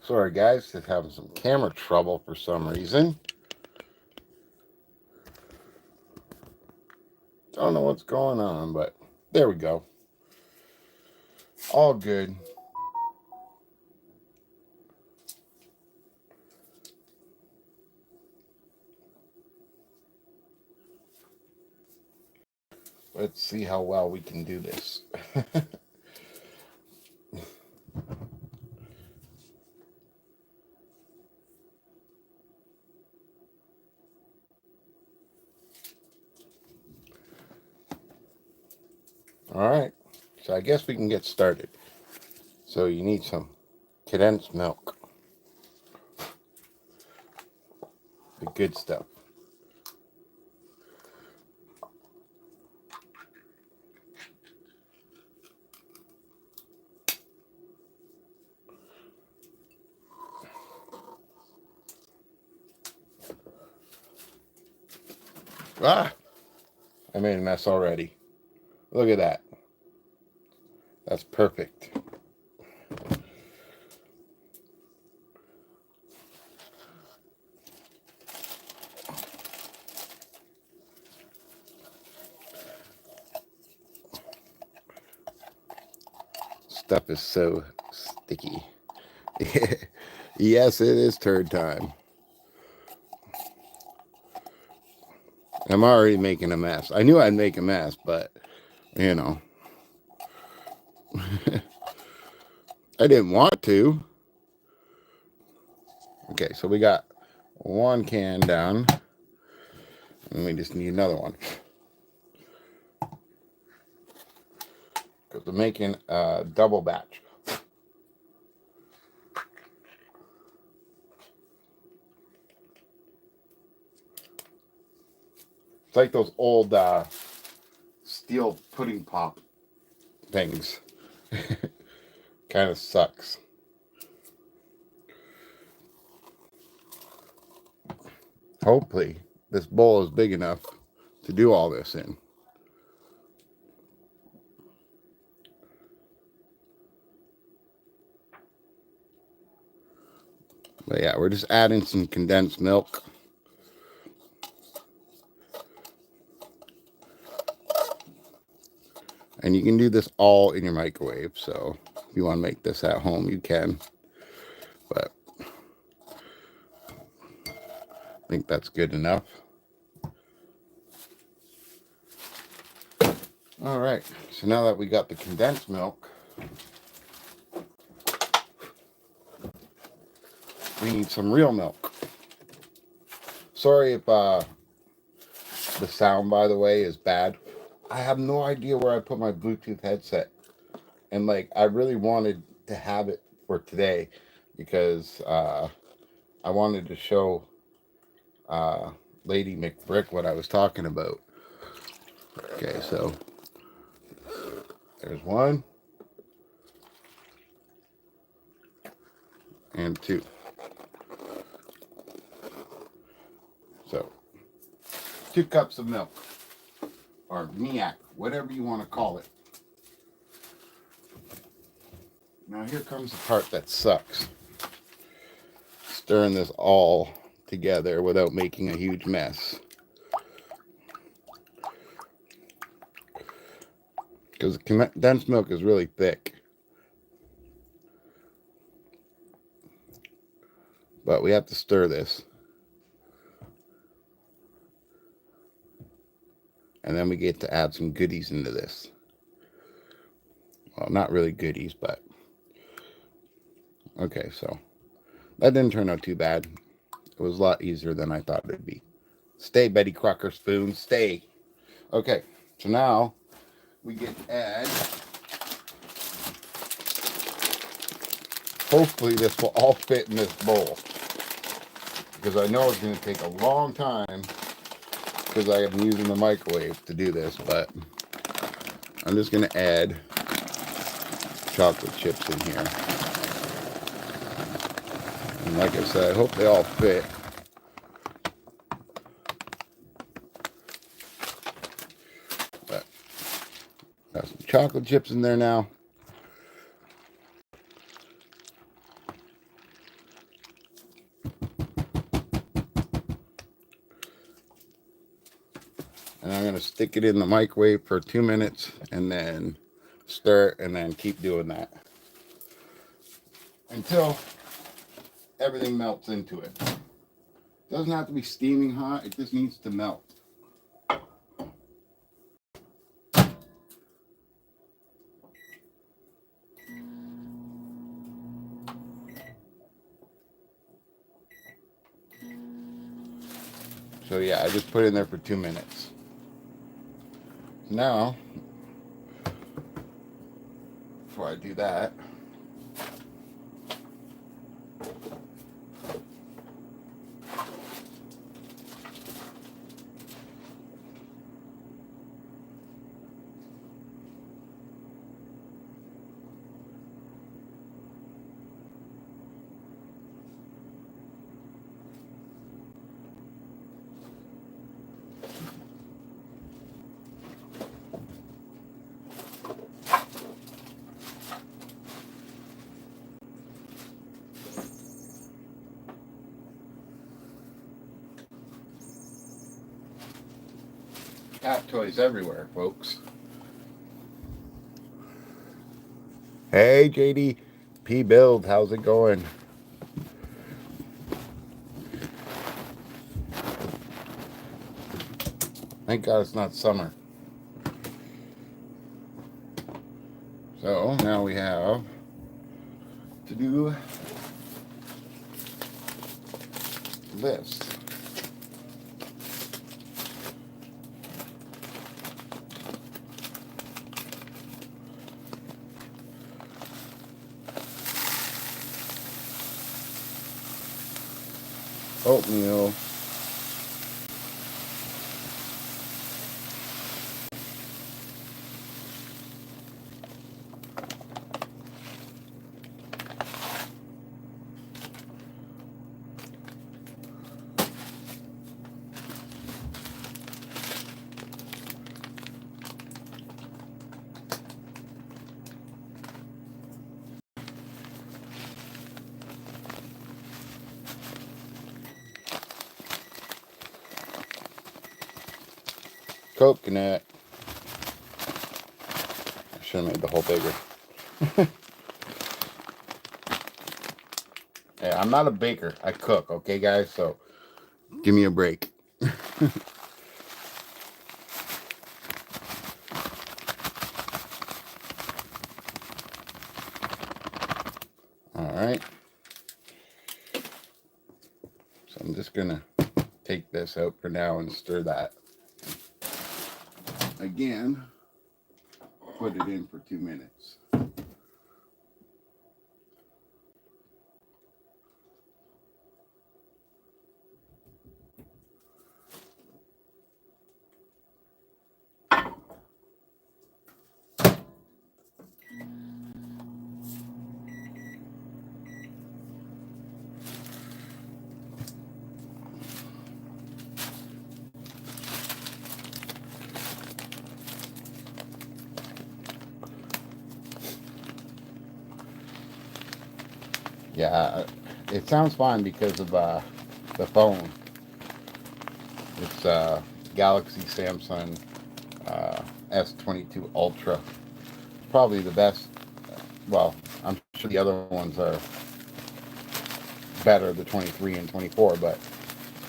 Sorry guys, just having some camera trouble for some reason. Don't know what's going on, but there we go. All good. Let's see how well we can do this. All right, so I guess we can get started. So you need some condensed milk, the good stuff. Ah, I made a mess already. Look at that. That's perfect. Stuff is so sticky. Yes, it is turd time. I'm already making a mess. I knew I'd make a mess, but, you know. I didn't want to. Okay, so we got one can down. And we just need another one. Because we're making a double batch. It's like those old steel pudding pop things. Kind of sucks. Hopefully, this bowl is big enough to do all this in. But yeah, we're just adding some condensed milk. And you can do this all in your microwave. So if you want to make this at home, you can. But I think that's good enough. All right. So now that we got the condensed milk, we need some real milk. Sorry if the sound, by the way, is bad. I have no idea where I put my Bluetooth headset. And like, I really wanted to have it for today because I wanted to show Lady McBrick what I was talking about. Okay, so there's one and two. So 2 cups of milk, or miak, whatever you want to call it. Now here comes the part that sucks. Stirring this all together without making a huge mess. Because condensed milk is really thick. But we have to stir this. And then we get to add some goodies into this. Well, not really goodies, but... Okay, so that didn't turn out too bad. It was a lot easier than I thought it'd be. Stay, Betty Crocker spoon, stay. Okay, so now we get to add... Hopefully this will all fit in this bowl. Because I know it's going to take a long time because I am using the microwave to do this, but I'm just going to add chocolate chips in here. And like I said, I hope they all fit. But got some chocolate chips in there now. And I'm going to stick it in the microwave for 2 minutes and then stir it and then keep doing that until everything melts into it. Doesn't have to be steaming hot, it just needs to melt. So yeah, I just put it in there for 2 minutes. Now, before I do that, cat toys everywhere, folks. Hey, JD P Build, how's it going? Thank God it's not summer. So now we have to do this. Oatmeal. Coconut. I should have made the hole bigger. Hey, I'm not a baker. I cook, okay, guys? So give me a break. All right. So I'm just going to take this out for now and stir that. Again, put it in for 2 minutes. Yeah, it sounds fine because of the phone. It's Galaxy Samsung S22 Ultra. Probably the best. Well, I'm sure the other ones are better, the 23 and 24, but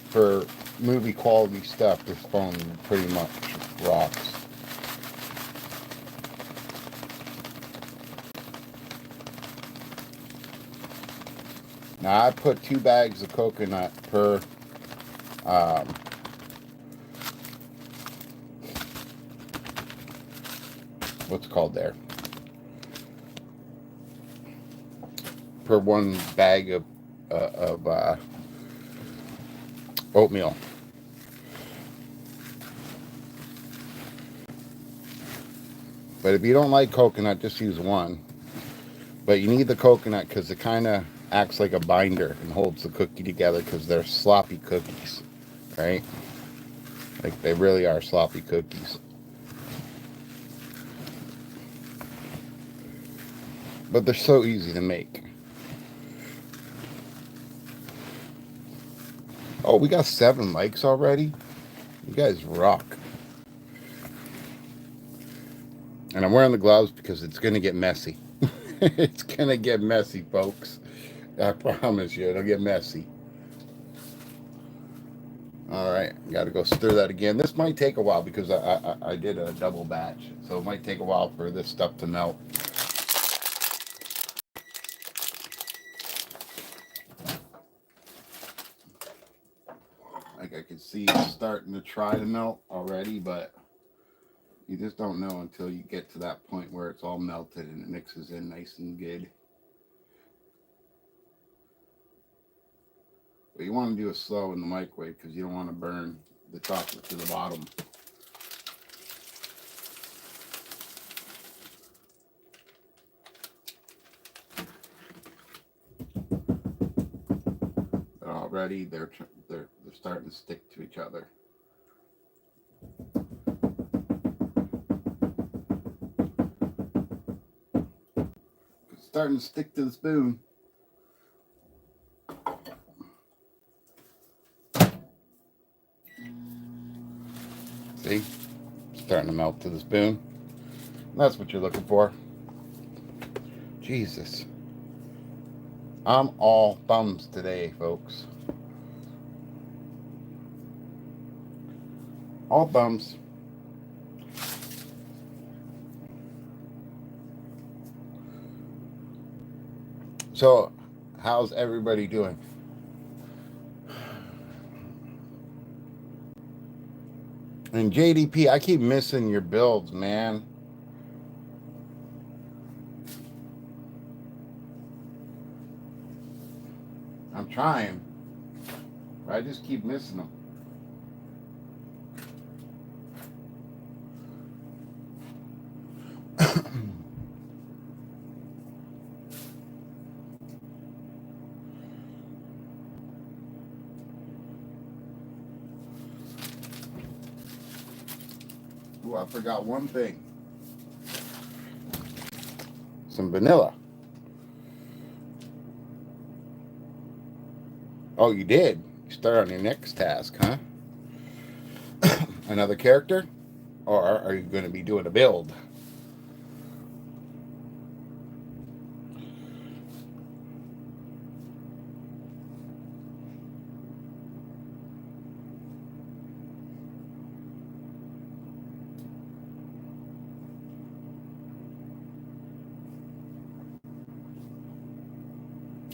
for movie quality stuff, this phone pretty much rocks. Now I put 2 bags of coconut per what's it called there? Per 1 bag of oatmeal. But if you don't like coconut, just use 1. But you need the coconut because it kind of acts like a binder and holds the cookie together because they're sloppy cookies, right? Like they really are sloppy cookies. But they're so easy to make. Oh, we got 7 likes already? You guys rock. And I'm wearing the gloves because it's going to get messy. It's going to get messy, folks. I promise you, it'll get messy. All right, got to go stir that again. This might take a while because I did a double batch, so it might take a while for this stuff to melt. Like I can see it's starting to try to melt already, but you just don't know until you get to that point where it's all melted and it mixes in nice and good. But you want to do it slow in the microwave because you don't want to burn the chocolate to the bottom. But already they're starting to stick to each other. It's starting to stick to the spoon. See? Starting to melt to the spoon. That's what you're looking for. Jesus. I'm all thumbs today, folks. All thumbs. So, how's everybody doing? And JDP, I keep missing your builds, man. I'm trying, but I just keep missing them. Ooh, I forgot one thing. Some vanilla. Oh, you did? You start on your next task, huh? Another character? Or are you going to be doing a build?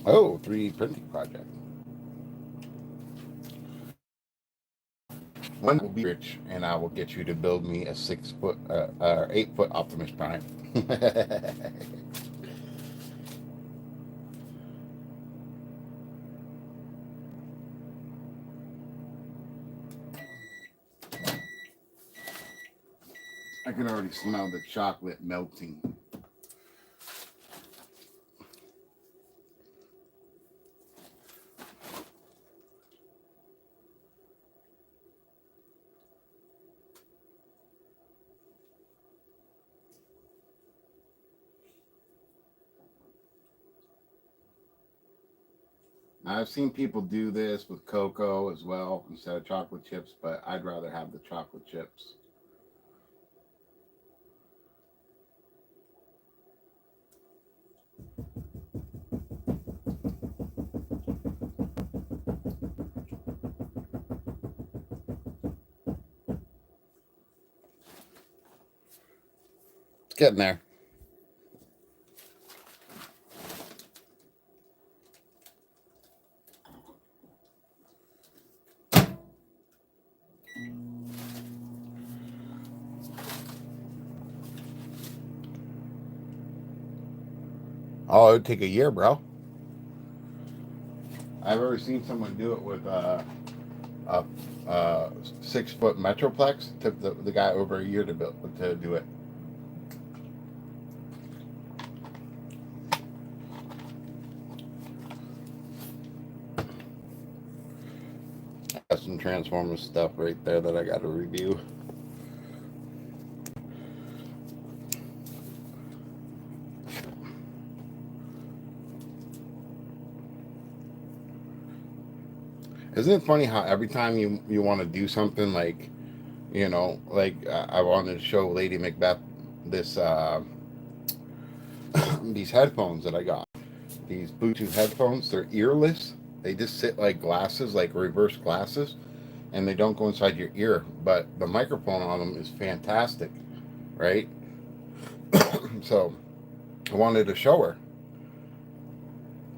Oh, 3D printing project. One will be rich, and I will get you to build me a 6 foot, 8 foot Optimus Prime. I can already smell the chocolate melting. I've seen people do this with cocoa as well instead of chocolate chips, but I'd rather have the chocolate chips. It's getting there. Oh, it would take a year, bro. I've ever seen someone do it with a 6 foot Metroplex. It took the guy over a year to do it. Got some Transformers stuff right there that I got to review. Isn't it funny how every time you want to do something like, like I wanted to show Lady Macbeth this these headphones that I got. These Bluetooth headphones, they're earless. They just sit like glasses, like reverse glasses, and they don't go inside your ear. But the microphone on them is fantastic, right? So I wanted to show her.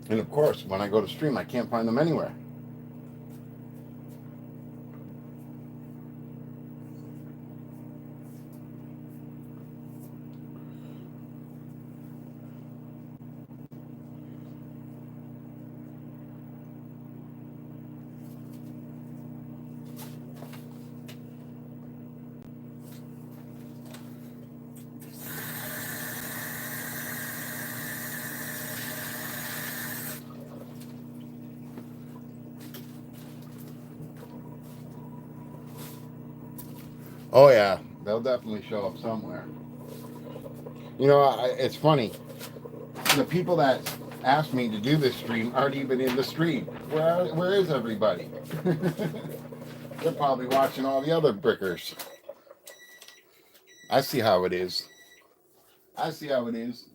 And of course, when I go to stream, I can't find them anywhere. Oh yeah, they'll definitely show up somewhere. You know, it's funny. The people that asked me to do this stream aren't even in the stream. Where is everybody? They're probably watching all the other brickers. I see how it is. I see how it is.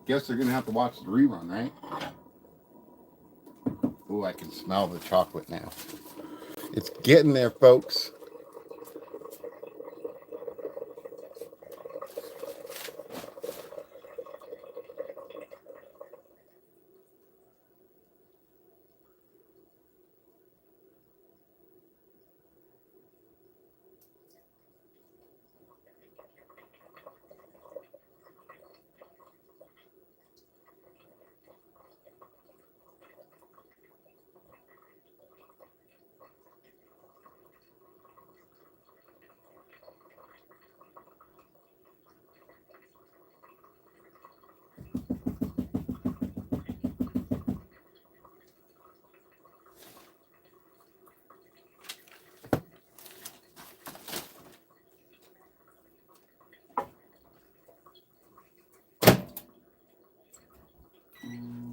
Guess they're gonna have to watch the rerun, right? Ooh, I can smell the chocolate now. It's getting there, folks.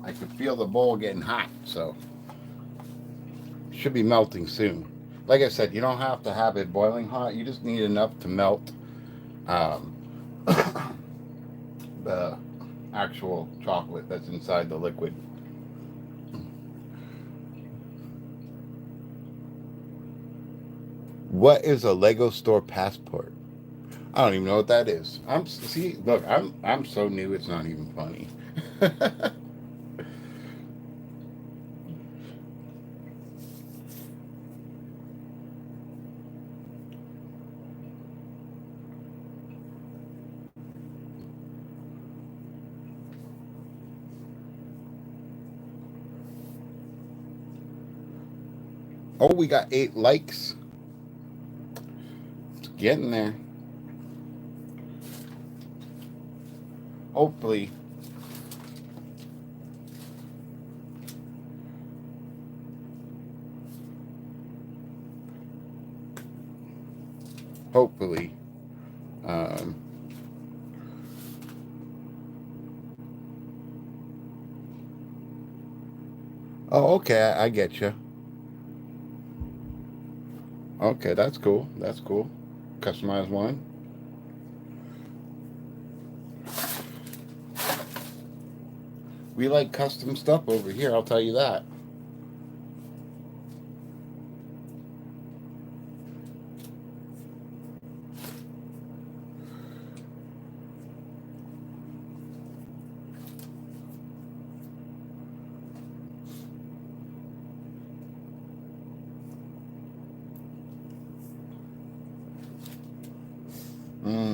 I can feel the bowl getting hot, so should be melting soon. Like I said, you don't have to have it boiling hot. You just need enough to melt um, the actual chocolate that's inside the liquid. What is a Lego store passport? I don't even know what that is. Look, I'm so new. It's not even funny. Oh, we got 8 likes. It's getting there. Hopefully. Hopefully. Um, oh, okay. I get you. Okay, that's cool. That's cool. Customize one. We like custom stuff over here, I'll tell you that.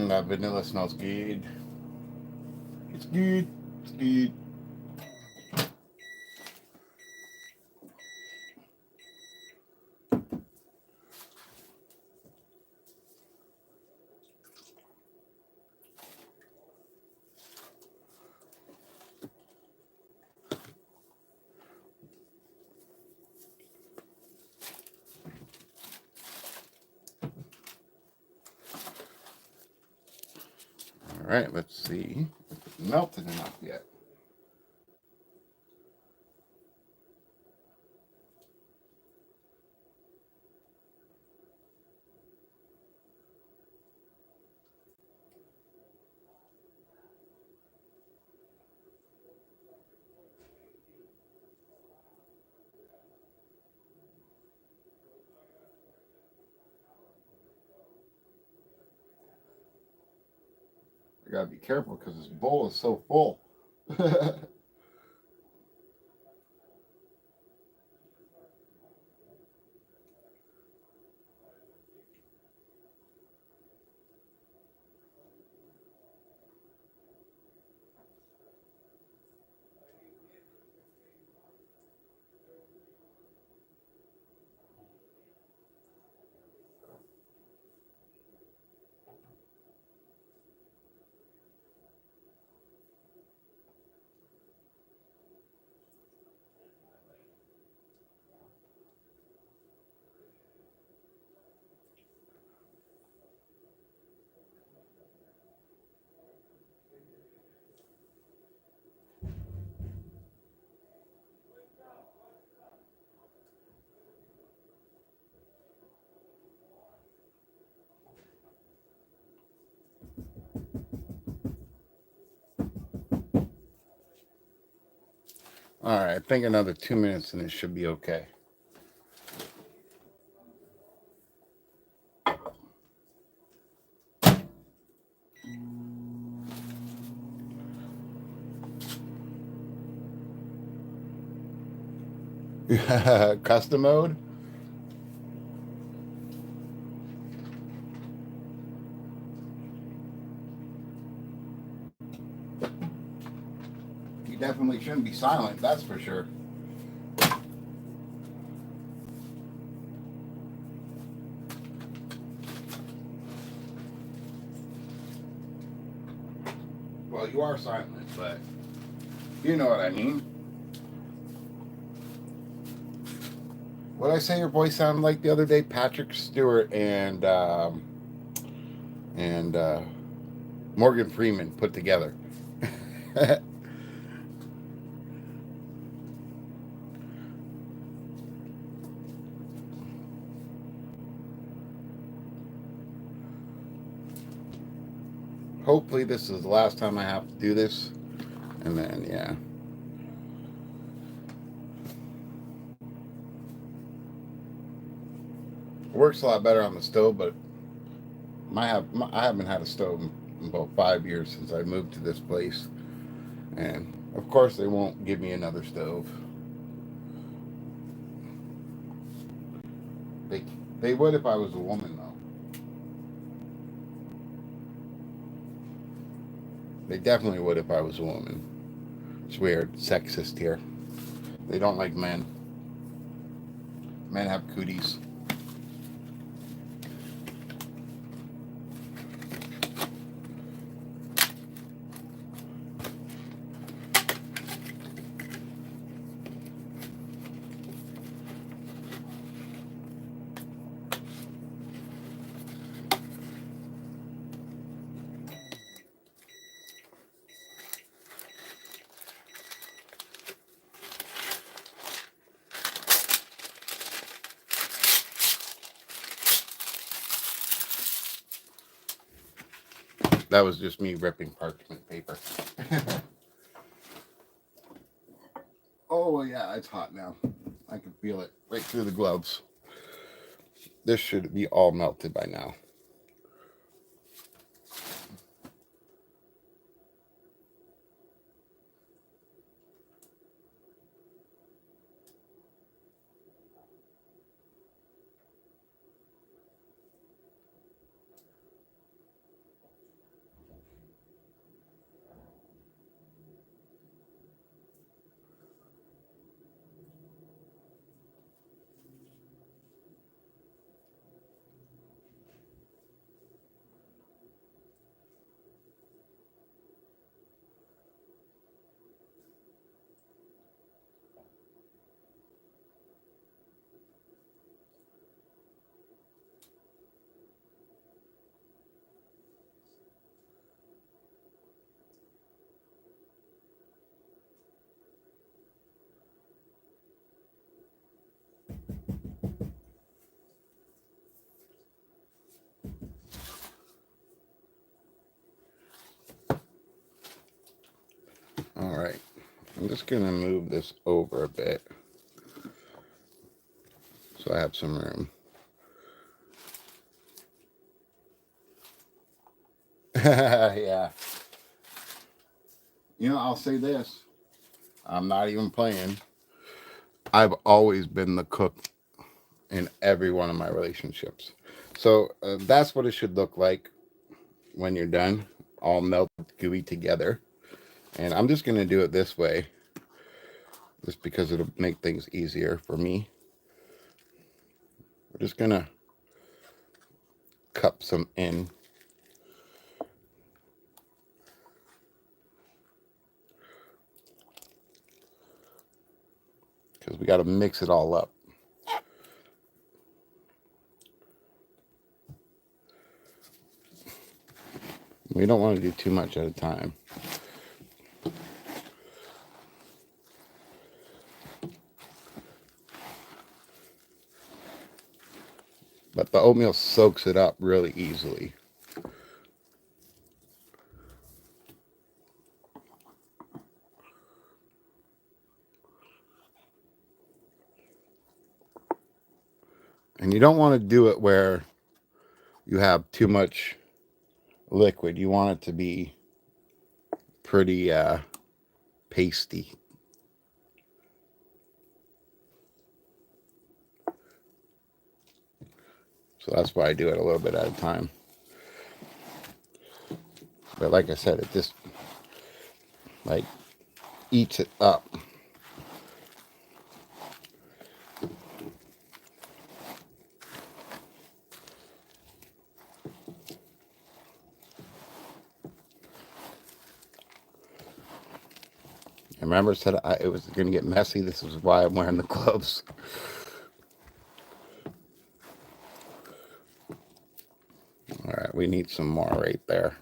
That vanilla smells good. It's good. It's good. All right, let's see if it's melted enough yet. gotta be careful because this bowl is so full. All right, I think another 2 minutes and it should be okay. Custom mode? You definitely shouldn't be silent, that's for sure. Well, you are silent, but you know what I mean. What did I say your voice sounded like the other day? Patrick Stewart and Morgan Freeman put together. Hopefully this is the last time I have to do this. And then, yeah. It works a lot better on the stove, but I haven't had a stove in about 5 years since I moved to this place. And, of course, they won't give me another stove. They would if I was a woman, though. They definitely would if I was a woman. It's weird. Sexist here. They don't like men. Men have cooties. That was just me ripping parchment paper. Oh, yeah, it's hot now. I can feel it right through the gloves. This should be all melted by now. All right. I'm just going to move this over a bit so I have some room. Yeah. You know, I'll say this. I'm not even playing. I've always been the cook in every one of my relationships. So that's what it should look like when you're done, all melted gooey together. And I'm just going to do it this way, just because it'll make things easier for me. We're just going to cup some in. Because we got to mix it all up. We don't want to do too much at a time. But the oatmeal soaks it up really easily. And you don't want to do it where you have too much liquid. You want it to be pretty pasty. So that's why I do it a little bit at a time. But like I said, it just like eats it up. And remember, I said it was going to get messy. This is why I'm wearing the gloves. All right, we need some more right there.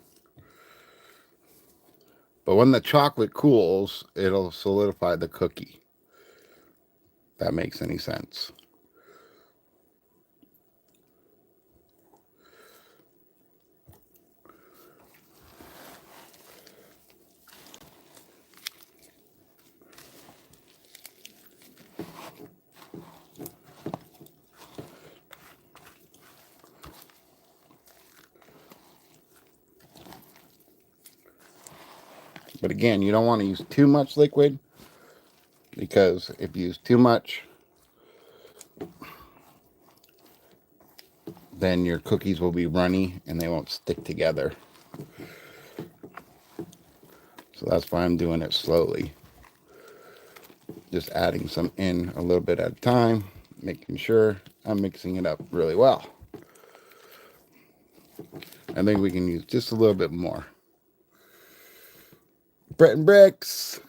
But when the chocolate cools, it'll solidify the cookie. If that makes any sense. But again, you don't want to use too much liquid, because if you use too much, then your cookies will be runny and they won't stick together. So that's why I'm doing it slowly. Just adding some in a little bit at a time, making sure I'm mixing it up really well. I think we can use just a little bit more. Bread and bricks.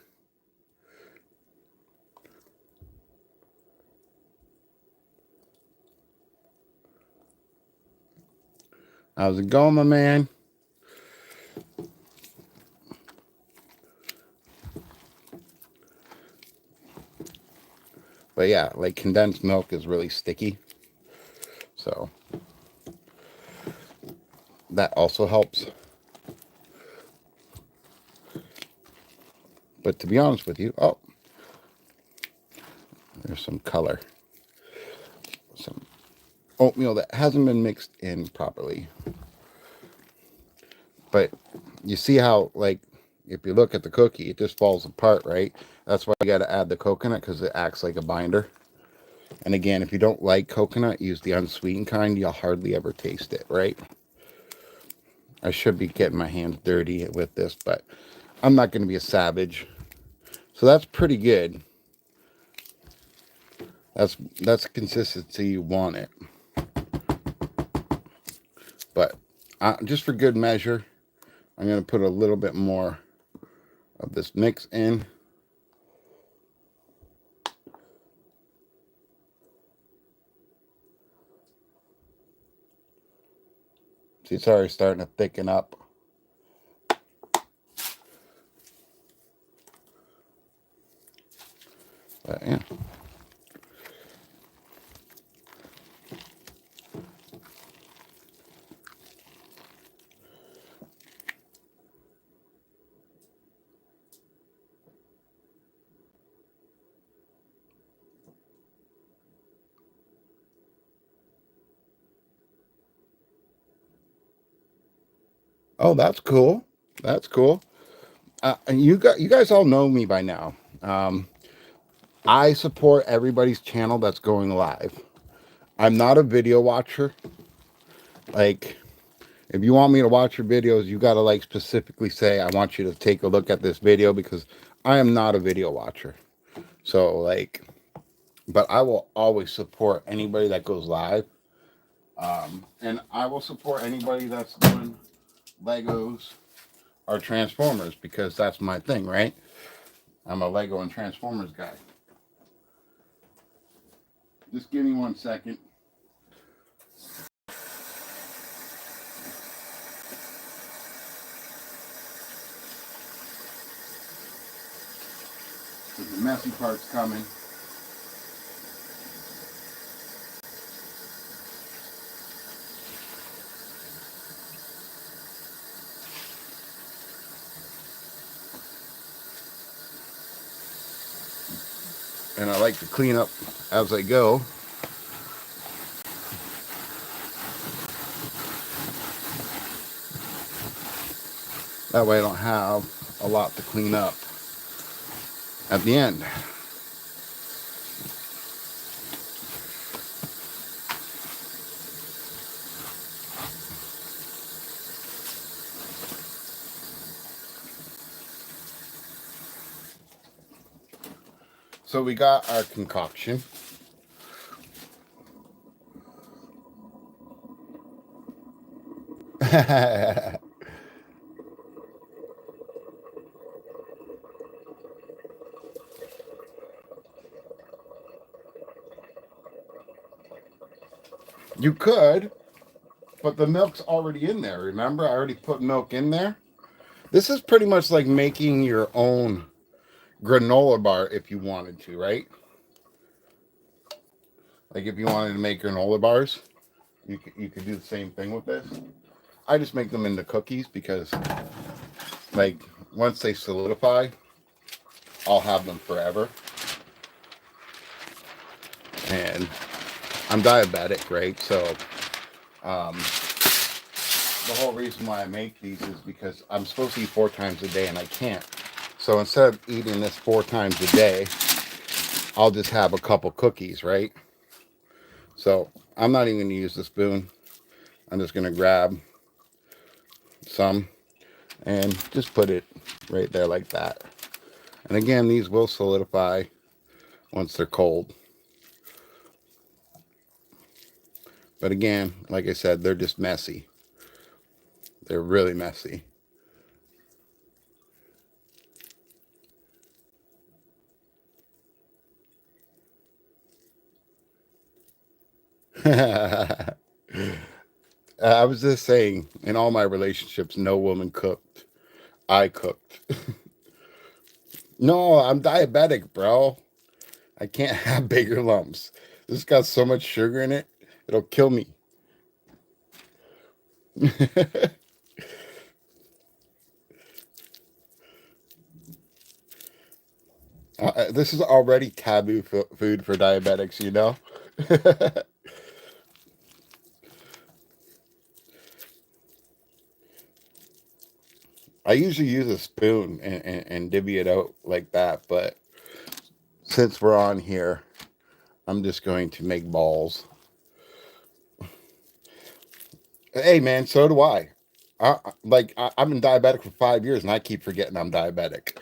How's it going, my man? But yeah, like condensed milk is really sticky. So that also helps. But to be honest with you, oh, there's some color. Some oatmeal that hasn't been mixed in properly. But you see how, like, if you look at the cookie, it just falls apart, right? That's why you got to add the coconut, because it acts like a binder. And again, if you don't like coconut, use the unsweetened kind. You'll hardly ever taste it, right? I should be getting my hands dirty with this, but I'm not going to be a savage. So that's pretty good. That's the consistency you want it. But just for good measure, I'm going to put a little bit more of this mix in. See, it's already starting to thicken up. But yeah. Oh, that's cool. That's cool. you guys all know me by now. I support everybody's channel that's going live. I'm not a video watcher. Like, if you want me to watch your videos, you got to like specifically say, I want you to take a look at this video, because I am not a video watcher. So like, but I will always support anybody that goes live. And I will support anybody that's doing Legos or Transformers, because that's my thing, right? I'm a Lego and Transformers guy. Just give me 1 second. The messy part's coming. And I like to clean up as I go. That way I don't have a lot to clean up at the end. So we got our concoction. You could, but the milk's already in there. Remember, I already put milk in there. This is pretty much like making your own granola bar if you wanted to, right? Like if you wanted to make granola bars, you could do the same thing with this. I just make them into cookies because, like, once they solidify, I'll have them forever. And I'm diabetic, right? So the whole reason why I make these is because I'm supposed to eat 4 times a day and I can't. So instead of eating this 4 times a day, I'll just have a couple cookies, right? So I'm not even going to use the spoon. I'm just going to grab some and just put it right there like that. And again, these will solidify once they're cold. But again, like I said, they're just messy. They're really messy. I was just saying, in all my relationships, no woman cooked. I cooked. No, I'm diabetic, bro. I can't have bigger lumps. This got so much sugar in it, it'll kill me. This is already taboo food for diabetics, you know? I usually use a spoon and divvy it out like that, but since we're on here, I'm just going to make balls. Hey, man, so do I. I've been diabetic for 5 years, and I keep forgetting I'm diabetic.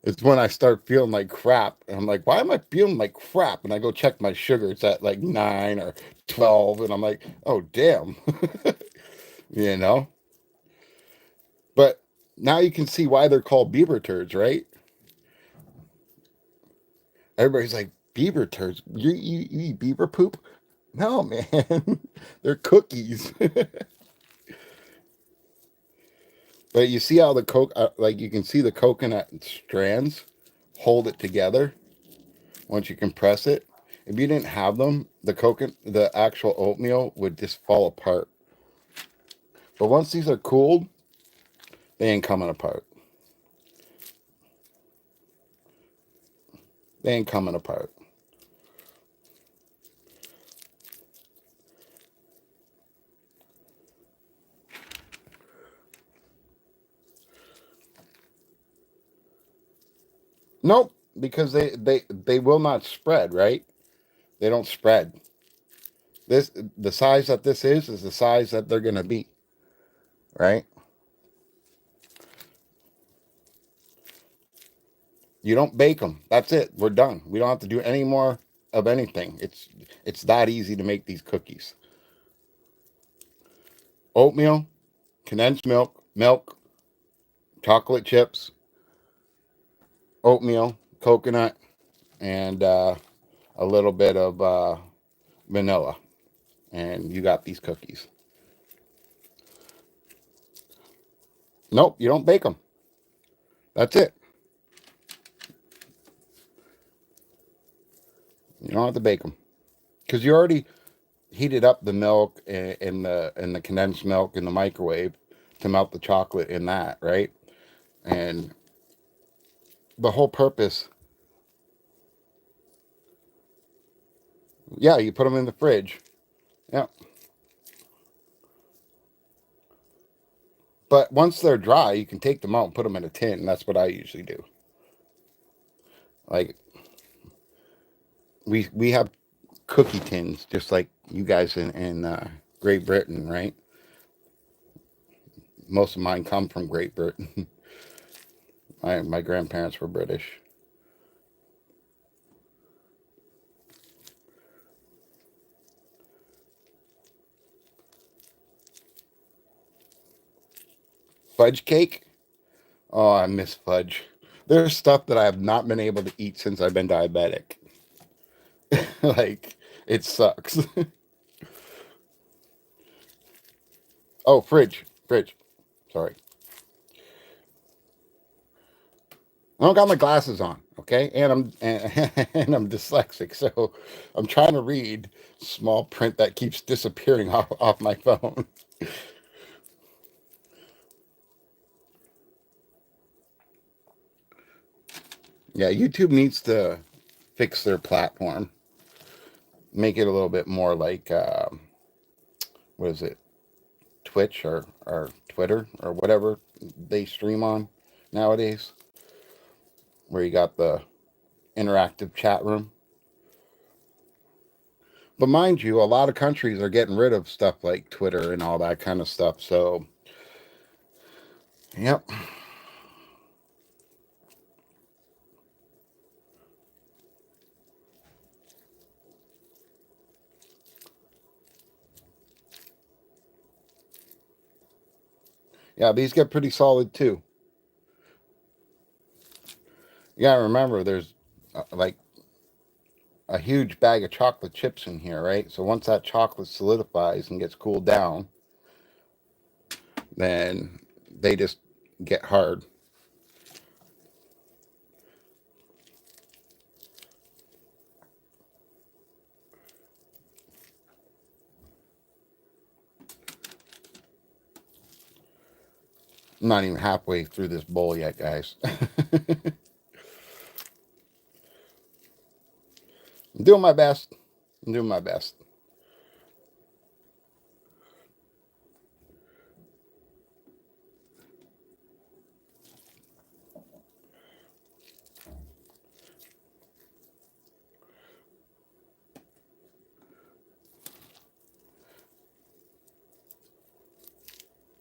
It's when I start feeling like crap, and I'm like, why am I feeling like crap? And I go check my sugar, it's at like 9 or 12, and I'm like, oh, damn. You know? But now you can see why they're called Beaver Turds, right? Everybody's like, Beaver Turds? You eat beaver poop? No, man. They're cookies. But you see how the like you can see the coconut strands hold it together once you compress it. If you didn't have them, the actual oatmeal would just fall apart. But once these are cooled, they ain't coming apart. They ain't coming apart. Nope, because they will not spread, right? They don't spread. This the size that this is the size that they're gonna be, right? You don't bake them. That's it. We're done. We don't have to do any more of anything. It's that easy to make these cookies. Oatmeal, condensed milk, chocolate chips, oatmeal, coconut, and a little bit of vanilla, and you got these cookies. Nope, you don't bake them. That's it. You don't have to bake them because you already heated up the milk and the condensed milk in the microwave to melt the chocolate in that, right? And the whole purpose, yeah, you put them in the fridge. Yeah. But once they're dry, you can take them out and put them in a tin. That's what I usually do. Like we have cookie tins, just like you guys in Great Britain, right? Most of mine come from Great Britain. My grandparents were British. Fudge cake? Oh, I miss fudge. There's stuff that I have not been able to eat since I've been diabetic. Like, it sucks. Oh, fridge. Sorry. I don't got my glasses on, okay? And I'm dyslexic, so I'm trying to read small print that keeps disappearing off my phone. Yeah, YouTube needs to fix their platform, make it a little bit more like what is it, Twitch or Twitter or whatever they stream on nowadays, where you got the interactive chat room. But mind you, a lot of countries are getting rid of stuff like Twitter and all that kind of stuff. So, yep. Yeah, these get pretty solid too. You gotta remember, there's like a huge bag of chocolate chips in here, right? So once that chocolate solidifies and gets cooled down, then they just get hard. I'm not even halfway through this bowl yet, guys. I'm doing my best. I'm doing my best.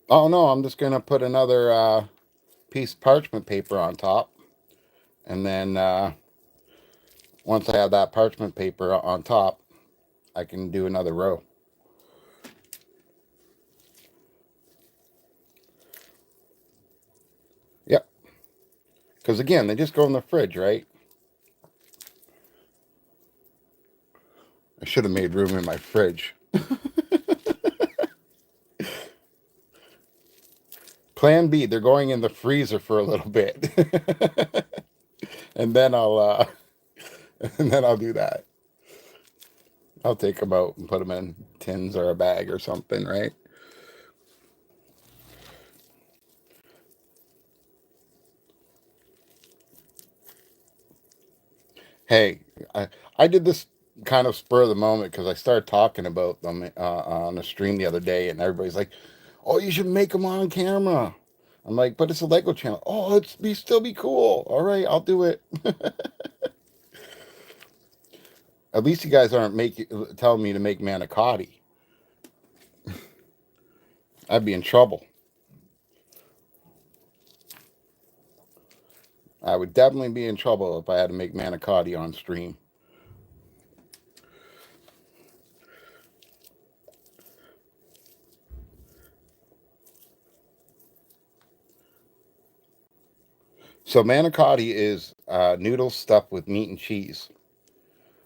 Oh no, I'm just gonna put another piece of parchment paper on top, and then once I have that parchment paper on top, I can do another row. Yep. Because again, they just go in the fridge, right? I should have made room in my fridge. Plan B, they're going in the freezer for a little bit. and then I'll and then I'll do that. I'll take them out and put them in tins or a bag or something, right? Hey, I did this kind of spur of the moment because I started talking about them on a stream the other day, and everybody's like, "Oh, you should make them on camera." I'm like, but it's a Lego channel. Oh, it's be still be cool. All right, I'll do it. At least you guys aren't telling me to make manicotti. I'd be in trouble. I would definitely be in trouble if I had to make manicotti on stream. So manicotti is noodles stuffed with meat and cheese.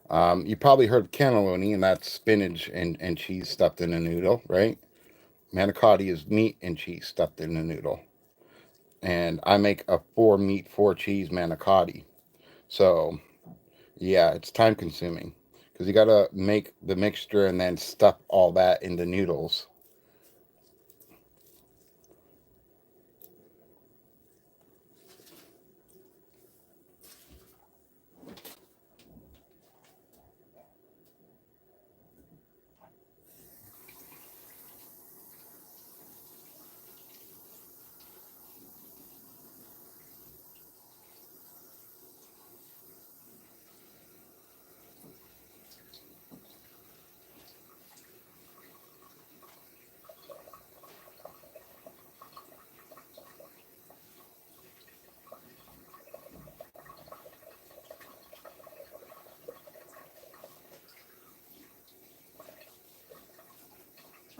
You probably heard of cannelloni, and that's spinach and cheese stuffed in a noodle, right? Manicotti is meat and cheese stuffed in a noodle. And I make a 4 meat, 4 cheese manicotti. So, yeah, it's time consuming because you got to make the mixture and then stuff all that into noodles.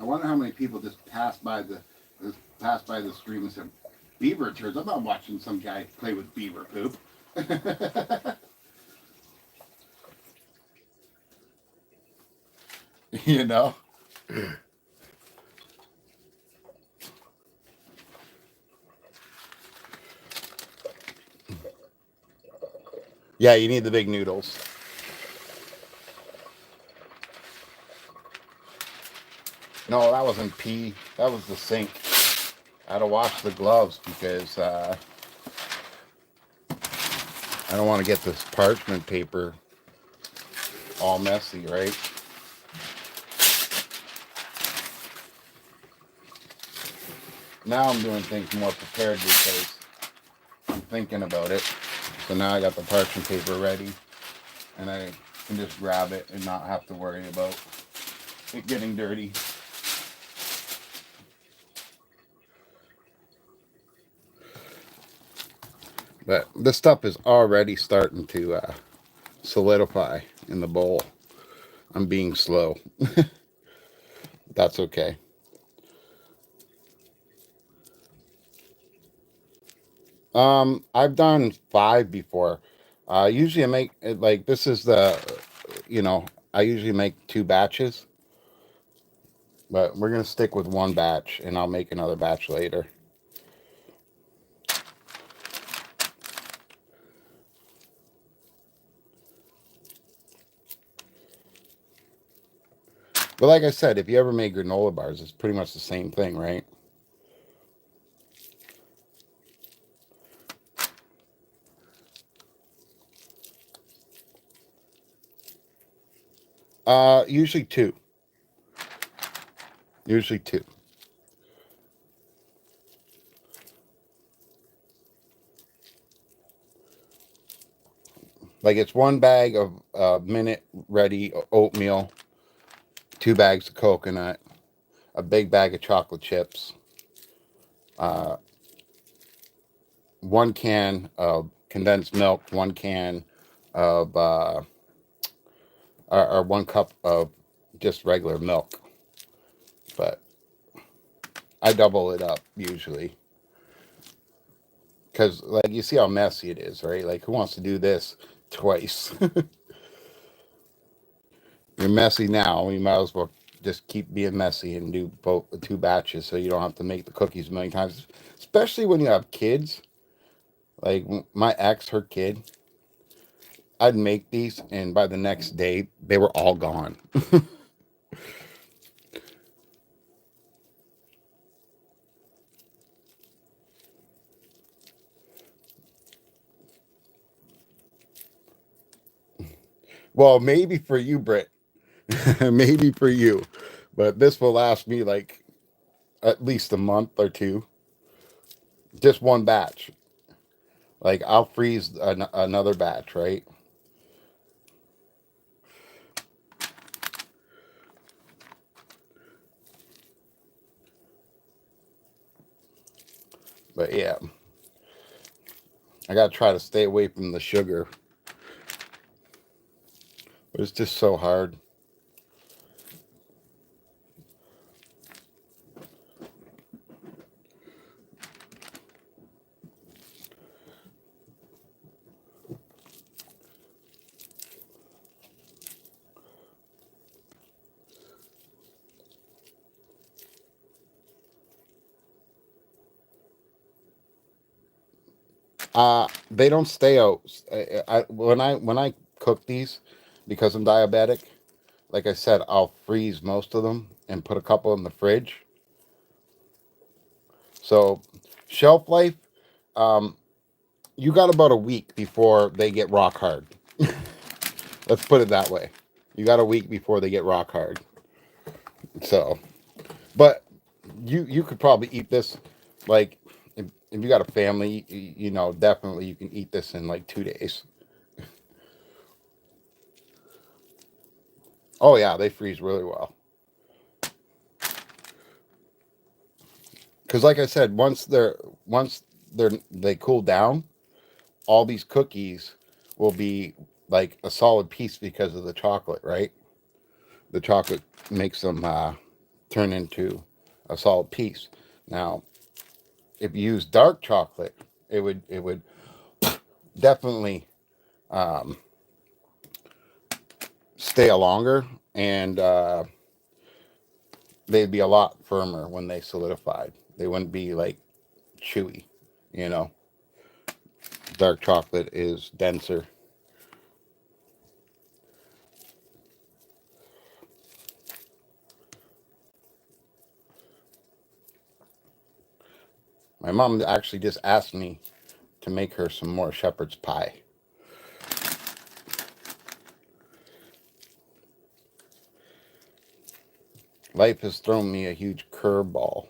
I wonder how many people just passed by the stream and said, "Beaver turds." I'm not watching some guy play with beaver poop. You know. Yeah, you need the big noodles. No, that wasn't pee. That was the sink. I had to wash the gloves because I don't want to get this parchment paper all messy, right? Now I'm doing things more prepared because I'm thinking about it. So now I got the parchment paper ready and I can just grab it and not have to worry about it getting dirty. But this stuff is already starting to solidify in the bowl. I'm being slow. That's okay. I've done 5 before. Usually I make it like this is you know, I usually make 2 batches, but we're gonna stick with 1 batch, and I'll make another batch later. But like I said, if you ever made granola bars, it's pretty much the same thing, right? Usually 2. Usually 2. Like it's 1 bag of minute ready oatmeal, 2 bags of coconut, a big bag of chocolate chips, uh, 1 can of condensed milk, 1 can of or 1 cup of just regular milk. But I double it up usually because, like, you see how messy it is, right? Like, who wants to do this twice? You're messy now. You might as well just keep being messy and do both 2 batches so you don't have to make the cookies a million times. Especially when you have kids. Like my ex, her kid, I'd make these, and by the next day, they were all gone. Well, maybe for you, Britt. Maybe for you. But this will last me like at least a month or 2. Just one batch. Like I'll freeze another batch, right? But yeah, I gotta try to stay away from the sugar. But it's just so hard. They don't stay out. When I cook these, because I'm diabetic, like I said, I'll freeze most of them and put a couple in the fridge. So shelf life, um, you got about a week before they get rock hard. Let's put it that way. You got a week before they get rock hard. So, but you could probably eat this like if you got a family, definitely you can eat this in like 2 days. Oh yeah, they freeze really well. Because like I said, once they cool down, all these cookies will be like a solid piece because of the chocolate, right? The chocolate makes them turn into a solid piece. Now, if you use dark chocolate, it would definitely um, stay longer, and they'd be a lot firmer when they solidified. They wouldn't be like chewy, you know. Dark chocolate is denser. My mom actually just asked me to make her some more shepherd's pie. Life has thrown me a huge curveball.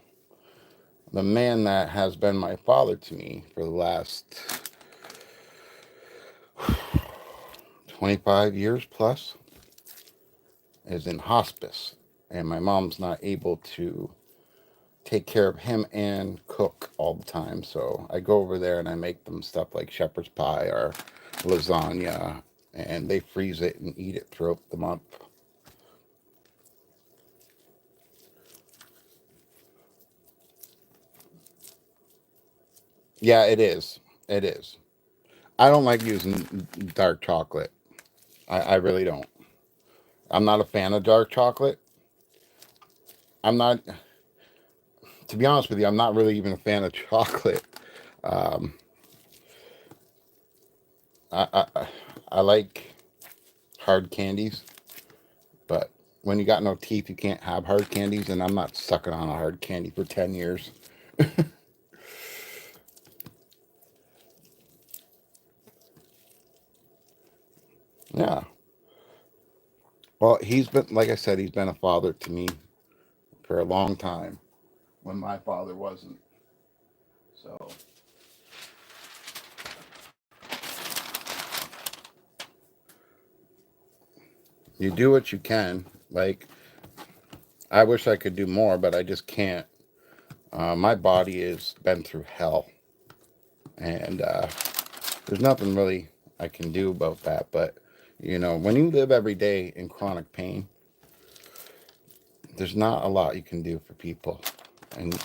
The man that has been my father to me for the last 25 years plus is in hospice, and my mom's not able to take care of him and cook all the time. So I go over there and I make them stuff like shepherd's pie or lasagna, and they freeze it and eat it throughout the month. Yeah, it is. It is. I don't like using dark chocolate. I really don't. I'm not a fan of dark chocolate. I'm not, to be honest with you, I'm not really even a fan of chocolate. Um, I like hard candies, but when you got no teeth, you can't have hard candies, and I'm not sucking on a hard candy for 10 years. Yeah. Well, he's been, like I said, he's been a father to me for a long time when my father wasn't. So, you do what you can. Like, I wish I could do more, but I just can't. My body has been through hell, and there's nothing really I can do about that. But, when you live every day in chronic pain, there's not a lot you can do for people. And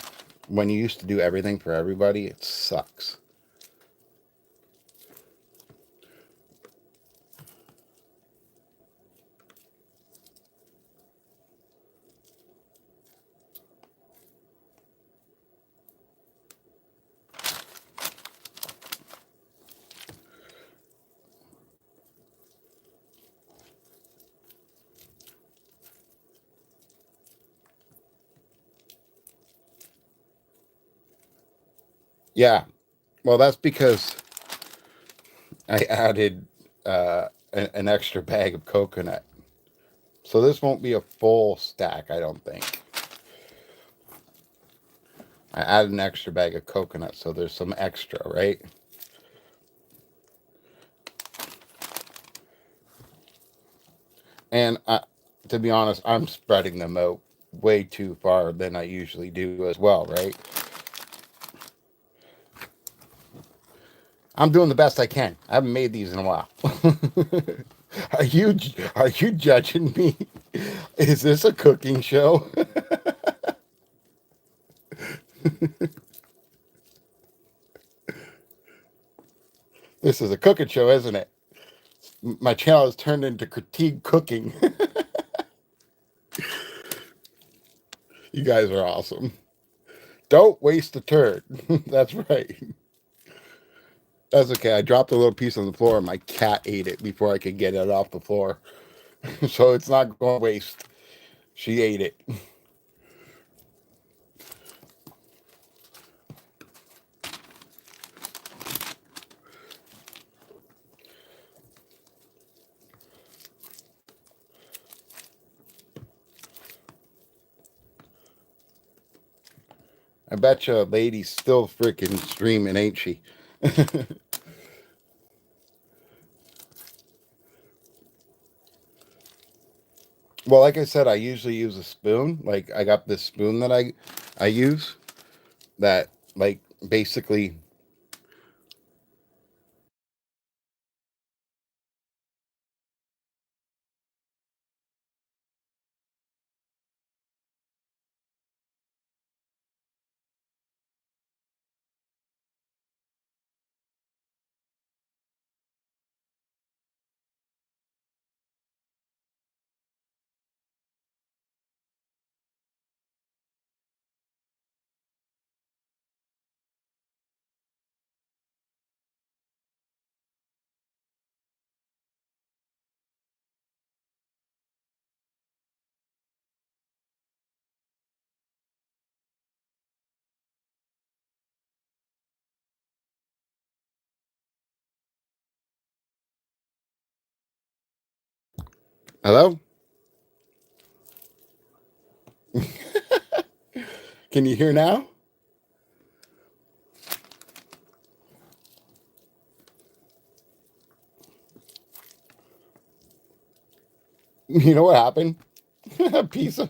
when you used to do everything for everybody, it sucks. Yeah, well, that's because I added an extra bag of coconut. So this won't be a full stack, I don't think. I added an extra bag of coconut, so there's some extra, right? And to be honest, I'm spreading them out way too far than I usually do as well, right? I'm doing the best I can. I haven't made these in a while. are you are you judging me? Is this a cooking show? This is a cooking show, isn't it? My channel has turned into critique cooking. You guys are awesome. Don't waste a turd. That's right. That's okay. I dropped a little piece on the floor and my cat ate it before I could get it off the floor. So it's not going to waste. She ate it. I bet you a lady's still freaking streaming, ain't she? Well, like I said, I usually use a spoon. Like I got this spoon that I use that like basically. Hello? Can you hear now? You know what happened? A piece of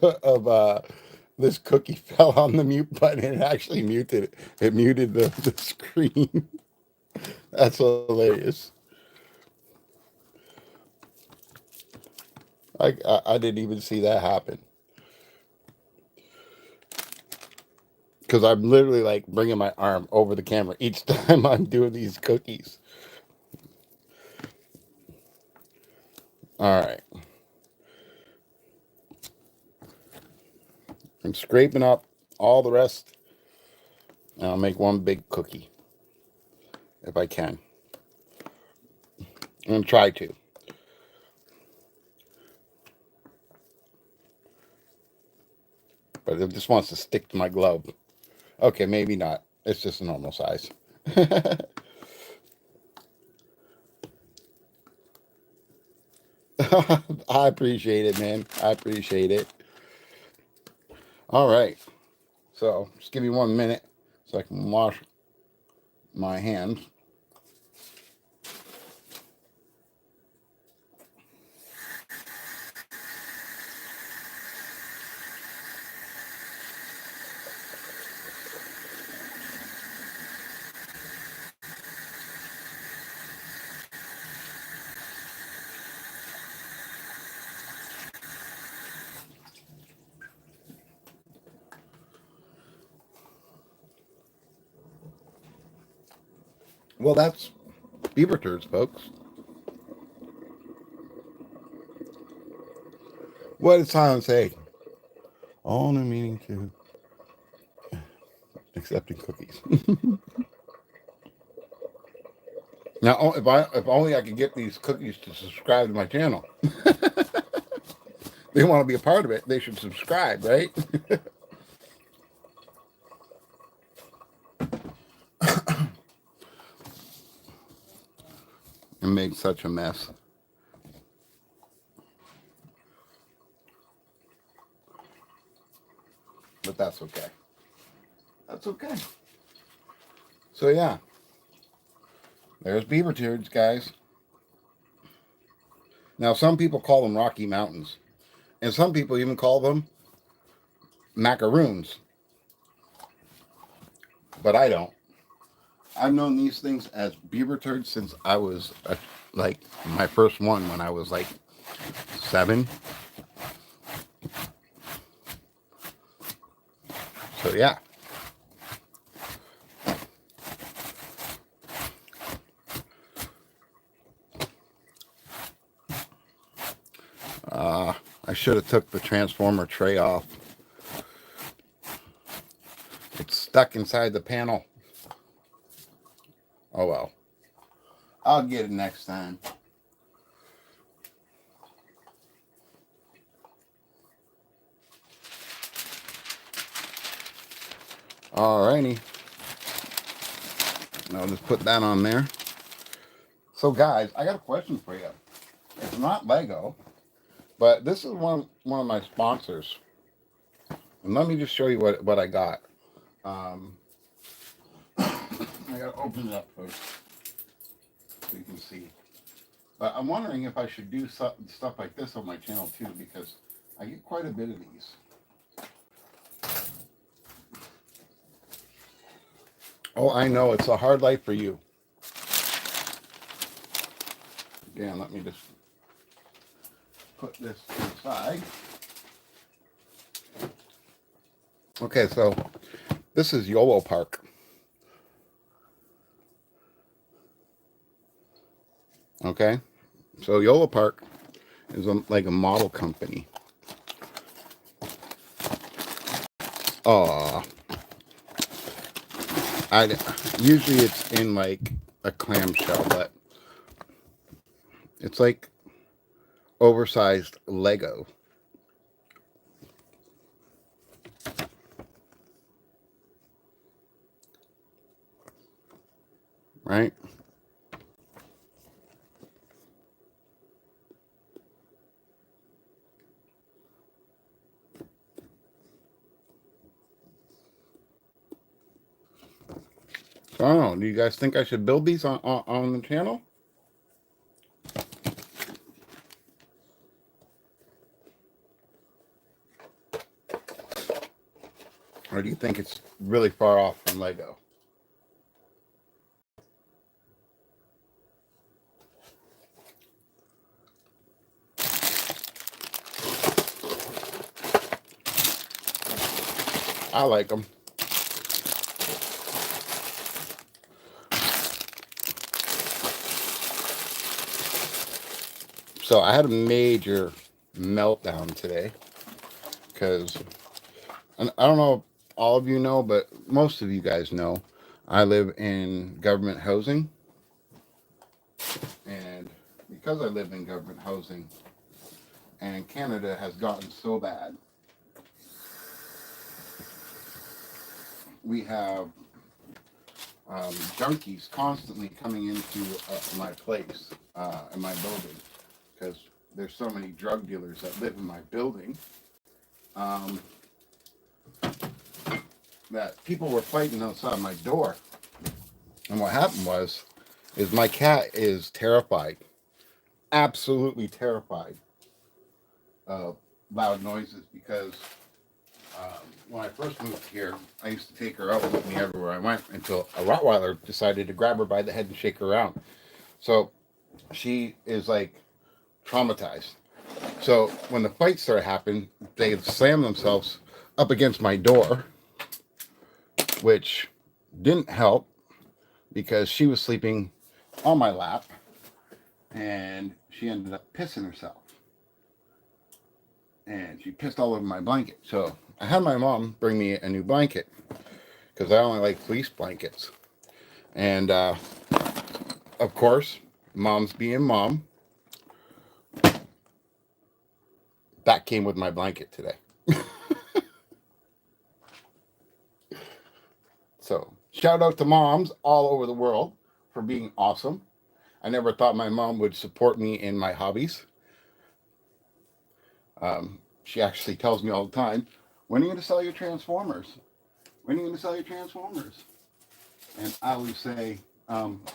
this cookie fell on the mute button and it actually muted it. It muted the screen. That's hilarious. I didn't even see that happen because I'm literally like bringing my arm over the camera each time I'm doing these cookies. All right, I'm scraping up all the rest, and I'll make one big cookie if I can. I'm gonna try to, but it just wants to stick to my glove. Okay, maybe not. It's just a normal size. I appreciate it, man. I appreciate it. All right. So just give me 1 minute so I can wash my hands. Well, that's Beaver Turds, folks. What does silence say? All in meaning to accepting cookies. Now, if only I could get these cookies to subscribe to my channel. They want to be a part of it. They should subscribe, right? And made such a mess. But that's okay. That's okay. So yeah, there's Beaver Turds, guys. Now some people call them Rocky Mountains, and some people even call them macaroons, but I don't. I've known these things as Beaver Turds since I was like my first one when I was like 7. So yeah. I should have took the transformer tray off. It's stuck inside the panel. Oh well. I'll get it next time. Alrighty. I'll just put that on there. So guys, I got a question for you. It's not Lego, but this is one of my sponsors. And let me just show you what I got. I gotta open it up first so you can see. But I'm wondering if I should do stuff like this on my channel too, because I get quite a bit of these. Oh, I know, it's a hard life for you. Again, let me just put this to the side. Okay, so this is Yolopark. Okay, so Yolopark is like a model company. Usually it's in like a clamshell, but it's like oversized Lego. Right? So I don't know. Do you guys think I should build these on the channel? Or do you think it's really far off from Lego? I like them. So I had a major meltdown today because, and I don't know if all of you know, but most of you guys know, I live in government housing. And because I live in government housing, and Canada has gotten so bad, we have junkies constantly coming into my place, in my building, because there's so many drug dealers that live in my building, that people were fighting outside my door. And what happened is my cat is terrified, absolutely terrified of loud noises, because when I first moved here, I used to take her out with me everywhere I went until a Rottweiler decided to grab her by the head and shake her around. So she is like traumatized. So when the fights started happening, they slammed themselves up against my door, which didn't help because she was sleeping on my lap and she ended up pissing herself. And she pissed all over my blanket. So I had my mom bring me a new blanket because I only like fleece blankets. And of course, mom's being mom, that came with my blanket today. So shout out to moms all over the world for being awesome. I never thought my mom would support me in my hobbies. She actually tells me all the time, when are you going to sell your Transformers? when are you going to sell your Transformers? And I always say,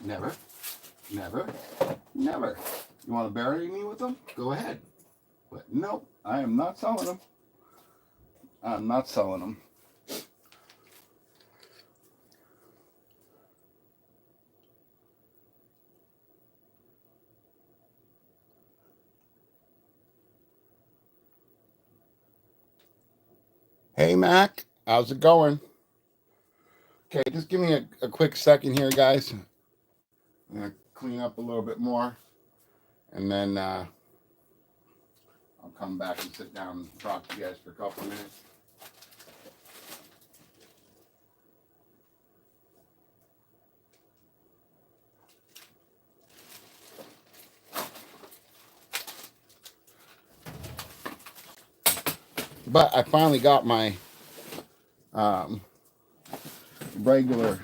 never, never, never. You want to bury me with them? Go ahead. But nope, I am not selling them. I'm not selling them. Hey, Mac. How's it going? Okay, just give me a quick second here, guys. I'm going to clean up a little bit more. And then I'll come back and sit down and talk to you guys for a couple of minutes. But I finally got my regular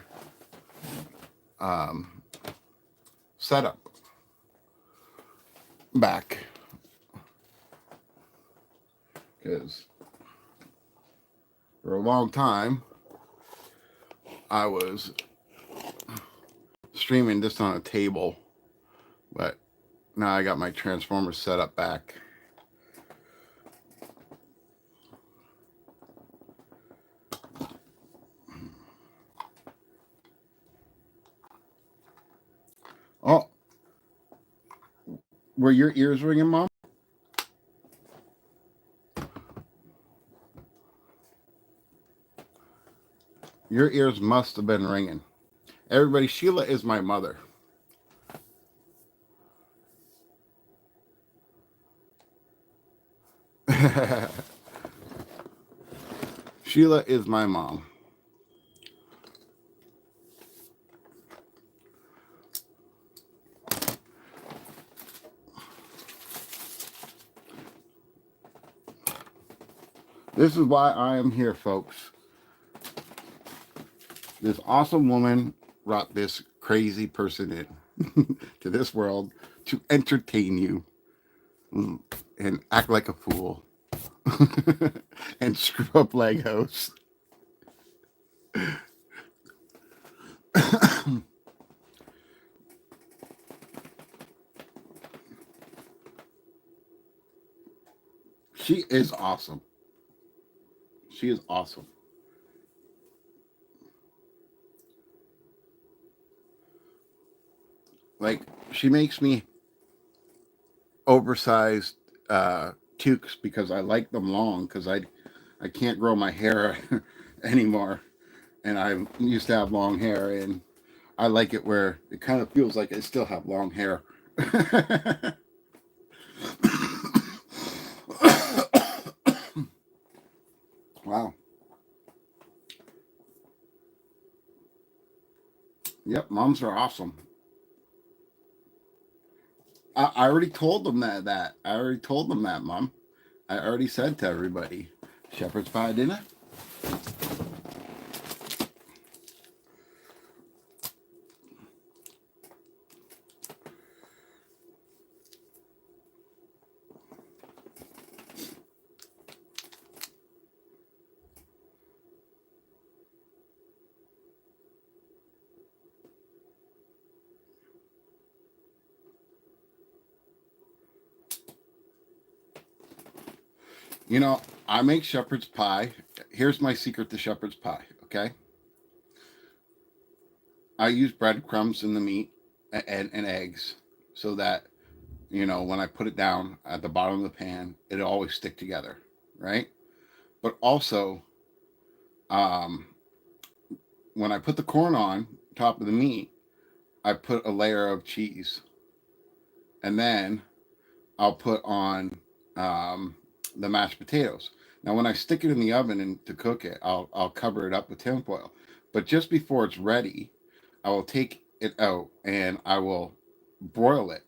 setup back. Because for a long time, I was streaming just on a table. But now I got my Transformers setup back. Oh, were your ears ringing, Mom? Your ears must have been ringing. Everybody, Sheila is my mother. Sheila is my mom. This is why I am here, folks. This awesome woman brought this crazy person in to this world to entertain you and act like a fool and screw up Legos. She is awesome. She is awesome. Like, she makes me oversized toques because I like them long because I can't grow my hair anymore. And I used to have long hair, and I like it where it kind of feels like I still have long hair. Wow. Yep, moms are awesome. I already told them that. I already told them that, Mom. I already said to everybody, shepherd's pie dinner. You know, I make shepherd's pie. Here's my secret to shepherd's pie, okay? I use breadcrumbs in the meat and eggs so that, you know, when I put it down at the bottom of the pan, it'll always stick together, right? But also, um, when I put the corn on top of the meat, I put a layer of cheese. And then I'll put on the mashed potatoes. Now, when I stick it in the oven and to cook it, I'll cover it up with tinfoil. But just before it's ready, I will take it out and I will broil it.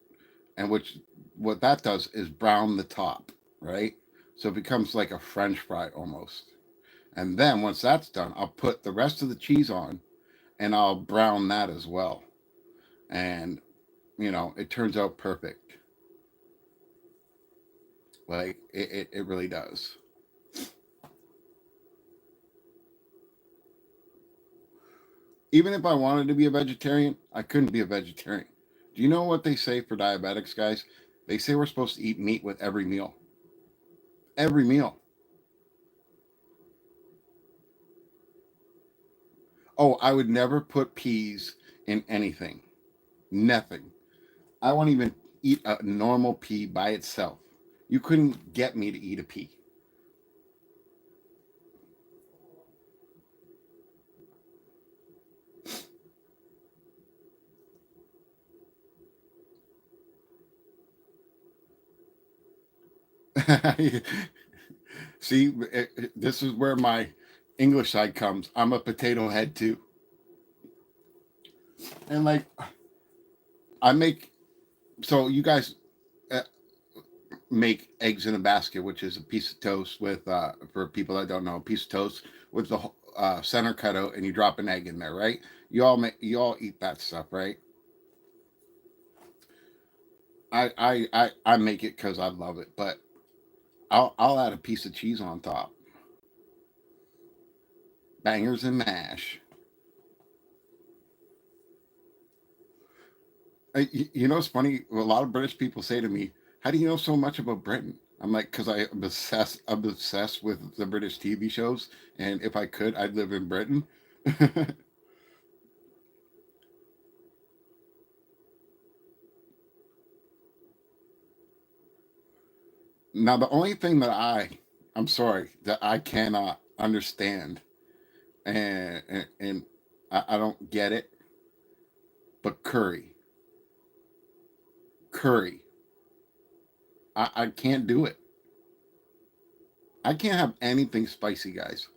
And what that does is brown the top, right? So it becomes like a French fry almost. And then once that's done, I'll put the rest of the cheese on and I'll brown that as well. And you know, it turns out perfect. Like it really does. Even if I wanted to be a vegetarian, I couldn't be a vegetarian. Do you know what they say for diabetics, guys? They say we're supposed to eat meat with every meal. Every meal. Oh, I would never put peas in anything. Nothing. I won't even eat a normal pea by itself. You couldn't get me to eat a pea. See, this is where my English side comes. I'm a potato head too. And like, I make, so you guys uh, make eggs in a basket, which is a piece of toast with, for people that don't know, a piece of toast with the center cut out, and you drop an egg in there, right? You all eat that stuff, right? I make it because I love it, but I'll add a piece of cheese on top. Bangers and mash. You know, it's funny. A lot of British people say to me, "How do you know so much about Britain?" I'm like, "Because I'm obsessed with the British TV shows, and if I could, I'd live in Britain." Now, the only thing that I'm sorry, that I cannot understand, and I don't get it, but curry, curry, I can't do it. I can't have anything spicy, guys.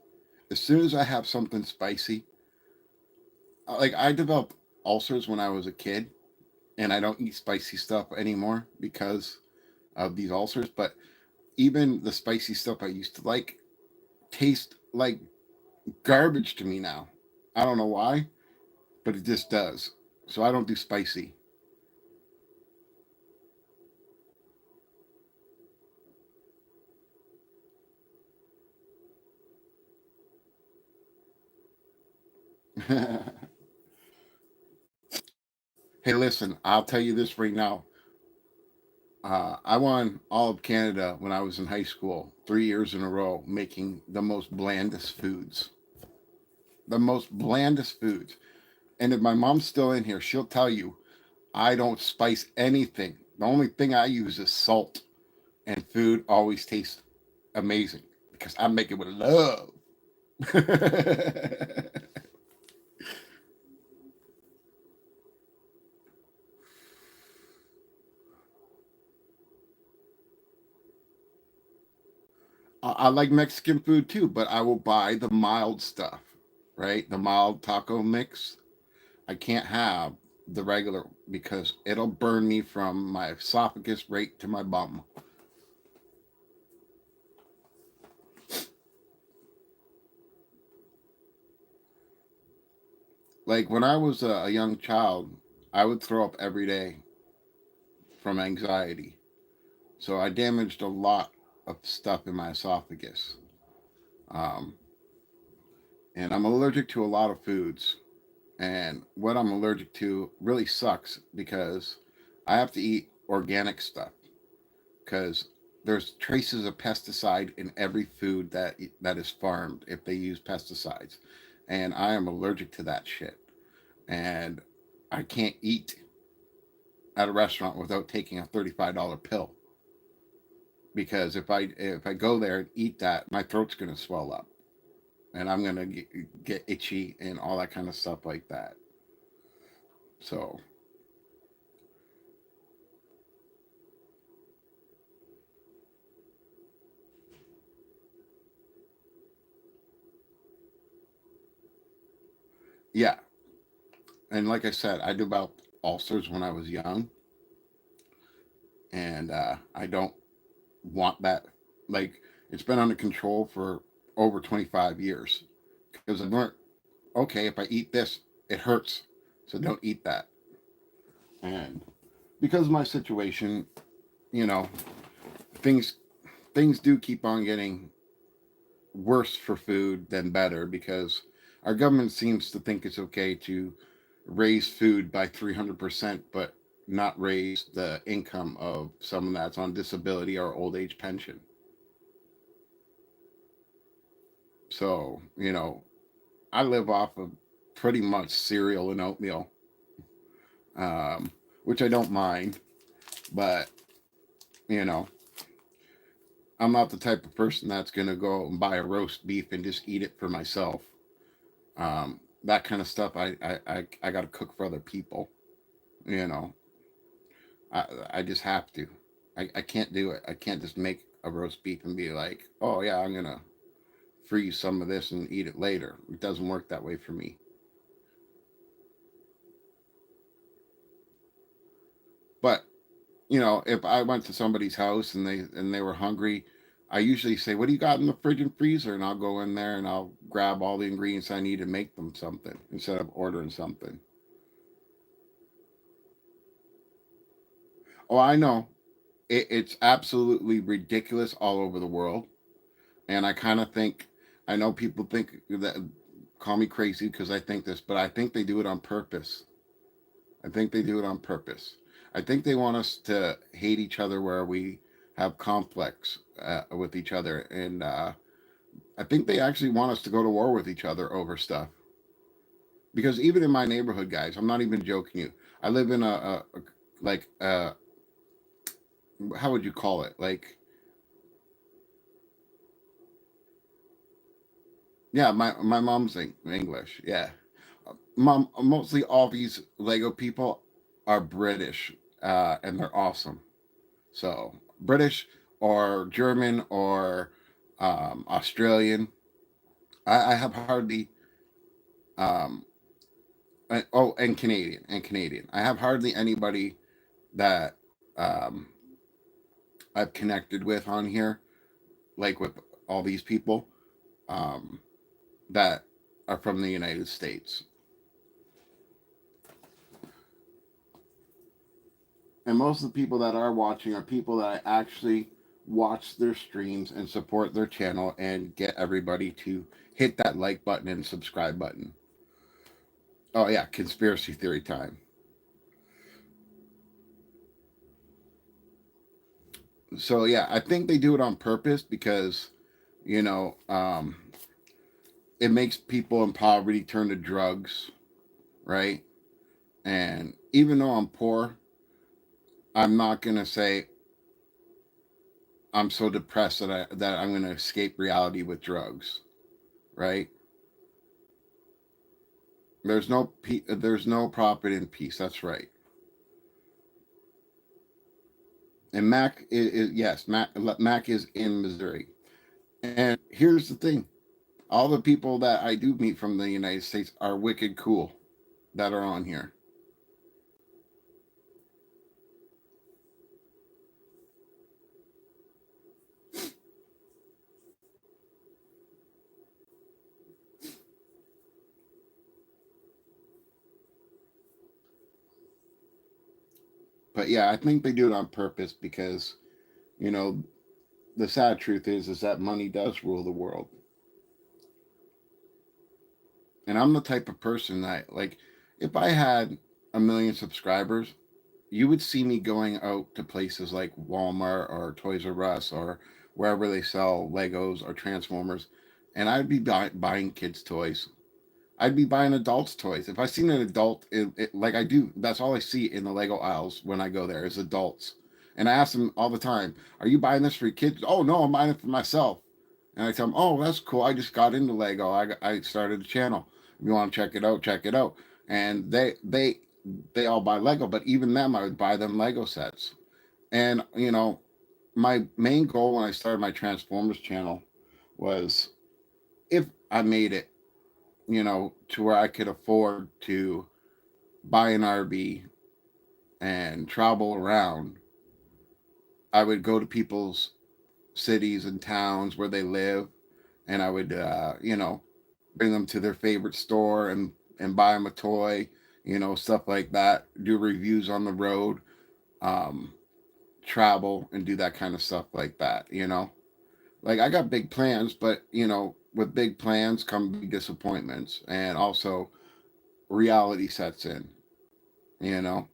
As soon as I have something spicy, like I developed ulcers when I was a kid, and I don't eat spicy stuff anymore because of these ulcers. But even the spicy stuff I used to like taste like garbage to me now. I don't know why, but it just does. So I don't do spicy. Hey, listen, I'll tell you this right now. I won all of Canada when I was in high school, 3 years in a row, making the most blandest foods. The most blandest foods. And if my mom's still in here, she'll tell you I don't spice anything. The only thing I use is salt, and food always tastes amazing because I make it with love. I like Mexican food too, but I will buy the mild stuff, right? The mild taco mix. I can't have the regular because it'll burn me from my esophagus right to my bum. Like when I was a young child, I would throw up every day from anxiety. So I damaged a lot of stuff in my esophagus. Um, and I'm allergic to a lot of foods. And what I'm allergic to really sucks because I have to eat organic stuff because there's traces of pesticide in every food that is farmed if they use pesticides. And I am allergic to that shit. And I can't eat at a restaurant without taking a $35 pill because if I go there and eat that, my throat's going to swell up and I'm going to get itchy and all that kind of stuff like that. So, yeah. And like I said, I developed ulcers when I was young, and I don't want that. Like, it's been under control for over 25 years because I've learned, okay, if I eat this, it hurts. So don't eat that. And because of my situation, you know, things things do keep on getting worse for food than better because Our government seems to think it's okay to raise food by 300%, but not raise the income of someone that's on disability or old age pension. So, I live off of pretty much cereal and oatmeal, um, which I don't mind, but, you know, I'm not the type of person that's going to go and buy a roast beef and just eat it for myself. That kind of stuff, I got to cook for other people. You know, I just have to. I can't do it. I can't just make a roast beef and be like, oh, yeah, I'm going to freeze some of this and eat it later. It doesn't work that way for me. But if I went to somebody's house and they were hungry, I usually say, "What do you got in the fridge and freezer?" And I'll go in there and I'll grab all the ingredients I need to make them something instead of ordering something. Oh, I know it's absolutely ridiculous all over the world, and I kind of think I know people think that call me crazy because I think this, but I think they do it on purpose. I think they do it on purpose. I think they want us to hate each other where we have conflicts with each other, and I think they actually want us to go to war with each other over stuff. Because even in my neighborhood, guys, I'm not even joking you. I live in a like how would you call it? Like yeah, my mom's English. Yeah, mom. Mostly all these Lego people are British, and they're awesome. So British or German or Australian. I have hardly um, oh, and Canadian. I have hardly anybody that I've connected with on here, like with all these people um, that are from the United States. And most of the people that are watching are people that I actually watch their streams and support their channel and get everybody to hit that like button and subscribe button. Oh, yeah, conspiracy theory time. So, yeah, I think they do it on purpose because, you know, um, it makes people in poverty turn to drugs, right? And even though I'm poor, I'm not gonna say I'm so depressed that I'm gonna escape reality with drugs, right? There's no profit in peace. That's right. And Mac is yes, Mac is in Missouri. And here's the thing: all the people that I do meet from the United States are wicked cool that are on here. But yeah, I think they do it on purpose because you know the sad truth is that money does rule the world. And I'm the type of person that like if I had a million subscribers, you would see me going out to places like Walmart or Toys R Us or wherever they sell Legos or Transformers, and I'd be buying kids' toys. I'd be buying adults' toys. If I seen an adult, like I do, that's all I see in the Lego aisles when I go there is adults. And I ask them all the time, "Are you buying this for your kids?" "Oh no, I'm buying it for myself." And I tell them, "Oh, that's cool. I just got into Lego. I started a channel. If you want to check it out, check it out." And they all buy Lego, but even them, I would buy them Lego sets. And my main goal when I started my Transformers channel was if I made it, to where I could afford to buy an RV and travel around, I would go to people's cities and towns where they live, and I would, bring them to their favorite store and buy them a toy, stuff like that. Do reviews on the road, um, travel and do that kind of stuff like that. Like I got big plans, but with big plans come big disappointments, and also reality sets in. You know,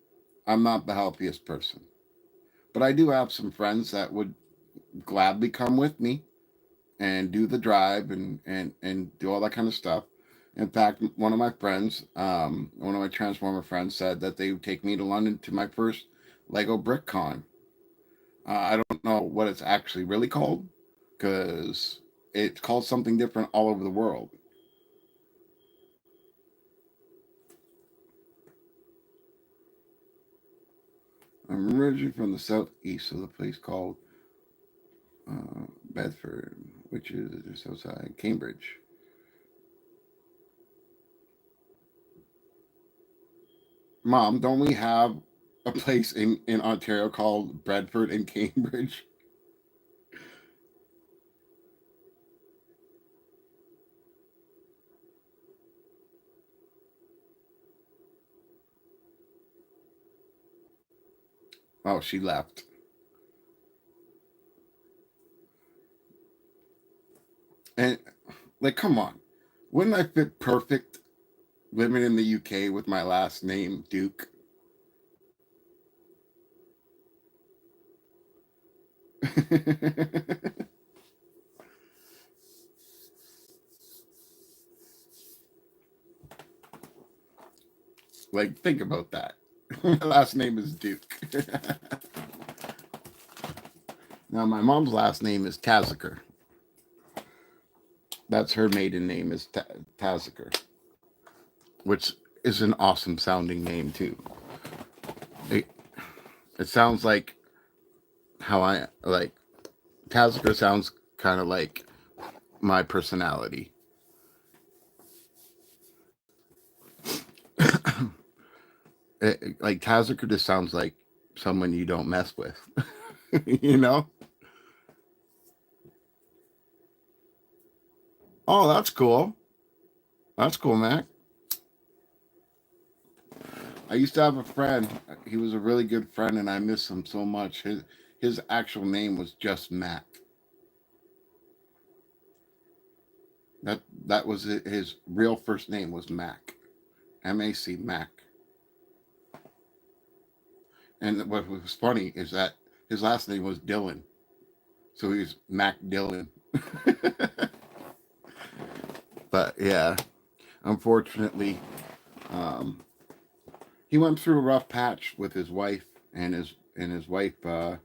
I'm not the healthiest person, but I do have some friends that would gladly come with me and do the drive and do all that kind of stuff. In fact, one of my friends, one of my Transformer friends, said that they would take me to London to my first Lego Brick Con. I don't know what it's actually really called because it's called something different all over the world. I'm originally from the southeast of the place called Bedford, which is just outside Cambridge. Mom, don't we have a place in Ontario called Bedford and Cambridge? Oh, she left. And like, come on, wouldn't I fit perfect living in the UK with my last name Duke? Like, think about that. My last name is Duke. Now, my mom's last name is Taziker. That's her maiden name is Taziker, which is an awesome sounding name too. It, it sounds like how I like Taziker sounds kind of like my personality. Like Taziker just sounds like someone you don't mess with, you know? Oh, that's cool. That's cool, Mac. I used to have a friend. He was a really good friend, and I miss him so much. His actual name was just Mac. That was his real first name was Mac, Mac, Mac. And what was funny is that his last name was Dylan, so he's Mac Dylan. But yeah, unfortunately, um, he went through a rough patch with his wife, and his wife kind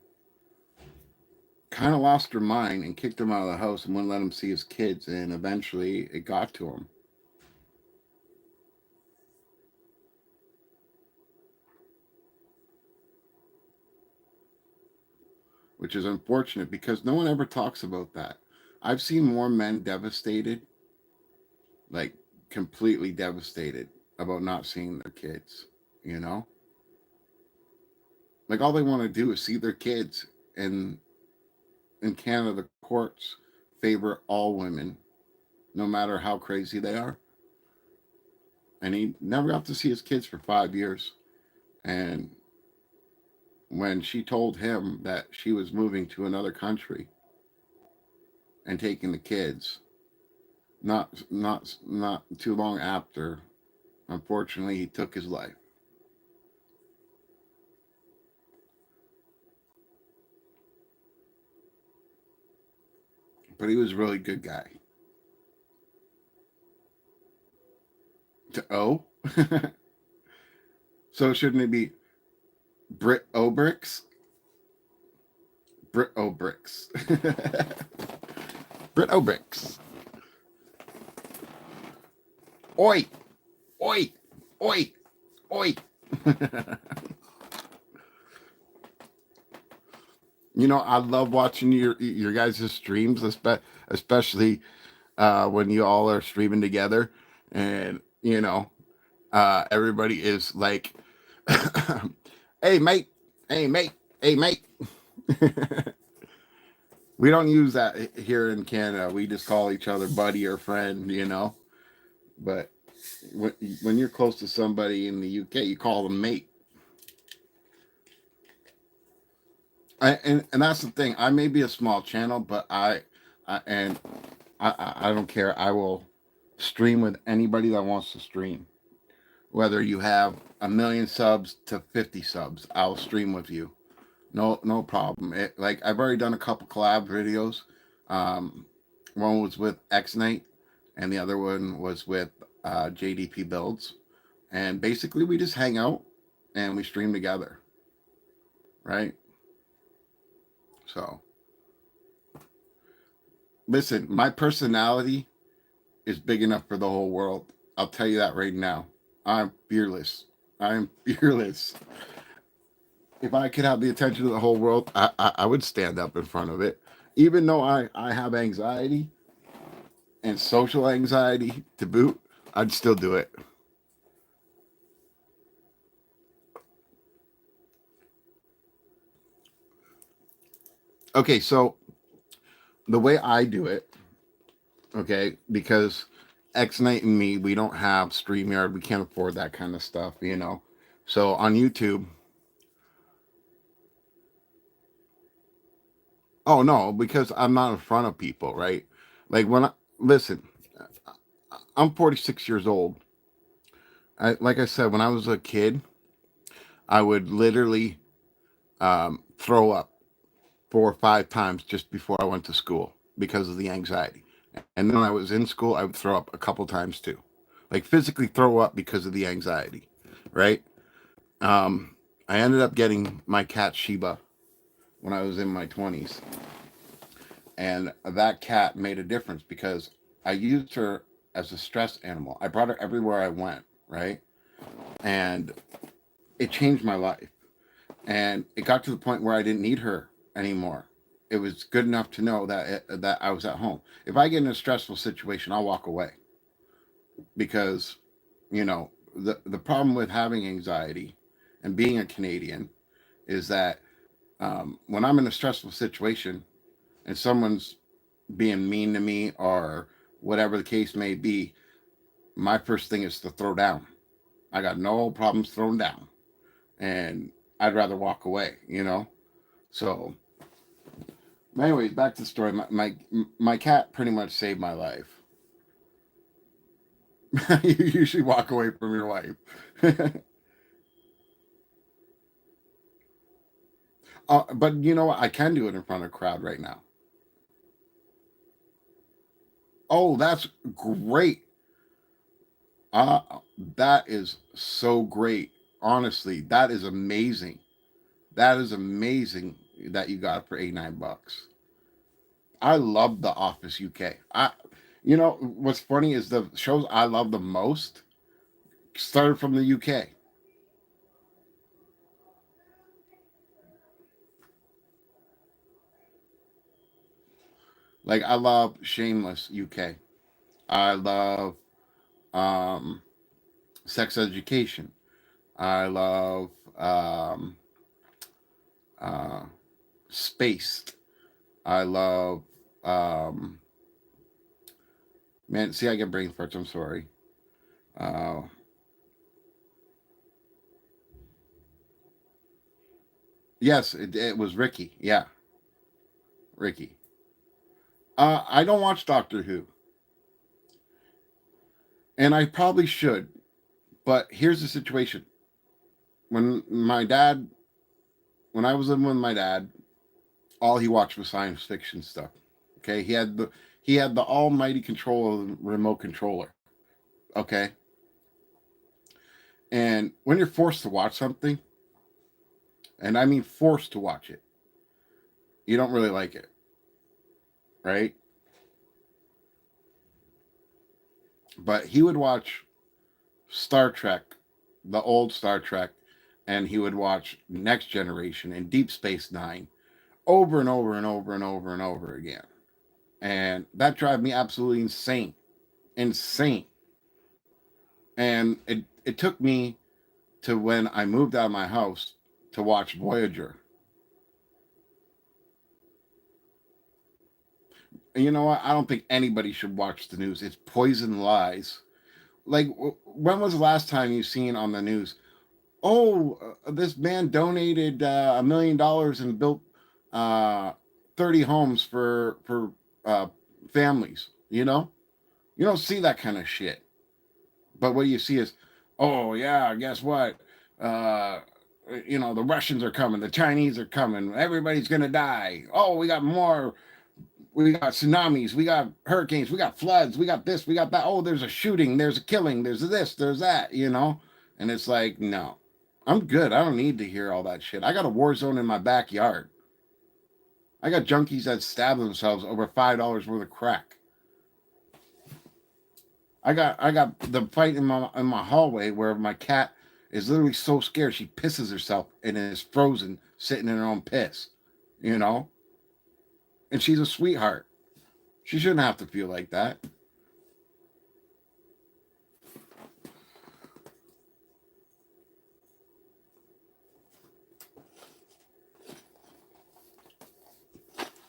of lost her mind and kicked him out of the house and wouldn't let him see his kids. And eventually, it got to him, which is unfortunate because no one ever talks about that. I've seen more men devastated, like completely devastated about not seeing their kids. You know, like all they want to do is see their kids. And in Canada, the courts favor all women, no matter how crazy they are. And he never got to see his kids for 5 years. And when she told him that she was moving to another country and taking the kids, not too long after, unfortunately, he took his life. But he was a really good guy. To O, so shouldn't it be Brit Obricks? Brit Obricks. Brit Obricks. Oi, oi, oi, oi. You know, I love watching your guys' streams, especially when you all are streaming together, and everybody is like, "Hey mate, hey mate, hey mate." We don't use that here in Canada. We just call each other buddy or friend, But when you're close to somebody in the UK, you call them mate. And that's the thing. I may be a small channel, but I and I don't care. I will stream with anybody that wants to stream. Whether you have 1 million subs to 50 subs, I'll stream with you. No problem. Like I've already done a couple collab videos. Um, One was with X Knight, and the other one was with JDP Builds. And basically, we just hang out and we stream together, right? So, listen, my personality is big enough for the whole world. I'll tell you that right now. I'm fearless. I'm fearless. If I could have the attention of the whole world, I would stand up in front of it. Even though I have anxiety and social anxiety to boot, I'd still do it. Okay, so the way I do it, okay, because X Night and me, we don't have StreamYard. We can't afford that kind of stuff, you know. So on YouTube, oh no, because I'm not in front of people, right? Like when I listen, I'm 46 years old. Like I said, when I was a kid, I would literally throw up 4 or 5 times just before I went to school because of the anxiety. And then when I was in school, I would throw up a couple times too, like physically throw up because of the anxiety, right? I ended up getting my cat Sheba when I was in my 20s, and that cat made a difference because I used her as a stress animal. I brought her everywhere I went, right? And it changed my life. And it got to the point where I didn't need her anymore. It was good enough to know that I was at home. If I get in a stressful situation, I'll walk away because, you know, the problem with having anxiety and being a Canadian is that when I'm in a stressful situation and someone's being mean to me or whatever the case may be, my first thing is to throw down. I got no problems throwing down, and I'd rather walk away, you know. So, anyways, back to the story. My cat pretty much saved my life. You usually walk away from your wife. But you know what? I can do it in front of a crowd right now. Oh, that's great. Uh, that is so great. Honestly, that is amazing. That is amazing that you got it for $89. I love The Office UK. You know, what's funny is the shows I love the most started from the UK. Like I love Shameless UK. I love um, Sex Education. I love uh, Spaced. I love um, man. See, I get brain farts. I'm sorry. Uh, yes, it was Ricky. Yeah, Ricky. I don't watch Doctor Who, and I probably should. But here's the situation: when my dad, when I was living with my dad, all he watched was science fiction stuff. Okay, he had the almighty control of the remote controller. Okay, and when you're forced to watch something, and I mean forced to watch it, you don't really like it, right? But he would watch Star Trek, the old Star Trek, and he would watch Next Generation and Deep Space Nine over and over and over and over and over again. And that drive me absolutely insane. Insane. And it took me to when I moved out of my house to watch Voyager. And you know what? I don't think anybody should watch the news. It's poison lies. Like, when was the last time you seen on the news? Oh, this man donated $1 million and built uh, 30 homes for families. You know, you don't see that kind of shit. But what you see is, oh yeah, guess what? Uh, the Russians are coming, the Chinese are coming, everybody's gonna die. Oh, we got more. We got tsunamis, we got hurricanes, we got floods, we got this, we got that. Oh, there's a shooting, there's a killing, there's this, there's that. And it's like, no, I'm good. I don't need to hear all that shit. I got a war zone in my backyard. I got junkies that stab themselves over $5 worth of crack. I got the fight in my hallway where my cat is literally so scared she pisses herself and is frozen sitting in her own piss, you know? And she's a sweetheart. She shouldn't have to feel like that.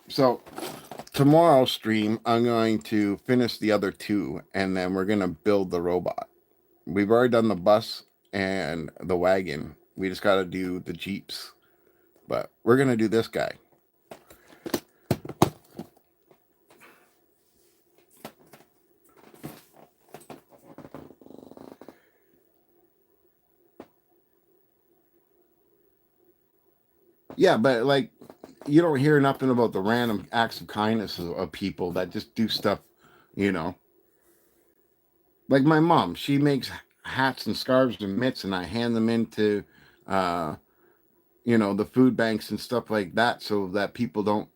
So tomorrow's stream, I'm going to finish the other two, and then we're gonna build the robot. We've already done the bus and the wagon. We just got to do the jeeps, but we're gonna do this guy. Yeah, but like, you don't hear nothing about the random acts of kindness of people that just do stuff, you know. Like my mom, she makes hats and scarves and mitts, and I hand them into, uh, the food banks and stuff like that, so that people don't,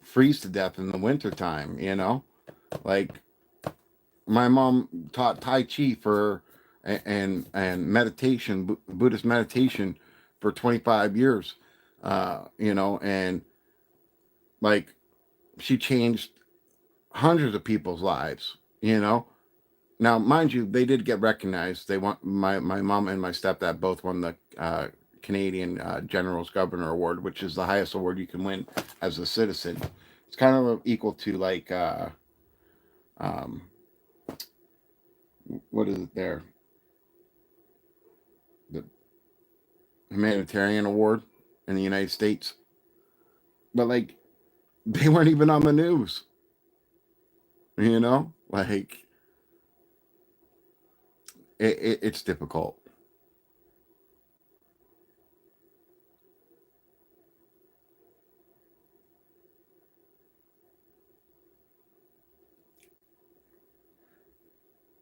freeze to death in the wintertime. Like my mom taught Tai Chi and meditation, Buddhist meditation, for 25 years. And like she changed hundreds of people's lives. Now, mind you, they did get recognized. They want my mom and my stepdad both won the Canadian General's Governor Award, which is the highest award you can win as a citizen. It's kind of equal to like um, what is it there? The humanitarian award in the United States. But like they weren't even on the news. Like it's difficult.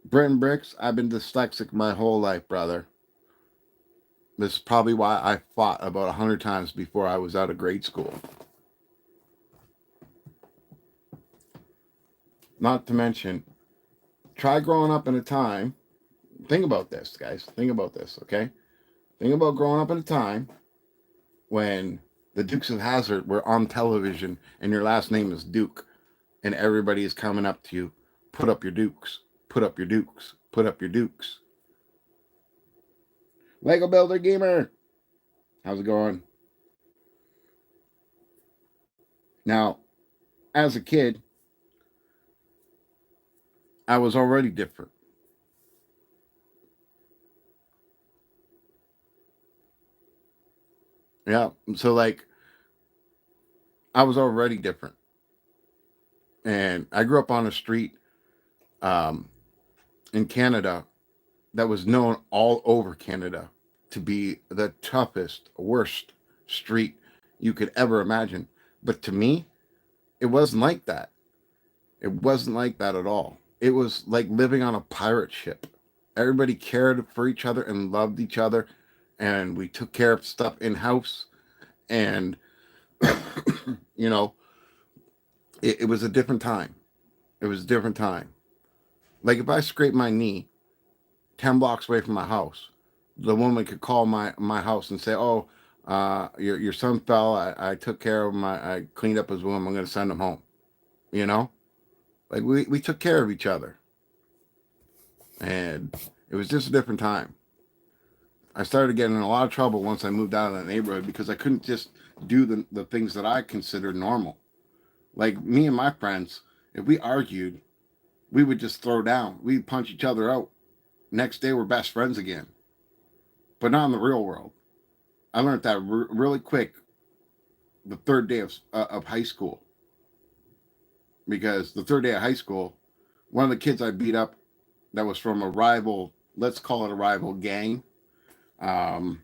Brenton Bricks, I've been dyslexic my whole life, brother. This is probably why I fought about 100 times before I was out of grade school. Not to mention, try growing up in a time. Think about this, guys. Think about this, okay? Think about growing up in a time when the Dukes of Hazzard were on television and your last name is Duke, and everybody is coming up to you, put up your Dukes, put up your Dukes, put up your Dukes. Lego Builder Gamer, how's it going? Now, as a kid, I was already different. Yeah, so like I was already different, and I grew up on a street um, in Canada that was known all over Canada to be the toughest, worst street you could ever imagine. But to me, it wasn't like that. It wasn't like that at all. It was like living on a pirate ship. Everybody cared for each other and loved each other, and we took care of stuff in house. And you know, it was a different time. It was a different time. Like if I scraped my knee 10 blocks away from my house, the woman could call my house and say, "Oh, your son fell. I took care of him. I cleaned up his wound. I'm going to send him home." You know, like we took care of each other, and it was just a different time. I started getting in a lot of trouble once I moved out of that neighborhood because I couldn't just do the things that I considered normal. Like me and my friends, if we argued, we would just throw down. We'd punch each other out. Next day, we're best friends again, but not in the real world. I learned that really quick the third day of high school. because the third day of high school, one of the kids I beat up that was from a rival, let's call it a rival gang, um,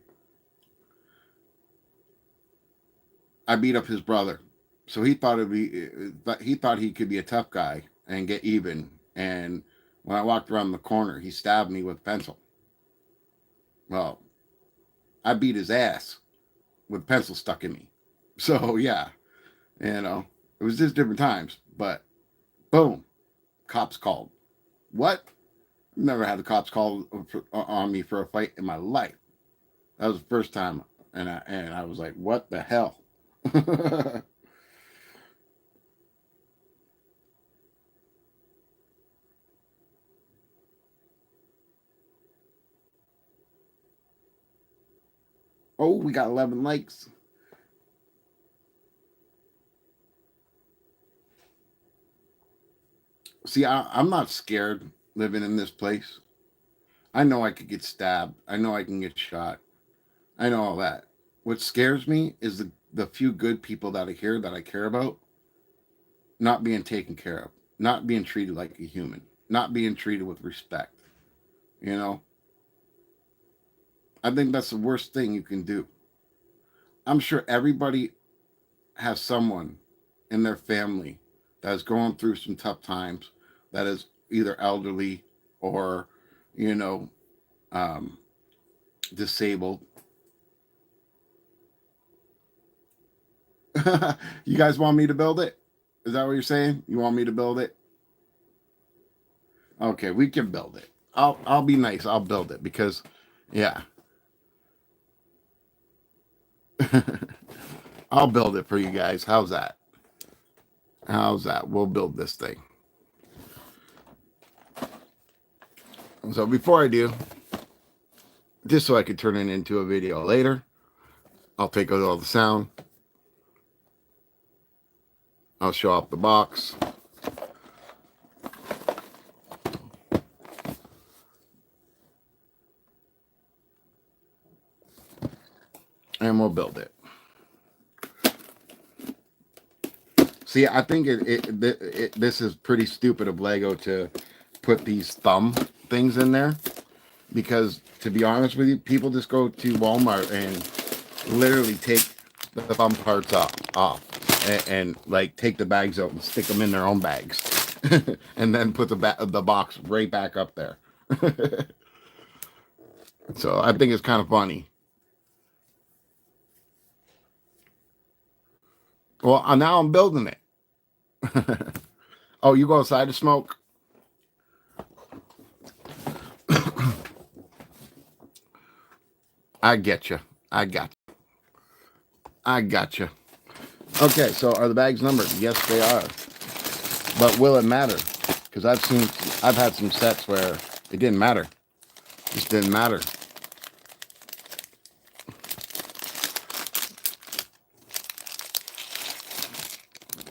I beat up his brother. So he thought he could be a tough guy and get even. And when I walked around the corner, he stabbed me with a pencil. Well, I beat his ass with a pencil stuck in me. So yeah, you know, it was just different times. But boom, cops called. What? Never had the cops called on me for a fight in my life. That was the first time, and I was like, what the hell? Oh, we got 11 likes. See, I'm not scared living in this place. I know I could get stabbed. I know I can get shot. I know all that. What scares me is the few good people that are here that I care about not being taken care of, not being treated like a human, not being treated with respect. You know, I think that's the worst thing you can do. I'm sure everybody has someone in their family that is going through some tough times, that is either elderly or, you know, um, disabled. You guys want me to build it? Is that what you're saying? You want me to build it? Okay, we can build it. I'll be nice. I'll build it because, yeah, I'll build it for you guys. How's that? How's that? We'll build this thing. So before I do, just so I could turn it into a video later, I'll take out all the sound. I'll show off the box. And we'll build it. See, I think this is pretty stupid of Lego to put these thumb things in there. Because, to be honest with you, people just go to Walmart and literally take the thumb parts off and like take the bags out and stick them in their own bags. And then put the box right back up there. So I think it's kind of funny. Well, now I'm building it. Oh, you go outside to smoke? I get you. I got you. I got you. Okay, so are the bags numbered? Yes, they are. But will it matter? Because I've had some sets where it didn't matter. It just didn't matter.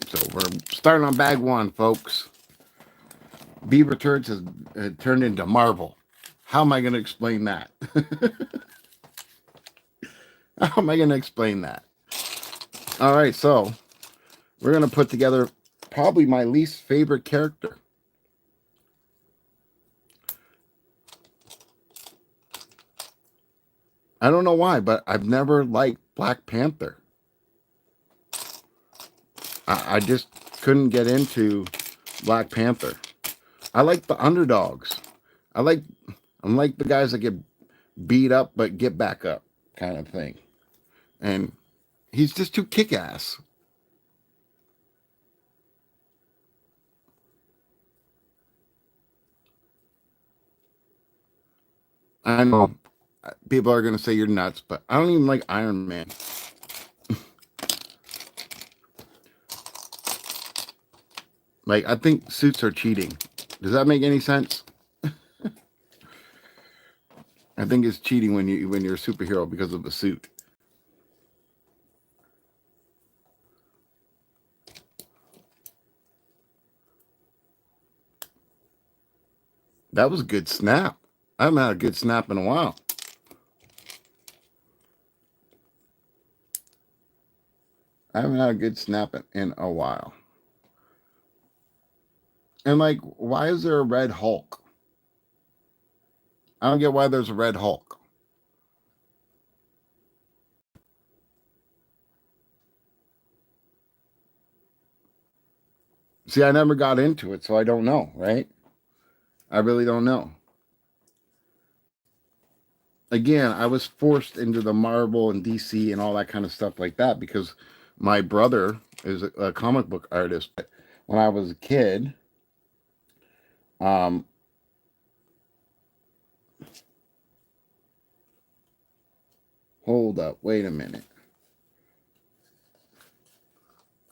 So we're starting on bag one, folks. Beaver Turds has turned into Marvel. How am I going to explain that? How am I going to explain that? All right, so we're going to put together probably my least favorite character. I don't know why, but I've never liked Black Panther. I just couldn't get into Black Panther. I like the underdogs. I'm like the guys that get beat up but get back up kind of thing. And he's just too kick-ass. I know people are going to say you're nuts, but I don't even like Iron Man. Like, I think suits are cheating. Does that make any sense? I think it's cheating when you're a superhero because of the suit. That was a good snap. I haven't had a good snap in a while. I haven't had a good snap in a while. And like, why is there a red Hulk? I don't get why there's a red Hulk. See, I never got into it, so I don't know, right? I really don't know. Again, I was forced into the Marvel and DC and all that kind of stuff like that because my brother is a comic book artist. When I was a kid, um, hold up, wait a minute.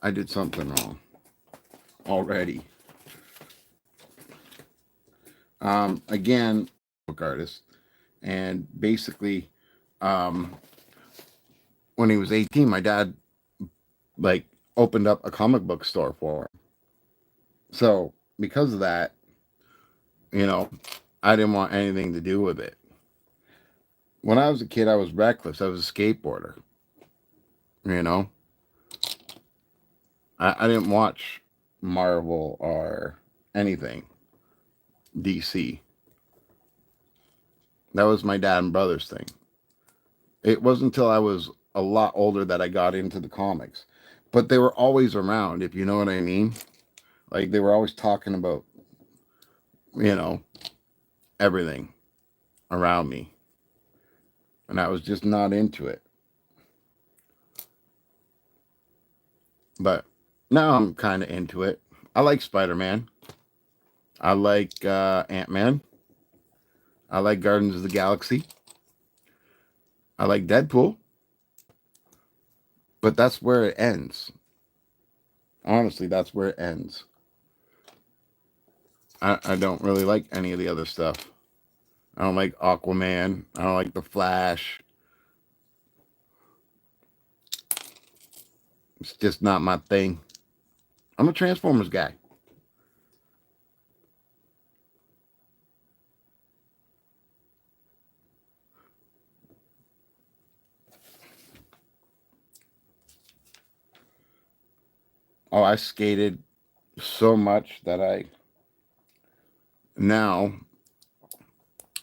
I did something wrong already. Again, book artist, and basically, um, when he was 18, my dad like opened up a comic book store for him. So because of that, you know, I didn't want anything to do with it. When I was a kid, I was reckless. I was a skateboarder. You know, I didn't watch Marvel or anything DC. That was my dad and brother's thing. It wasn't until I was a lot older that I got into the comics, but they were always around, if you know what I mean. Like they were always talking about, you know, everything around me, and I was just not into it. But now I'm kind of into it. I like Spider-Man. I like Ant-Man. I like Guardians of the Galaxy. I like Deadpool. But that's where it ends. Honestly, that's where it ends. I don't really like any of the other stuff. I don't like Aquaman. I don't like The Flash. It's just not my thing. I'm a Transformers guy. Oh, I skated so much that I now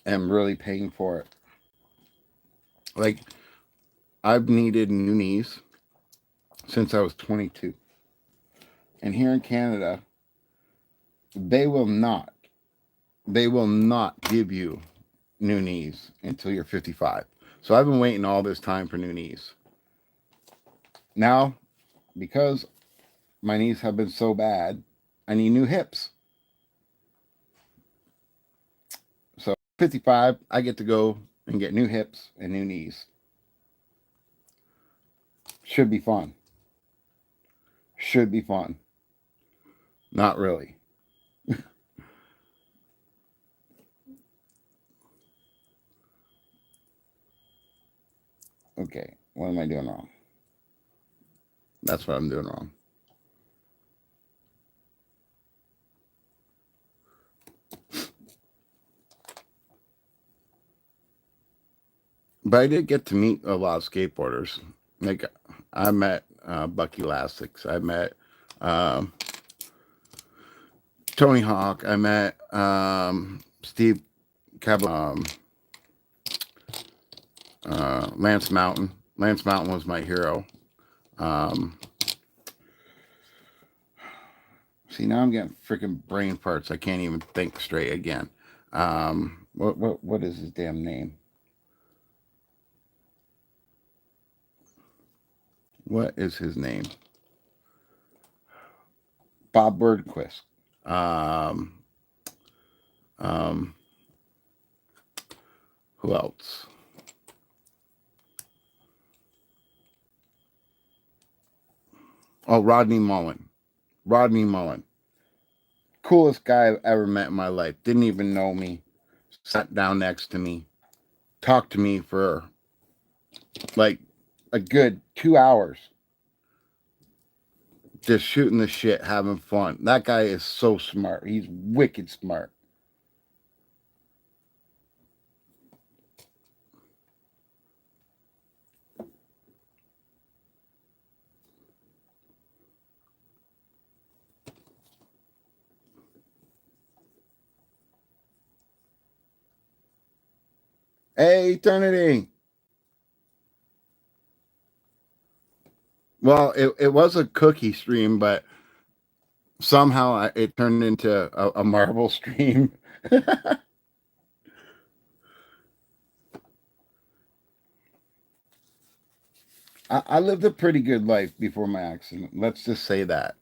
am really paying for it. Like, I've needed new knees since I was 22. And here in Canada, they will not, they will not give you new knees until you're 55. So I've been waiting all this time for new knees. Now, because my knees have been so bad, I need new hips. So 55, I get to go and get new hips and new knees. Should be fun. Should be fun. Not really. Okay, what am I doing wrong? That's what I'm doing wrong. But I did get to meet a lot of skateboarders. Like I met Bucky Elastics. I met um, Tony Hawk. I met Steve Cab. Lance Mountain. Lance Mountain was my hero. Um, see, now I'm getting freaking brain farts. I can't even think straight again. What is his damn name? What is his name? Bob Burnquist. Um, um, who else? Oh, Rodney Mullen. Rodney Mullen. Coolest guy I've ever met in my life. Didn't even know me. Sat down next to me. Talked to me for like a good 2 hours. Just shooting the shit, having fun. That guy is so smart. He's wicked smart. Hey, Eternity. Well, it was a cookie stream, but somehow it turned into a marble stream. I lived a pretty good life before my accident. Let's just say that.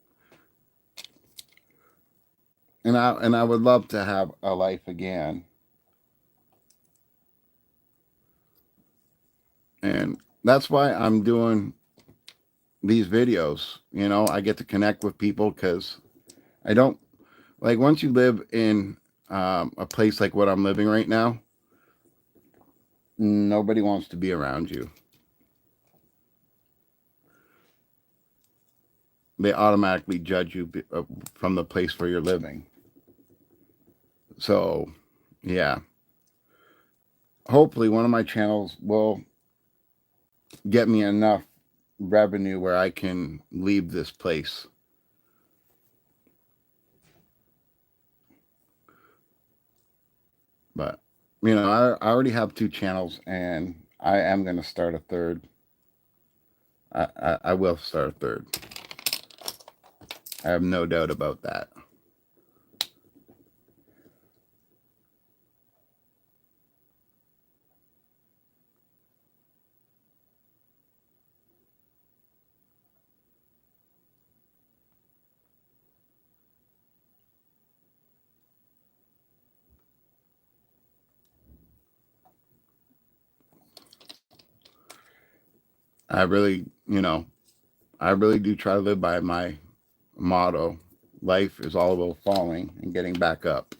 And I would love to have a life again. And that's why I'm doing these videos. I get to connect with people because I don't like once you live in a place like what I'm living right now, nobody wants to be around you. They automatically judge you from the place where you're living. So, yeah. Hopefully, one of my channels will get me enough revenue where I can leave this place. But, I already have 2 channels and I am going to start a third. I will start a third. I have no doubt about that. I really, I really do try to live by my motto. Life is all about falling and getting back up.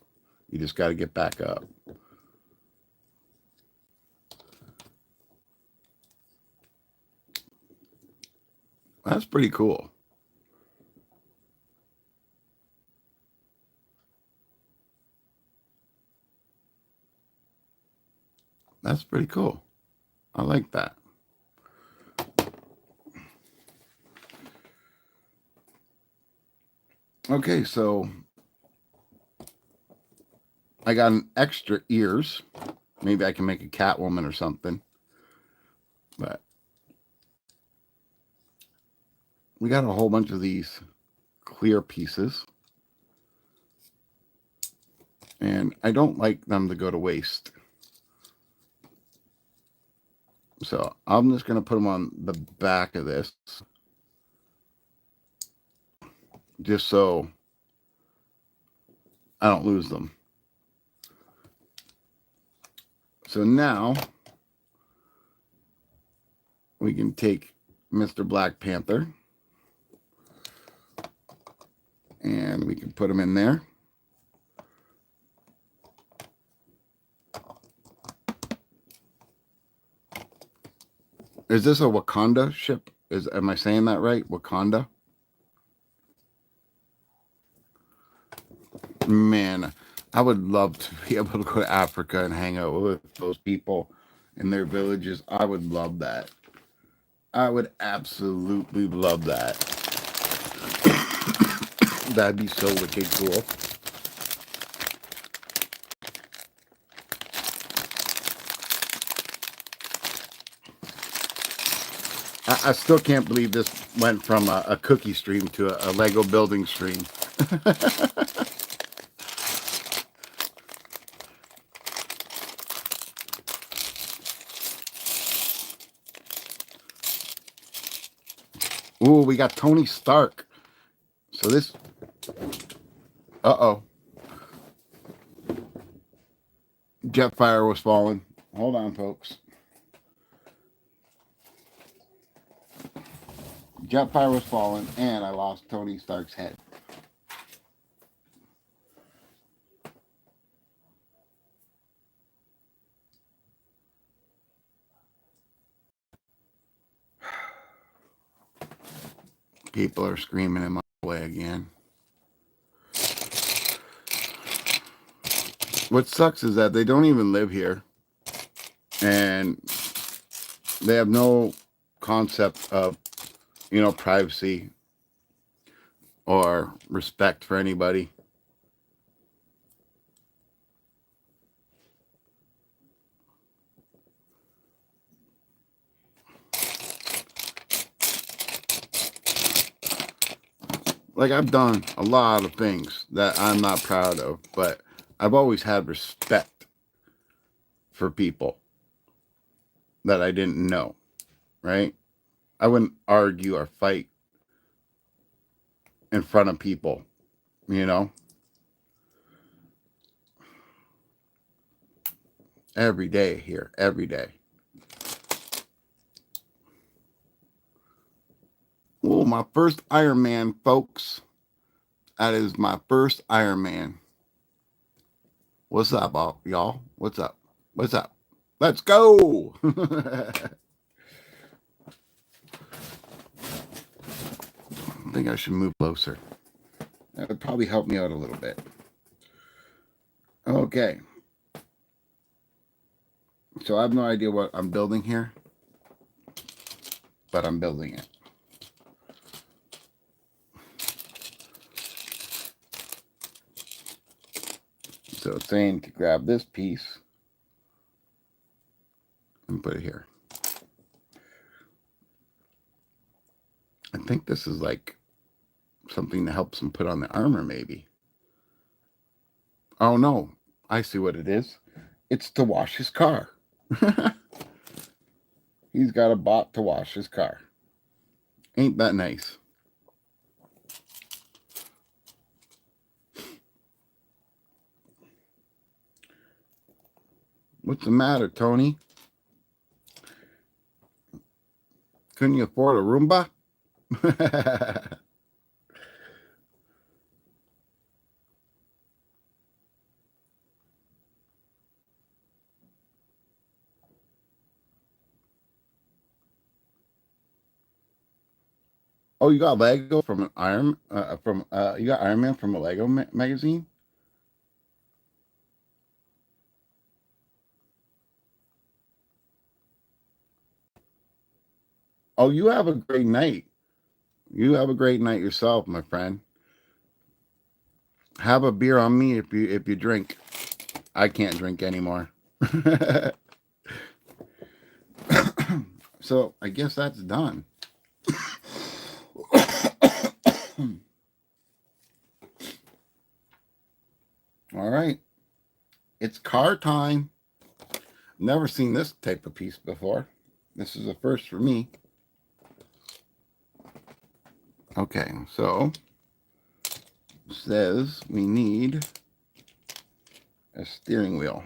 You just got to get back up. That's pretty cool. That's pretty cool. I like that. Okay, so I got an extra ears. Maybe I can make a Catwoman or something. But we got a whole bunch of these clear pieces. And I don't like them to go to waste. So I'm just going to put them on the back of this. Just so I don't lose them. So now we can take Mr. Black Panther and we can put him in there. Is this a Wakanda ship? Am I saying that right? Wakanda? Man, I would love to be able to go to Africa and hang out with those people in their villages. I would love that. I would absolutely love that. That'd be so wicked cool. I still can't believe this went from a cookie stream to a Lego building stream. Ooh, we got Tony Stark. So this... Uh-oh. Jetfire was falling. Hold on, folks. Jetfire was falling, and I lost Tony Stark's head. People are screaming in my way again. What sucks is that they don't even live here. And they have no concept of, privacy or respect for anybody. like I've done a lot of things that I'm not proud of, but I've always had respect for people that I didn't know, right? I wouldn't argue or fight in front of people, you know, every day here, every day. Oh, my first Iron Man, folks. That is my first Iron Man. What's up, y'all? What's up? What's up? Let's go! I think I should move closer. That would probably help me out a little bit. Okay. So I have no idea what I'm building here, but I'm building it. So it's saying to grab this piece and put it here. I think this is like something that helps him put on the armor, maybe. Oh no, I see what it is. It's to wash his car. He's got a bot to wash his car. Ain't that nice? What's the matter, Tony? Couldn't you afford a Roomba? Oh, you got Lego from an Iron you got Iron Man from a Lego magazine? Oh, you have a great night. You have a great night yourself, my friend. Have a beer on me if you drink. I can't drink anymore. So I guess that's done. All right. It's car time. Never seen this type of piece before. This is a first for me. Okay, so it says we need a steering wheel.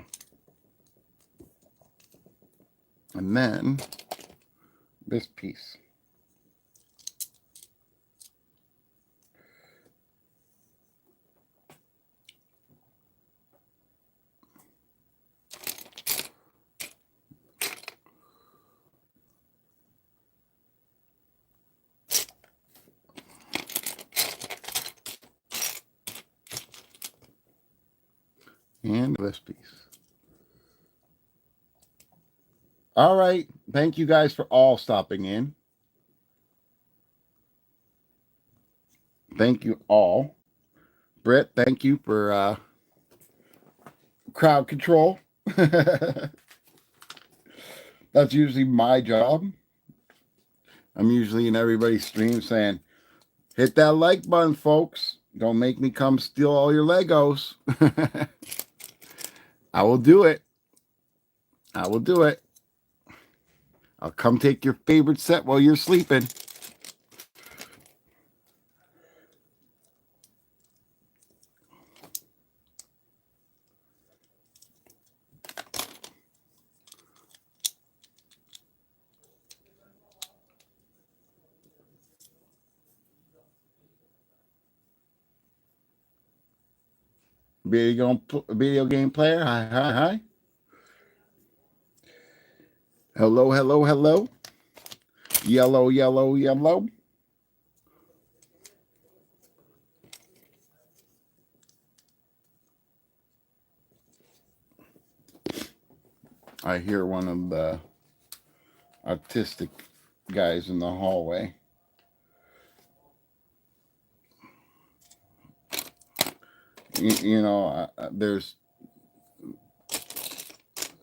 And then this piece. And this piece. All right. Thank you guys for all stopping in. Thank you all. Britt, thank you for crowd control. That's usually my job. I'm usually in everybody's stream saying, hit that like button, folks. Don't make me come steal all your Legos. I will do it. I will do it. I'll come take your favorite set while you're sleeping. Video game player. Hi, hi, hi. Hello, hello, hello. Yellow, yellow, yellow. I hear one of the autistic guys in the hallway. You know, there's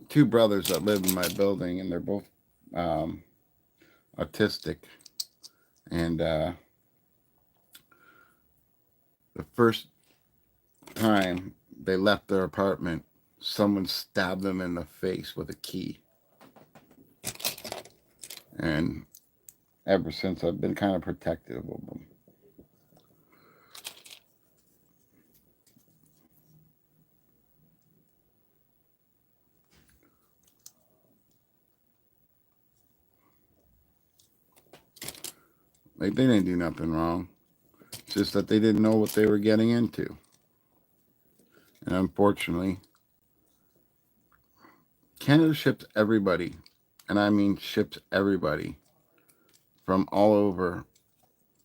two brothers that live in my building, and they're both autistic. And The first time they left their apartment, someone stabbed them in the face with a key. And ever since, I've been kind of protective of them. Like, they didn't do nothing wrong. It's just that they didn't know what they were getting into. And unfortunately, Canada ships everybody, and I mean ships everybody, from all over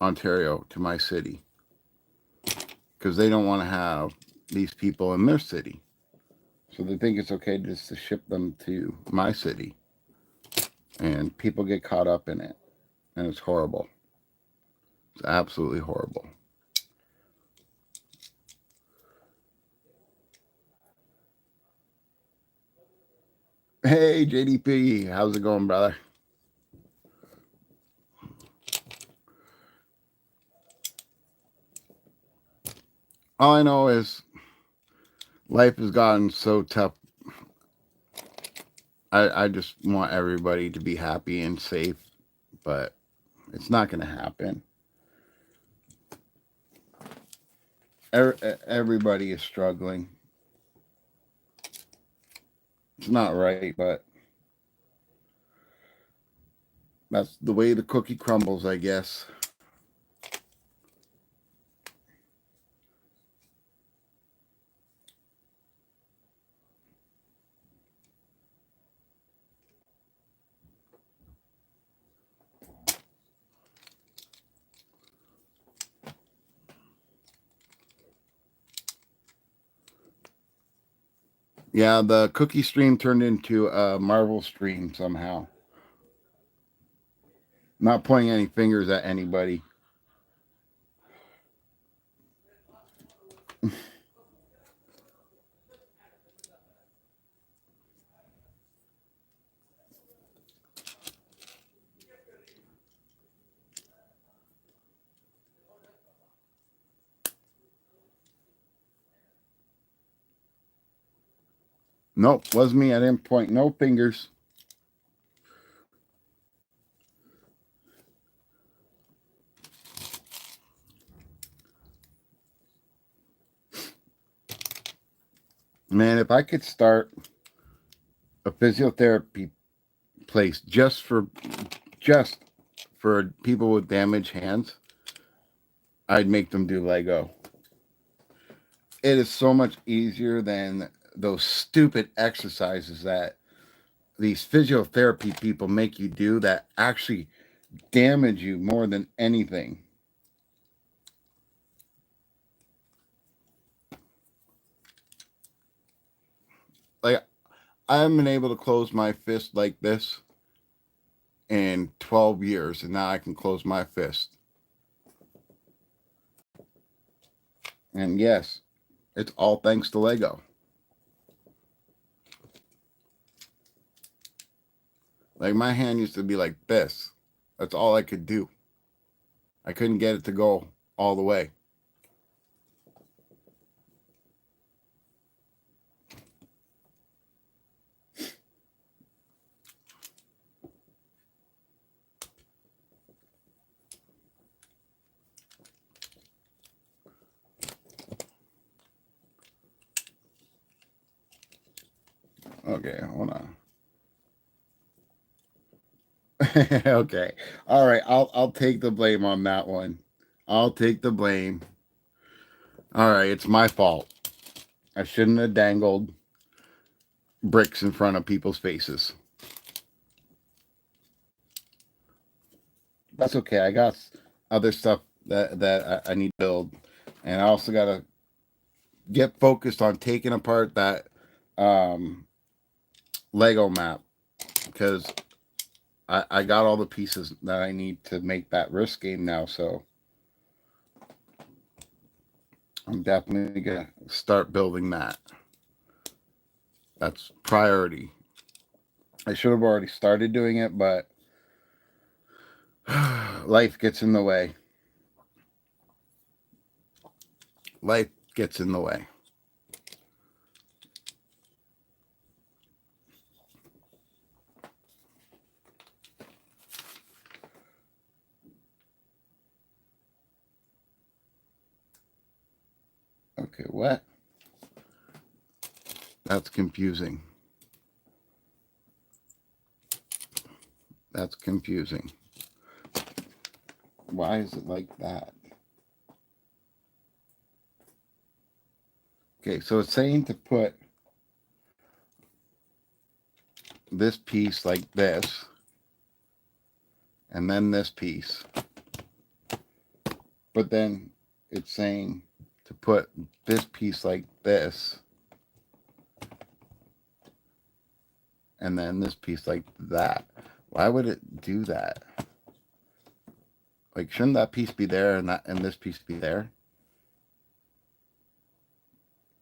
Ontario to my city, because they don't want to have these people in their city. So they think it's okay just to ship them to my city. And people get caught up in it. And it's horrible. It's absolutely horrible. Hey, JDP. How's it going, brother? All I know is life has gotten so tough. I just want everybody to be happy and safe, but it's not going to happen. Everybody is struggling. It's not right, but that's the way the cookie crumbles, I guess. Yeah, the cookie stream turned into a Marvel stream somehow. Not pointing any fingers at anybody. Nope, was me. I didn't point no fingers. Man, if I could start a physiotherapy place just for people with damaged hands, I'd make them do Lego. It is so much easier than those stupid exercises that these physiotherapy people make you do that actually damage you more than anything. Like, I haven't been able to close my fist like this in 12 years, and now I can close my fist. And yes, it's all thanks to Lego. Like, my hand used to be like this. That's all I could do. I couldn't get it to go all the way. Okay, hold on. Okay. All right, I'll take the blame on that one. I'll take the blame. All right, it's my fault. I shouldn't have dangled bricks in front of people's faces. That's okay. I got other stuff that I need to build, and I also got to get focused on taking apart that Lego map, because I got all the pieces that I need to make that risk game now. So I'm definitely gonna start building that. That's priority. I should have already started doing it, but life gets in the way. life gets in the way. Okay, what? That's confusing. That's confusing. Why is it like that? Okay, so it's saying to put this piece like this, and then this piece. But then it's saying to put this piece like this, and then this piece like that. Why would it do that? Like, shouldn't that piece be there and this piece be there?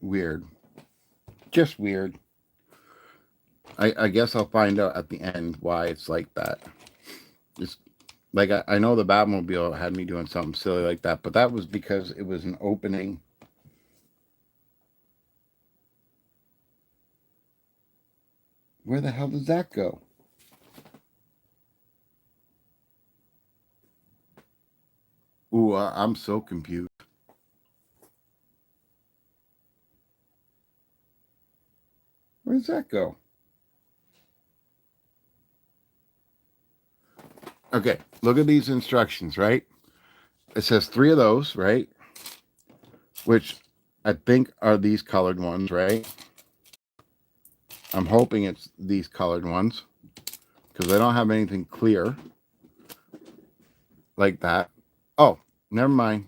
Weird. Just weird. I guess I'll find out at the end why it's like that. It's like I know the Batmobile had me doing something silly like that, but that was because it was an opening. Where the hell does that go? Ooh, I'm so confused. Where does that go? Okay, look at these instructions, right? It says 3 of those, right? Which I think are these colored ones, right? I'm hoping it's these colored ones because I don't have anything clear like that. Oh, never mind.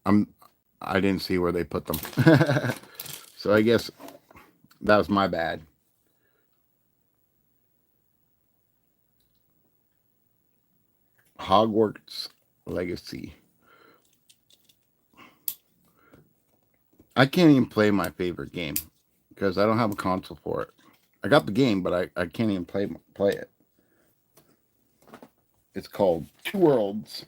I didn't see where they put them. So I guess that was my bad. Hogwarts Legacy. I can't even play my favorite game because I don't have a console for it. I got the game, but I can't even play it. It's called Two Worlds.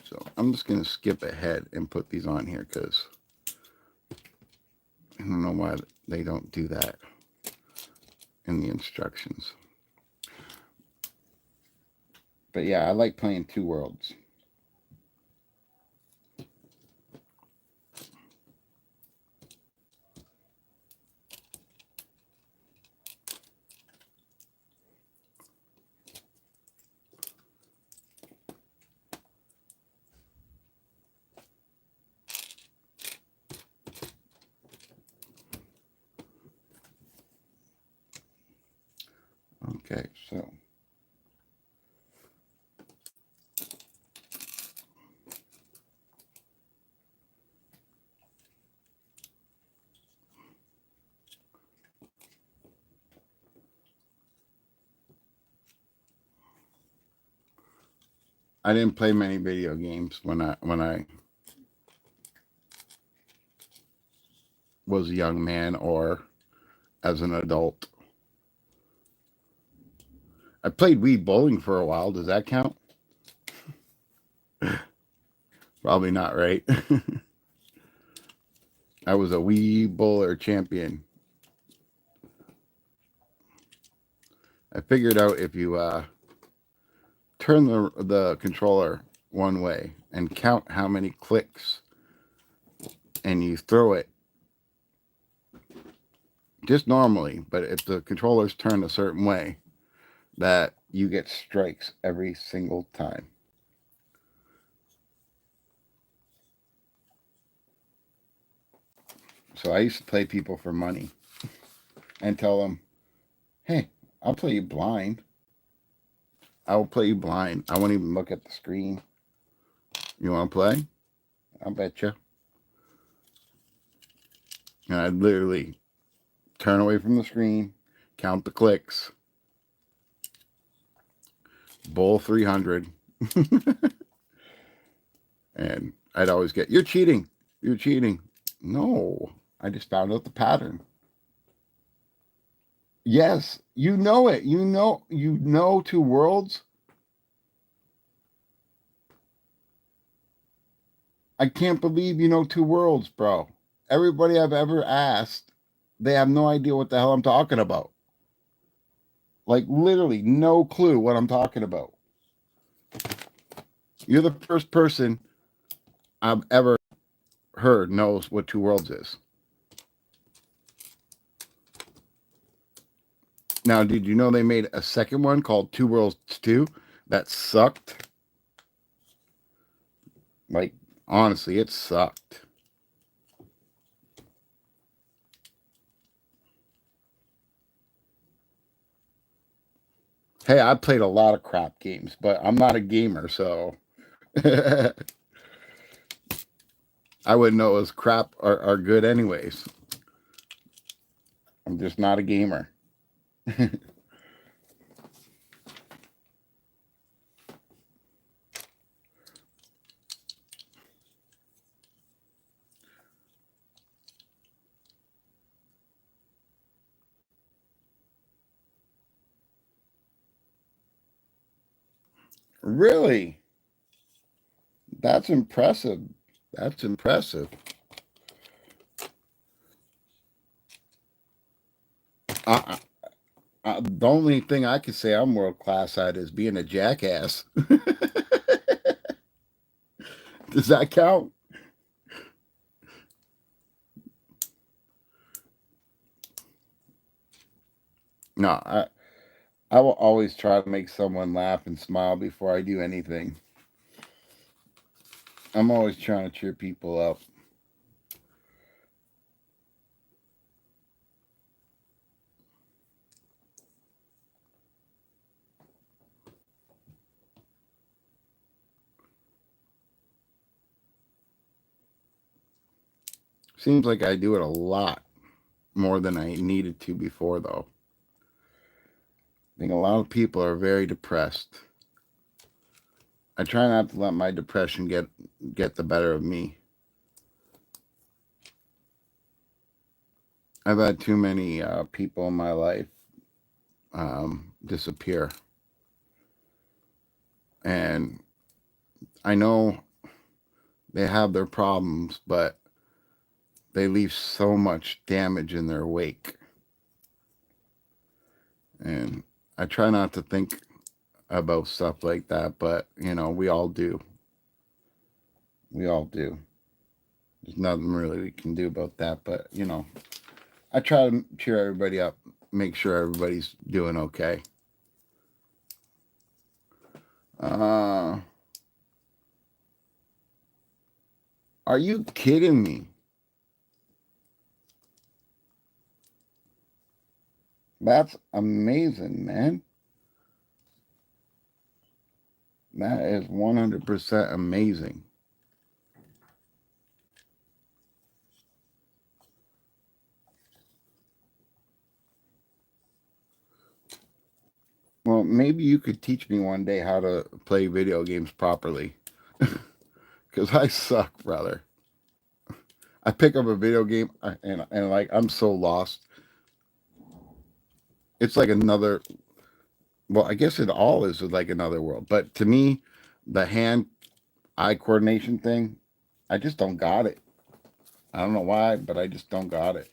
So I'm just going to skip ahead and put these on here because I don't know why they don't do that in the instructions. But yeah, I like playing Two Worlds. Okay, so I didn't play many video games when I was a young man or as an adult. I played Wii bowling for a while. Does that count? Probably not, right? I was a Wii bowler champion. I figured out if you turn the controller one way and count how many clicks and you throw it just normally, but if the controller's turned a certain way, that you get strikes every single time. So I used to play people for money and tell them, hey, I'll play you blind. I will play you blind. I won't even look at the screen. You want to play? I'll bet you. And I'd literally turn away from the screen, count the clicks, bowl 300. And I'd always get, you're cheating. You're cheating. No, I just found out the pattern. Yes, you know it. You know Two Worlds. I can't believe you know two worlds, bro. Everybody I've ever asked, they have no idea what the hell I'm talking about. Like, literally, no clue what I'm talking about. You're the first person I've ever heard knows what two worlds is. Now, did you know they made a second one called Two Worlds 2 that sucked? Like, honestly, it sucked. Hey, I played a lot of crap games, but I'm not a gamer, so I wouldn't know it was crap or good anyways. I'm just not a gamer. Really? That's impressive. That's impressive. I, the only thing I could say I'm world class at is being a jackass. Does that count? No, I will always try to make someone laugh and smile before I do anything. I'm always trying to cheer people up. Seems like I do it a lot more than I needed to before, though. I think a lot of people are very depressed. I try not to let my depression get the better of me. I've had too many people in my life disappear, and I know they have their problems, but they leave so much damage in their wake. And I try not to think about stuff like that, but you know, we all do. We all do. There's nothing really we can do about that, but you know, I try to cheer everybody up, make sure everybody's doing okay. Uh, are you kidding me? That's amazing, man. That is 100% amazing. Well, maybe you could teach me one day how to play video games properly. Because I suck, brother. I pick up a video game and like I'm so lost. It's like another, well, I guess it all is like another world. But to me, the hand eye coordination thing, I just don't got it. I don't know why, but I just don't got it.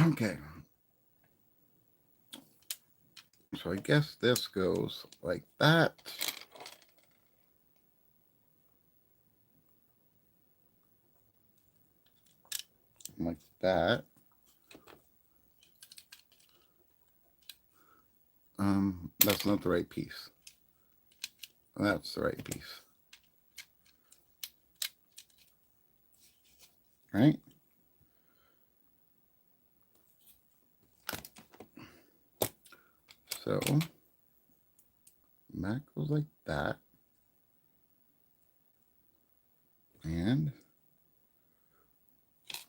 Okay. So I guess this goes like that. Like that. That's not the right piece. That's the right piece. Right? So that goes like that. And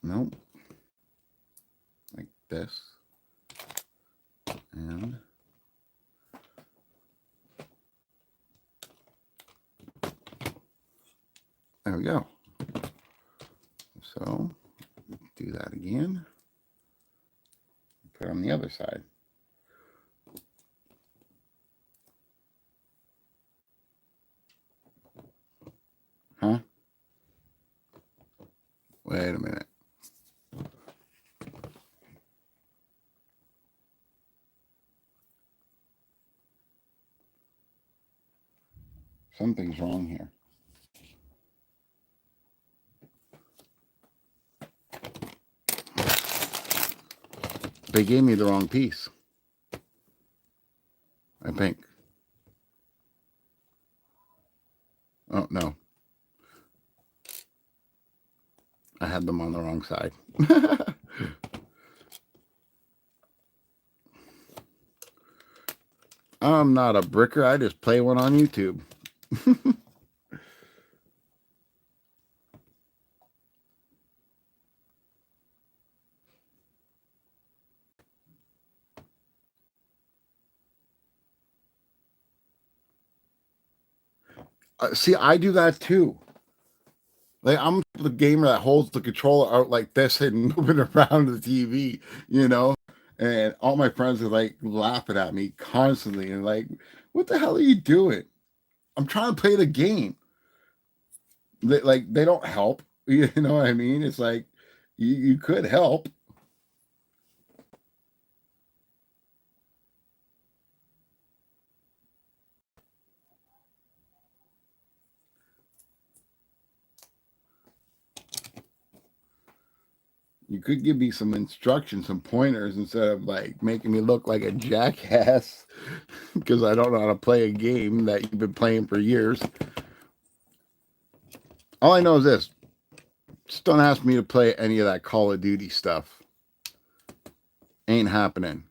nope. Like this. And there we go. So do that again. on the other side. Huh? Wait a minute. Something's wrong here. They gave me the wrong piece, I think. Oh, no. I had them on the wrong side. I'm not a bricker. I just play one on YouTube. See, I do that too. Like, I'm the gamer that holds the controller out like this and moving around the TV, you know? And all my friends are like laughing at me constantly and like, what the hell are you doing? I'm trying to play the game. They don't help. You know what I mean? It's like you could help. You could give me some instructions, some pointers instead of like making me look like a jackass because I don't know how to play a game that you've been playing for years. All I know is this. Just don't ask me to play any of that Call of Duty stuff. Ain't happening.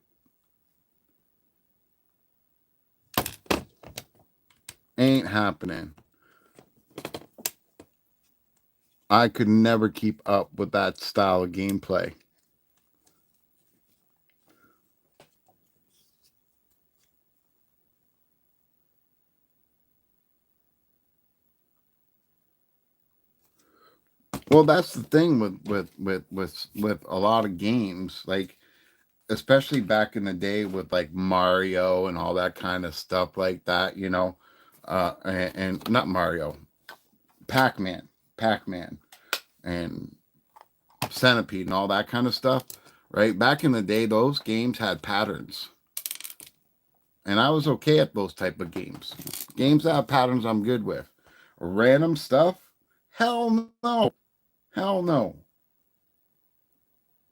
Ain't happening. I could never keep up with that style of gameplay. Well, that's the thing with a lot of games, like especially back in the day with like Mario and all that kind of stuff like that, you know, and not Mario, Pac-Man, Pac-Man, and Centipede and all that kind of stuff, right? Back in the day, those games had patterns, and I was okay at those type of games. Games that have patterns, I'm good with. Random stuff, hell no, hell no.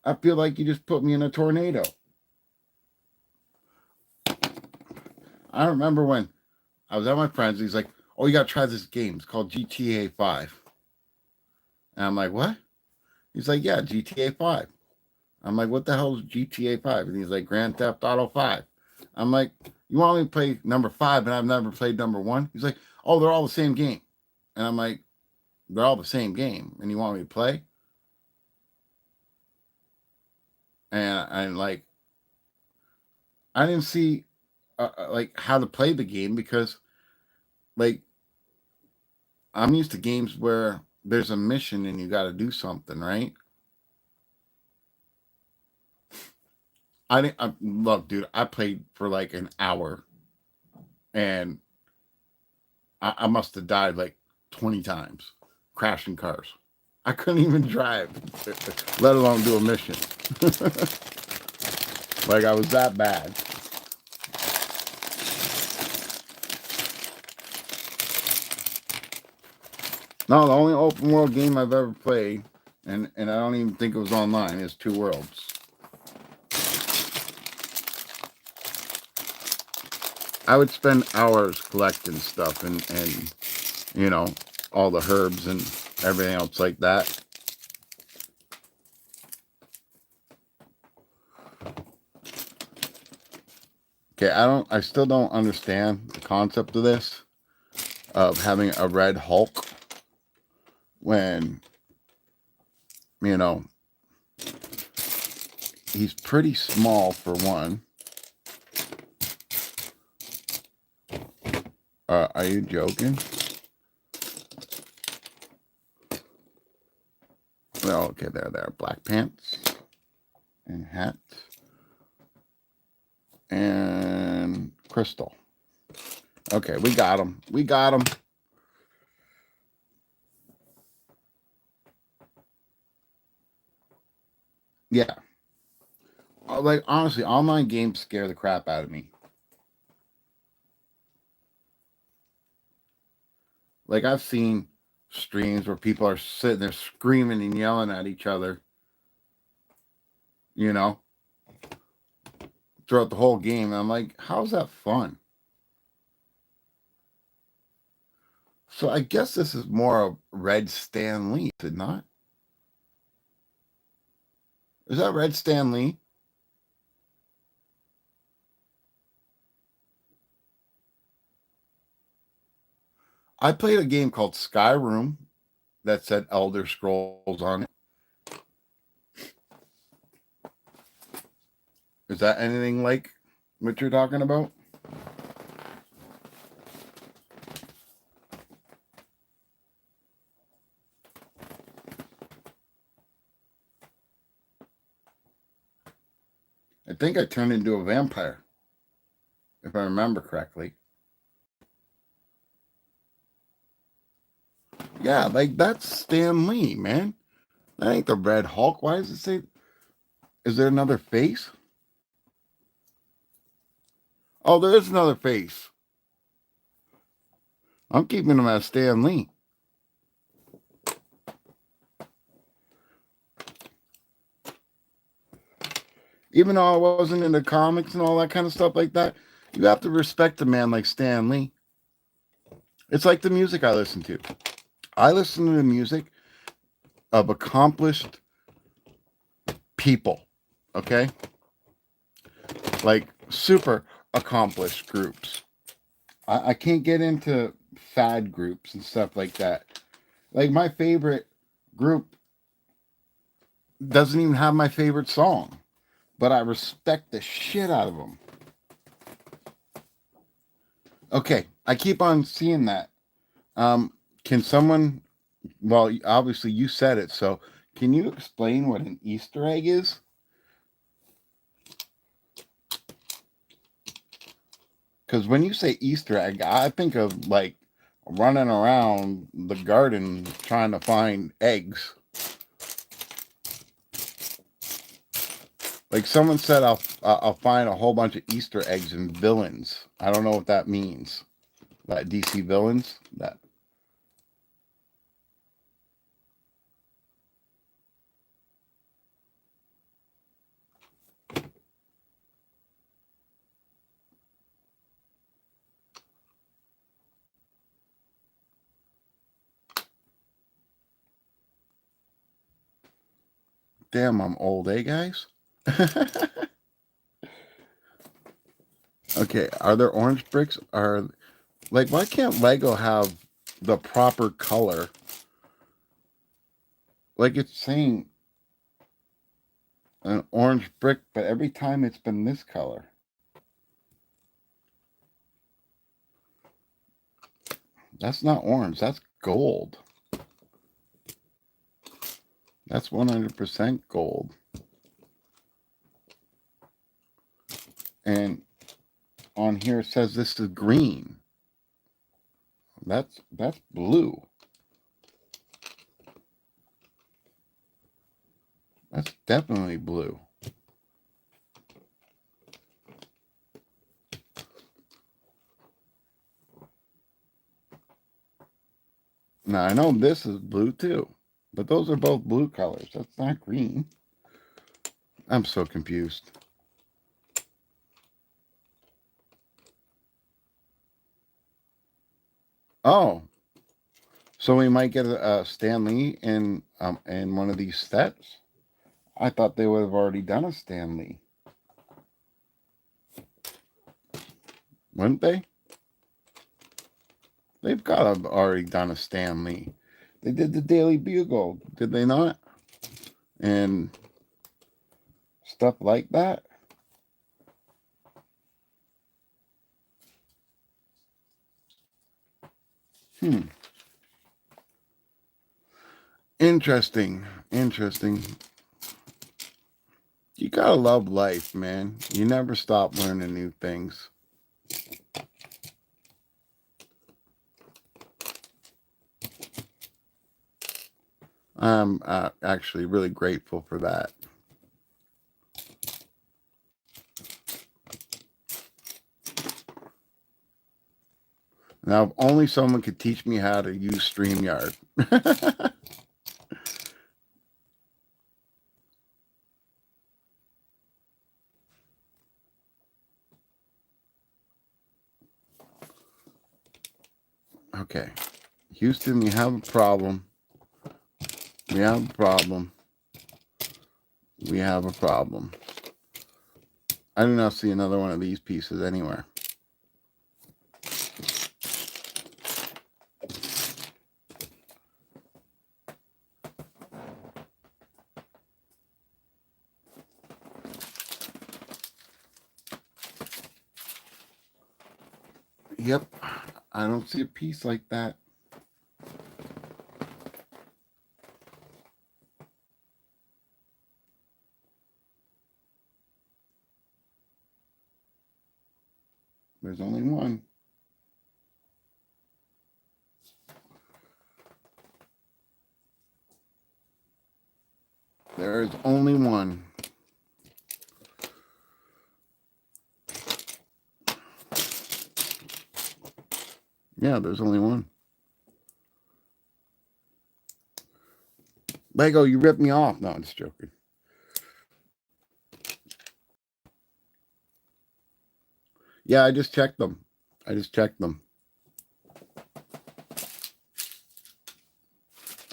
I feel like you just put me in a tornado. I remember when I was at my friend's, he's like, "Oh, you gotta try this game. It's called GTA 5." And I'm like, "What?" He's like, "Yeah, GTA 5." I'm like, "What the hell is GTA 5?" And he's like, "Grand Theft Auto 5." I'm like, "You want me to play number 5 and I've never played number 1?" He's like, "Oh, they're all the same game." And I'm like, "They're all the same game and you want me to play?" And like, I didn't see like how to play the game because like I'm used to games where there's a mission and you got to do something, right? I didn't look, dude. I played for like an hour, and I must have died like 20 times, crashing cars. I couldn't even drive, let alone do a mission. Like I was that bad. No, the only open world game I've ever played, and I don't even think it was online, is Two Worlds. I would spend hours collecting stuff and you know, all the herbs and everything else like that. Okay, I still don't understand the concept of this, of having a red Hulk when, you know, he's pretty small for one. Are you joking? Well, okay, there. Black pants and hat. crystal. Okay, we got him. We got him. Yeah. Like, honestly, online games scare the crap out of me. Like, I've seen streams where people are sitting there screaming and yelling at each other, you know, throughout the whole game. And I'm like, how's that fun? So I guess this is more of Red Stan Lee, is it not? Is that Red Stan Lee? I played a game called Skyrim that said Elder Scrolls on it. Is that anything like what you're talking about? I think I turned into a vampire, if I remember correctly. Yeah, like that's Stan Lee, man. That ain't the Red Hulk. Why does it say? Is there another face? Oh, there is another face. I'm keeping him as Stan Lee. Even though I wasn't into comics and all that kind of stuff like that, you have to respect a man like Stan Lee. It's like the music I listen to. I listen to the music of accomplished people, okay? Like super accomplished groups. I can't get into fad groups and stuff like that. Like my favorite group doesn't even have my favorite song, but I respect the shit out of them. Okay, I keep on seeing that. Can someone? Well, obviously you said it, so can you explain what an Easter egg is? Because when you say Easter egg, I think of like running around the garden trying to find eggs. Like someone said, I'll find a whole bunch of Easter eggs in villains. I don't know what that means. That DC villains. That. Damn, I'm old, eh, guys? Okay, are there orange bricks? Are like why can't Lego have the proper color? Like it's saying an orange brick, but every time it's been this color. That's not orange, that's gold. That's 100% gold. And on here it says this is green. That's blue. That's definitely blue. Now I know this is blue too, but those are both blue colors. That's not green. I'm so confused. Oh, so we might get a Stan Lee in one of these sets. I thought they would have already done a Stan Lee. Wouldn't they? They've got to have already done a Stan Lee. They did the Daily Bugle, did they not? And stuff like that. Interesting. Interesting. You gotta love life, man. You never stop learning new things. I'm actually really grateful for that. Now, if only someone could teach me how to use StreamYard. Okay. Houston, we have a problem. We have a problem. We have a problem. I do not see another one of these pieces anywhere. Yep. I don't see a piece like that. There's only one. There is only one. Yeah, there's only one. Lego, you ripped me off. No, I'm just joking. Yeah, I just checked them. I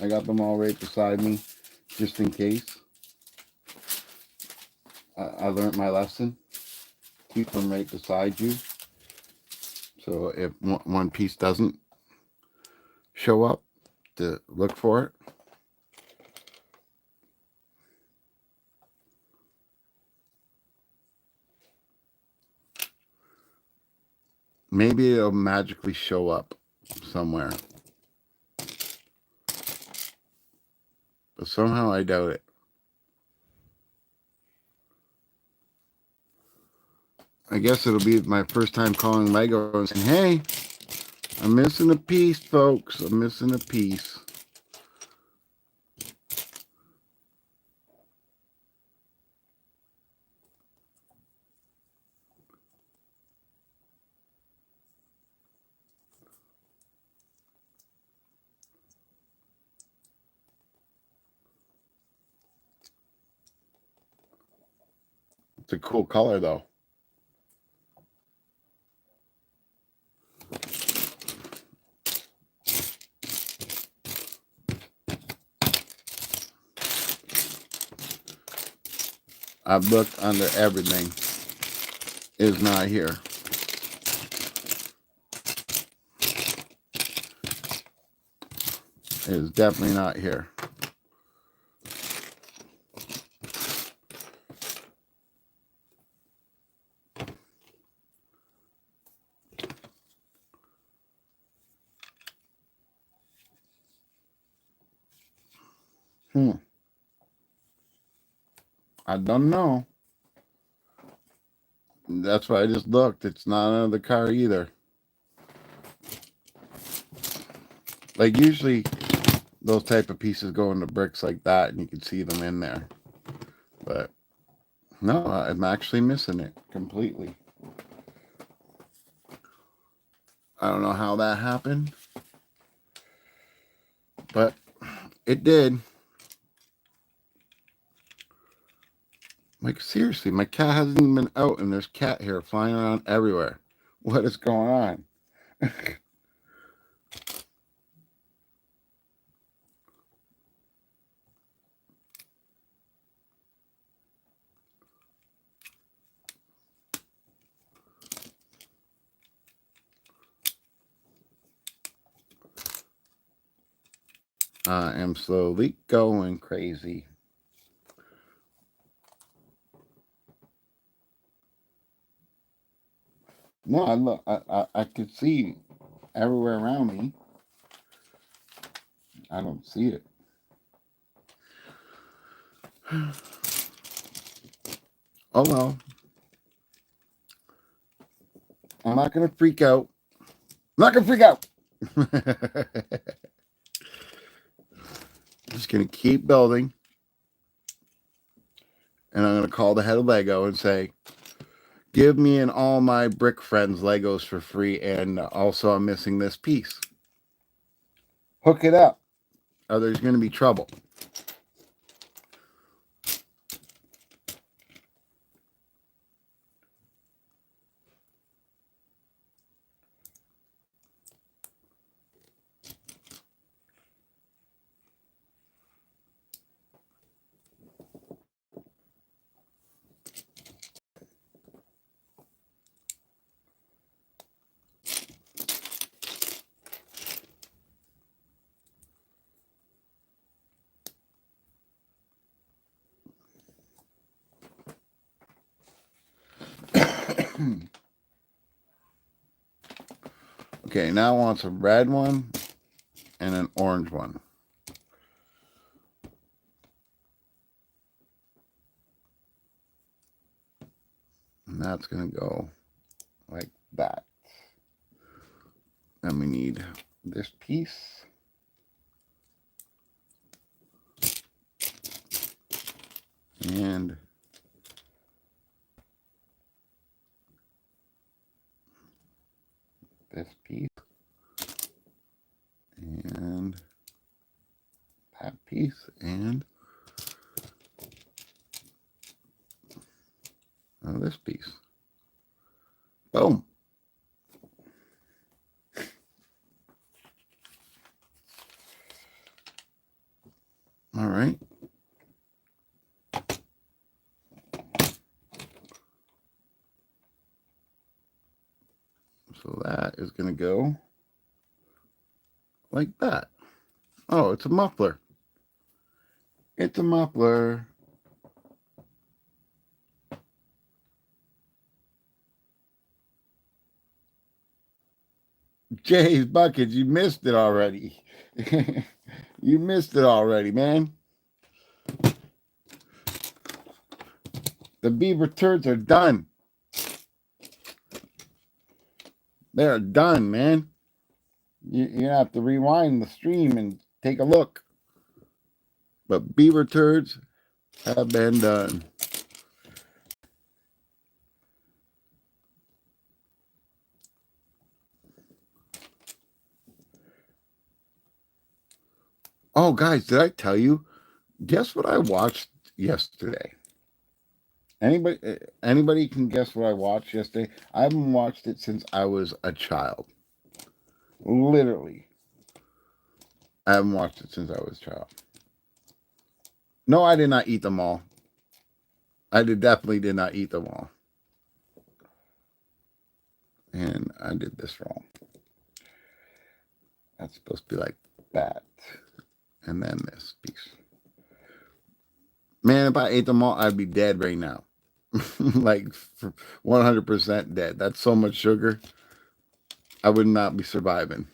got them all right beside me, just in case. I learned my lesson. Keep them right beside you. So if one piece doesn't show up, to look for it. Maybe it'll magically show up somewhere. But somehow I doubt it. I guess it'll be my first time calling Lego and saying, hey, I'm missing a piece, folks. I'm missing a piece. It's a cool color, though. I've looked under everything. It is not here. It is definitely not here. I don't know. That's why I just looked. It's not under the car either. Like usually those type of pieces go into bricks like that and you can see them in there. But no, I'm actually missing it completely. I don't know how that happened, but it did. Like, seriously, my cat hasn't even been out and there's cat hair flying around everywhere. What is going on? I am slowly going crazy. No, I look. I could see everywhere around me. I don't see it. Oh well. I'm not gonna freak out. I'm not gonna freak out. Just going to keep building. And I'm going to call the head of Lego and say, give me and all my brick friends Legos for free. And also I'm missing this piece. Hook it up, or there's going to be trouble. Okay, now I want a red one and an orange one. And that's going to go like that. Then we need this piece. And this piece. And that piece. And this piece. Boom. All right. So that is going to go like that. Oh, it's a muffler. It's a muffler. Jay's Buckets, you missed it already. You missed it already, man. The Beaver Turds are done. They are done, man. You have to rewind the stream and take a look. But Beaver Turds have been done. Oh, guys, did I tell you? Guess what I watched yesterday? Anybody can guess what I watched yesterday? I haven't watched it since I was a child. Literally. I haven't watched it since I was a child. No, I did not eat them all. Definitely did not eat them all. And I did this wrong. That's supposed to be like that. And then this piece. Man, if I ate them all, I'd be dead right now. Like 100% dead. That's so much sugar. I would not be surviving.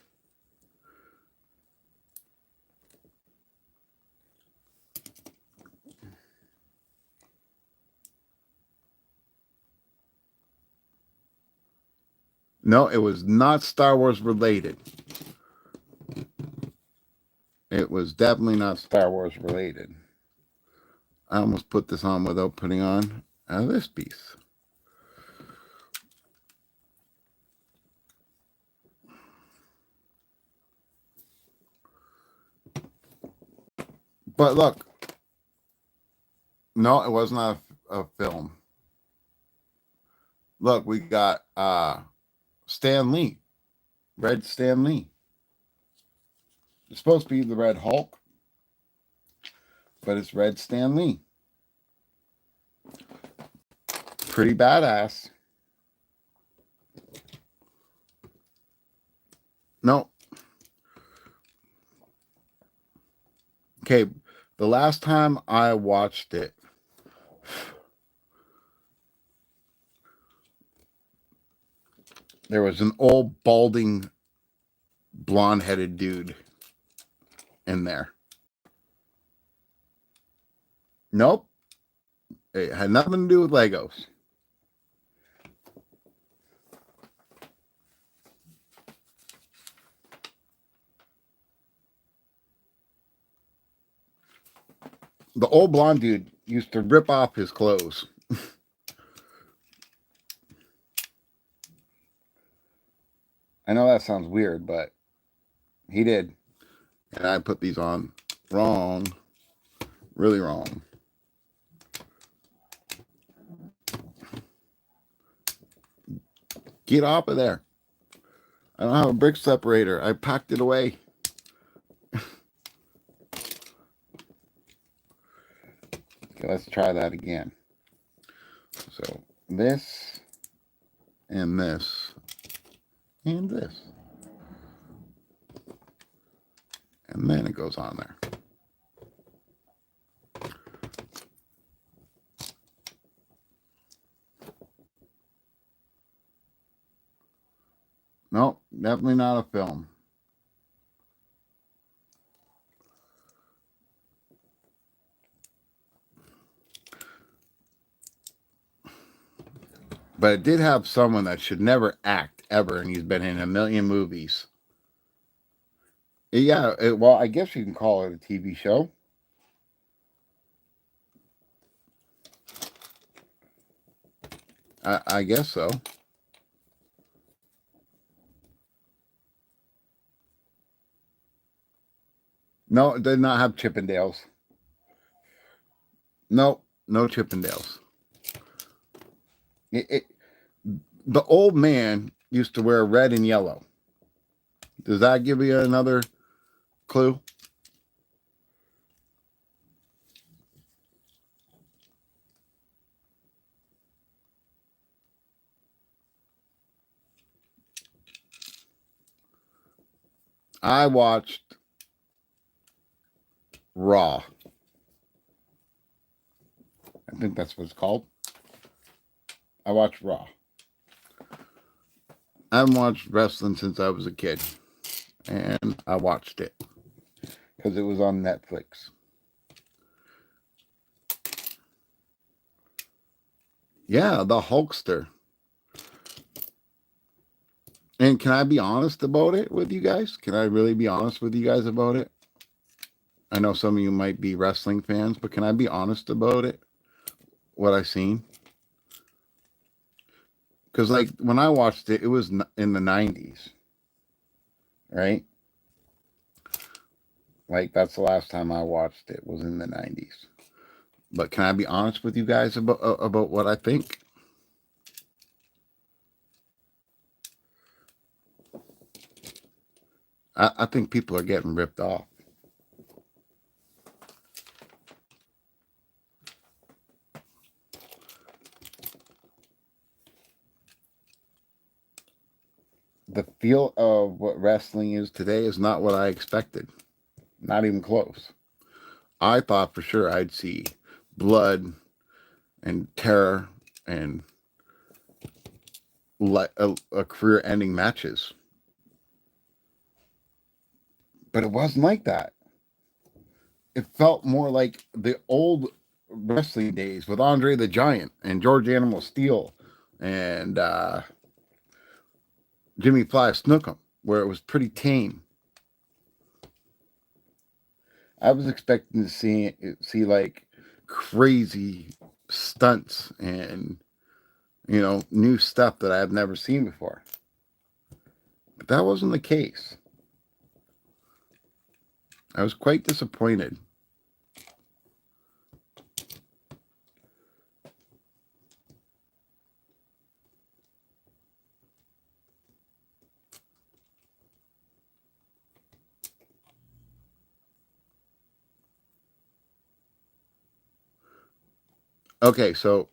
No, it was not Star Wars related. It was definitely not Star Wars related. I almost put this on without putting on this piece. But look, no, it was not a film. Look, we got Stan Lee, Red Stan Lee. It's supposed to be the Red Hulk, but it's Red Stan Lee. Pretty badass. No. Okay, the last time I watched it, there was an old balding blonde-headed dude in there. Nope. It had nothing to do with Legos. The old blonde dude used to rip off his clothes. I know that sounds weird, but he did. And I put these on wrong. Really wrong. Get off of there. I don't have a brick separator. I packed it away. Okay, let's try that again. So this and this and this. And then it goes on there. Nope, definitely not a film. But it did have someone that should never act ever, and he's been in a million movies. Yeah, well, I guess you can call it a TV show. I guess so. No, it did not have Chippendales. No, no Chippendales. The old man used to wear red and yellow. Does that give you another clue? I watched Raw. I think that's what it's called. I watched Raw. I haven't watched wrestling since I was a kid. And I watched it because it was on Netflix. Yeah, the Hulkster. And can I be honest about it with you guys? Can I really be honest with you guys about it? I know some of you might be wrestling fans, but can I be honest about it? What I seen? Because like when I watched it, it was in the 90s, right? Like that's the last time I watched it was in the 90s. But can I be honest with you guys about what I think? I think people are getting ripped off. The feel of what wrestling is today is not what I expected. Not even close. I thought for sure I'd see blood and terror and a career-ending matches. But it wasn't like that. It felt more like the old wrestling days with Andre the Giant and George Animal Steel and Jimmy Fly Snookum, where it was pretty tame. I was expecting to see like crazy stunts and new stuff that I've never seen before. But that wasn't the case. I was quite disappointed. Okay, so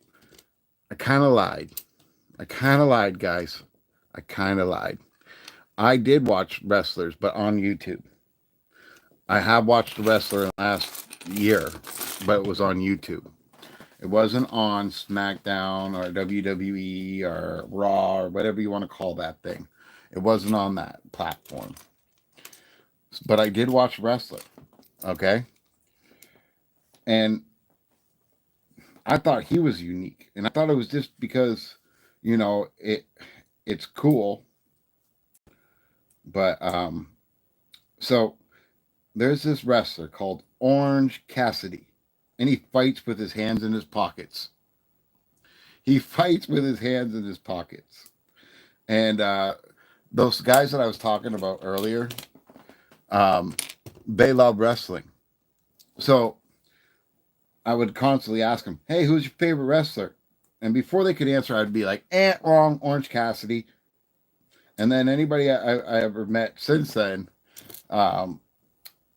I kind of lied. Guys. I kind of lied. I did watch wrestlers, but on YouTube. I have watched a wrestler last year, but it was on YouTube. It wasn't on SmackDown or WWE or Raw or whatever you want to call that thing. It wasn't on that platform. But I did watch wrestler. Okay. And I thought he was unique. And I thought it was just because, it's cool. But so there's this wrestler called Orange Cassidy. and he fights with his hands in his pockets. He fights with his hands in his pockets. And those guys that I was talking about earlier, um, they love wrestling. So I would constantly ask them, "Hey, who's your favorite wrestler?" And before they could answer, I'd be like, wrong, Orange Cassidy." And then anybody I ever met since then, um,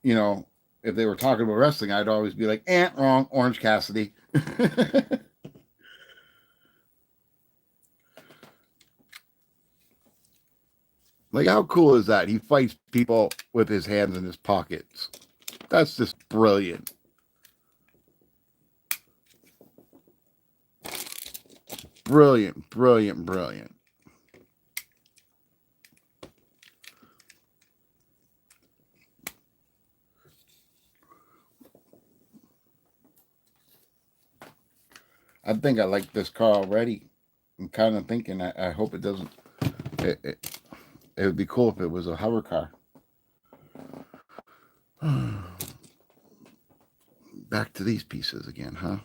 you know, if they were talking about wrestling, I'd always be like, wrong, Orange Cassidy." Like, how cool is that? He fights people with his hands in his pockets. That's just brilliant. Brilliant, brilliant, brilliant. I think I like this car already. I'm kind of thinking, I hope it doesn't. It would be cool if it was a hover car. Back to these pieces again, huh?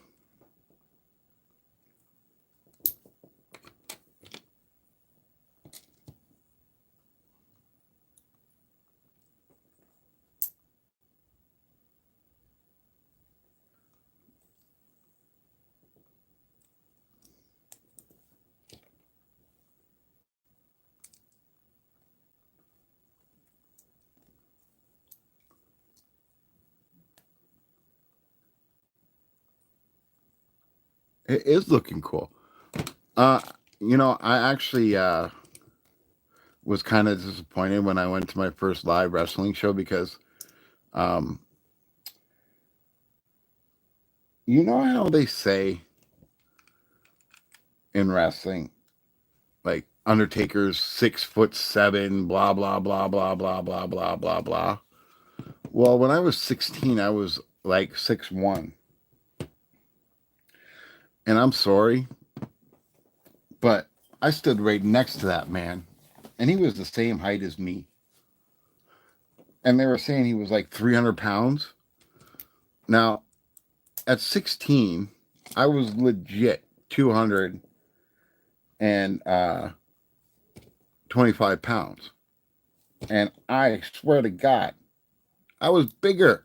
It is looking cool. Uh, I actually was kind of disappointed when I went to my first live wrestling show because, um, you know how they say in wrestling, like Undertaker's 6'7", blah blah blah blah blah blah blah blah blah. Well, when I was 16, I was like 6'1", and I'm sorry, but I stood right next to that man, and he was the same height as me. And they were saying he was like 300 pounds. Now, at 16, I was legit 225 pounds. And I swear to God, I was bigger.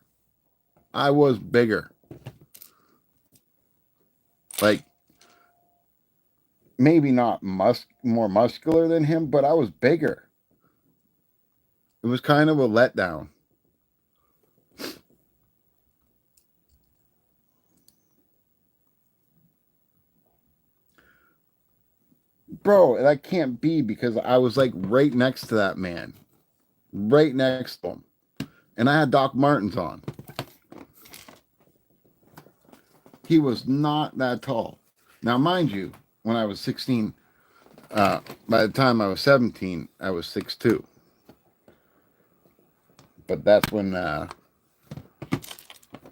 I was bigger. Like, maybe not more muscular than him, but I was bigger. It was kind of a letdown. Bro, that can't be because I was like right next to that man. Right next to him. And I had Doc Martens on. He was not that tall. Now, mind you, when I was 16, by the time I was 17, I was 6'2". But that's when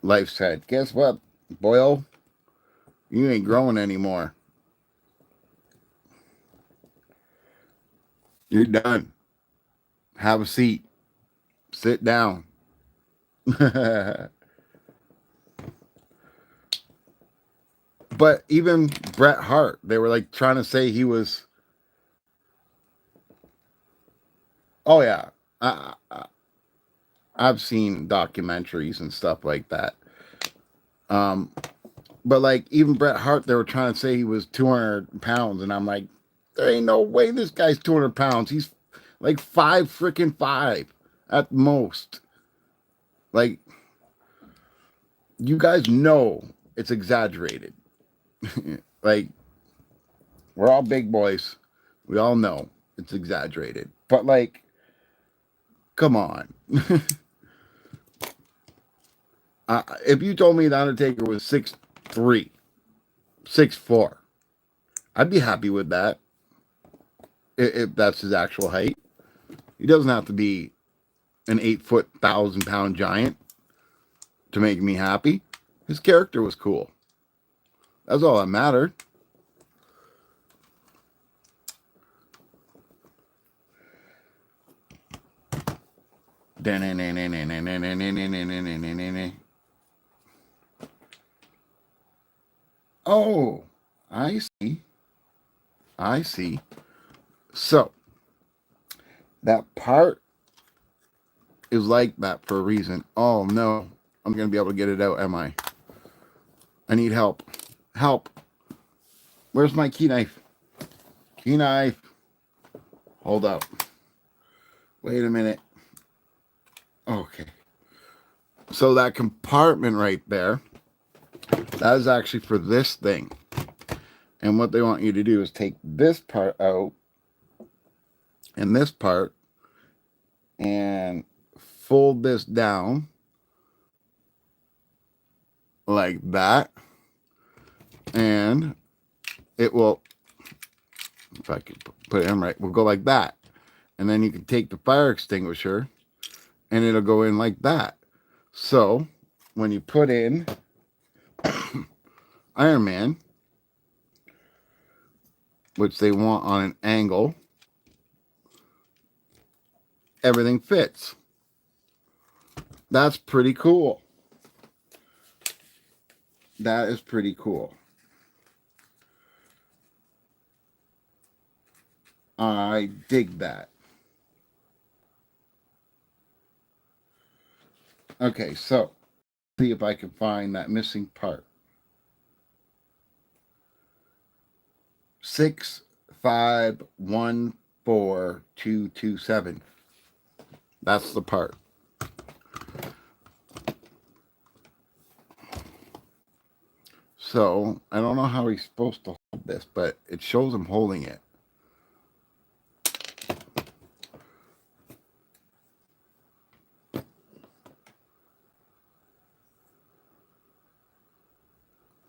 life said, "Guess what, boyo? You ain't growing anymore. You're done. Have a seat. Sit down." But even Bret Hart, they were like trying to say he was. Oh yeah, I've seen documentaries and stuff like that. Um, but like even Bret Hart, they were trying to say he was 200 pounds, and I'm like, there ain't no way this guy's 200 pounds. He's like 5 at most. Like, you guys know it's exaggerated. Like, we're all big boys. We all know it's exaggerated. But like, come on. If you told me the Undertaker was 6'3", 6'4", I'd be happy with that. If that's his actual height, he doesn't have to be an 8 foot, 1,000 pound giant to make me happy. His character was cool. That's all that mattered. Oh, I see. I see. So that part is like that for a reason. Oh no, I'm gonna be able to get it out, am I? I need help. Help. Where's my key knife? Key knife. Hold up. Wait a minute. Okay. So that compartment right there, that is actually for this thing. And what they want you to do is take this part out and this part and fold this down like that. And it will, if I can put it in right, will go like that. And then you can take the fire extinguisher and it'll go in like that. So when you put in Iron Man, which they want on an angle, everything fits. That's pretty cool. That is pretty cool. I dig that. Okay, so see if I can find that missing part. 6514227. That's the part. So I don't know how he's supposed to hold this, but it shows him holding it.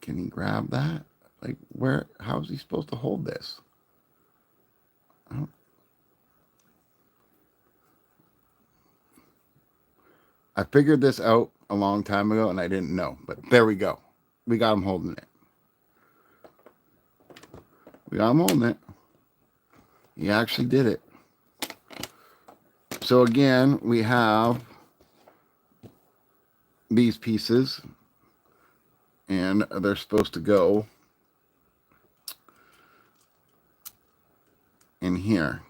Can he grab that? Like, where? How is he supposed to hold this? I figured this out a long time ago and I didn't know, but there we go. We got him holding it. We got him holding it. He actually did it. So again, we have these pieces and they're supposed to go in here.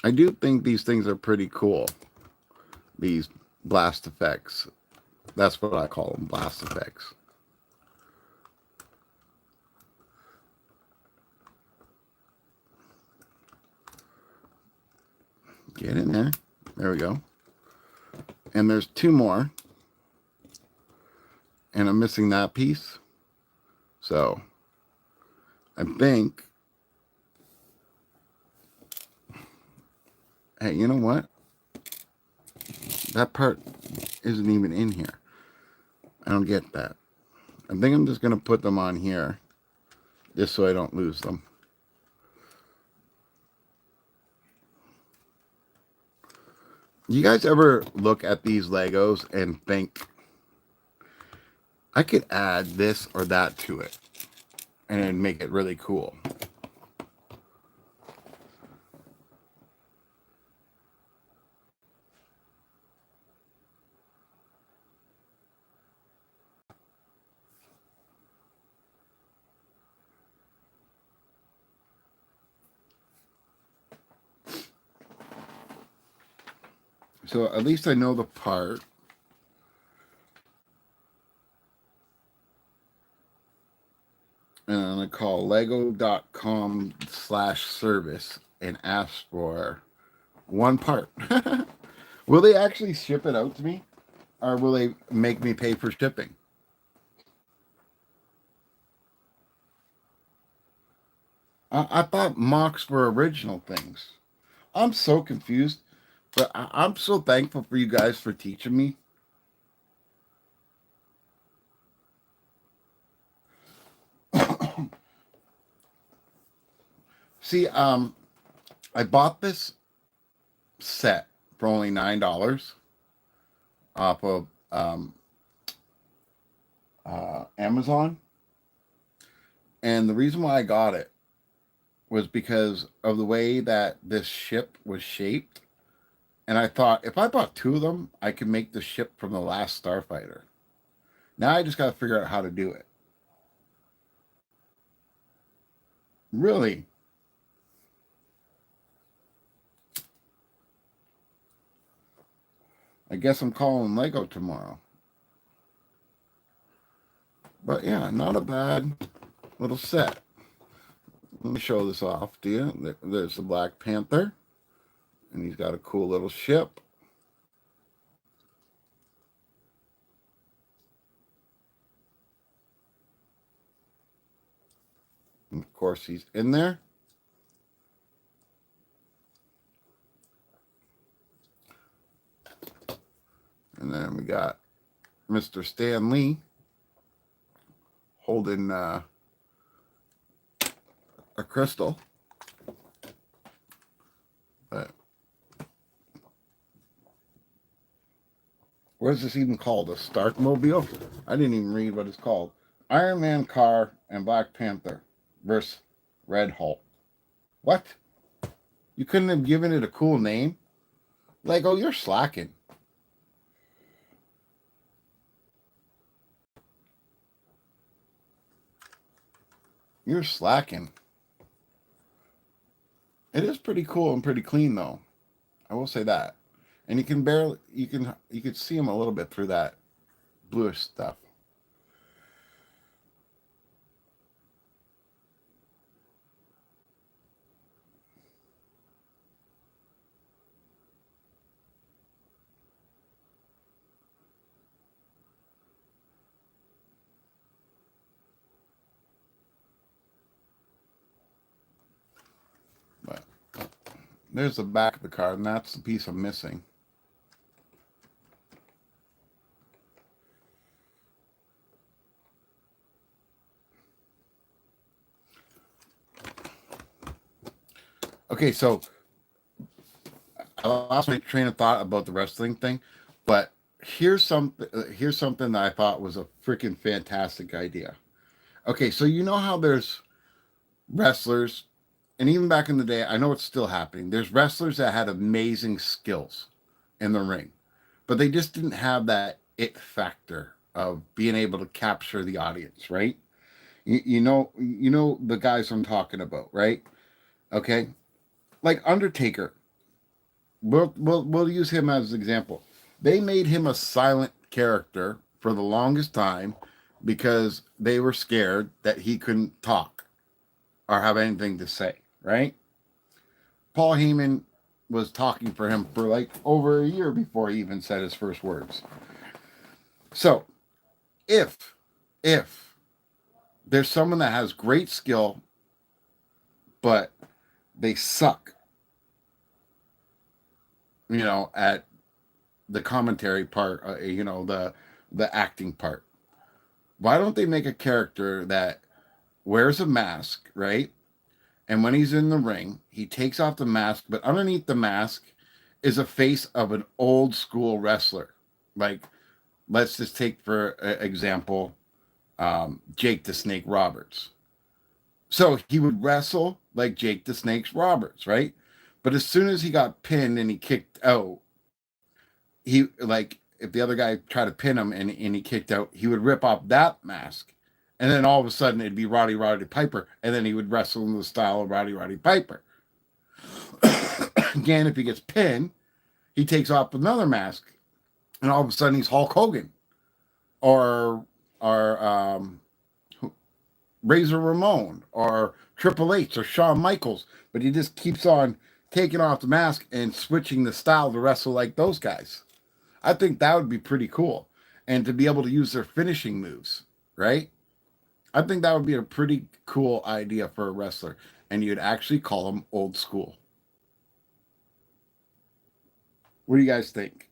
I do think these things are pretty cool. These blast effects. That's what I call them, blast effects. Get in there. There we go. And there's two more. And I'm missing that piece. So I think, hey, you know what? That part isn't even in here. I don't get that. I think I'm just going to put them on here just so I don't lose them. You guys ever look at these Legos and think, I could add this or that to it and it'd make it really cool? So at least I know the part. And I'm going to call lego.com/service and ask for one part. Will they actually ship it out to me? Or will they make me pay for shipping? I thought mocks were original things. I'm so confused. But I'm so thankful for you guys for teaching me. See, I bought this set for only $9 off of Amazon. And the reason why I got it was because of the way that this ship was shaped. And I thought, if I bought two of them, I could make the ship from the last Starfighter. Now I just got to figure out how to do it. Really? I guess I'm calling Lego tomorrow. But yeah, not a bad little set. Let me show this off to you. There's the Black Panther. And he's got a cool little ship. And of course, he's in there. And then we got Mr. Stan Lee holding a crystal. But what is this even called? A Starkmobile? I didn't even read what it's called. Iron Man car and Black Panther versus Red Hulk. What? You couldn't have given it a cool name? Lego, you're slacking. You're slacking. It is pretty cool and pretty clean, though. I will say that. And you could see him a little bit through that bluish stuff. But there's the back of the card, and that's the piece I'm missing. Okay, so I lost my train of thought about the wrestling thing, but here's something that I thought was a freaking fantastic idea. Okay, so you know how there's wrestlers, and even back in the day, I know it's still happening. There's wrestlers that had amazing skills in the ring, but they just didn't have that it factor of being able to capture the audience, right? You know the guys I'm talking about, right? Okay, like Undertaker. We'll use him as an example. They made him a silent character for the longest time because they were scared that he couldn't talk or have anything to say, right? Paul Heyman was talking for him for like over a year before he even said his first words. So, if there's someone that has great skill, but they suck, at the commentary part, the acting part. Why don't they make a character that wears a mask, right? And when he's in the ring, he takes off the mask, but underneath the mask is a face of an old school wrestler. Like, let's just take for example, Jake the Snake Roberts. So he would wrestle like Jake the Snake Roberts, right? But as soon as he got pinned and he kicked out, he like if the other guy tried to pin him and he kicked out, he would rip off that mask. And then all of a sudden it'd be Roddy Piper. And then he would wrestle in the style of Roddy Piper. Again, if he gets pinned, he takes off another mask. And all of a sudden he's Hulk Hogan. Or Razor Ramon. Or Triple H or Shawn Michaels. But he just keeps on taking off the mask and switching the style to wrestle like those guys. I think that would be pretty cool. And to be able to use their finishing moves, right? I think that would be a pretty cool idea for a wrestler. And you'd actually call them old school. What do you guys think?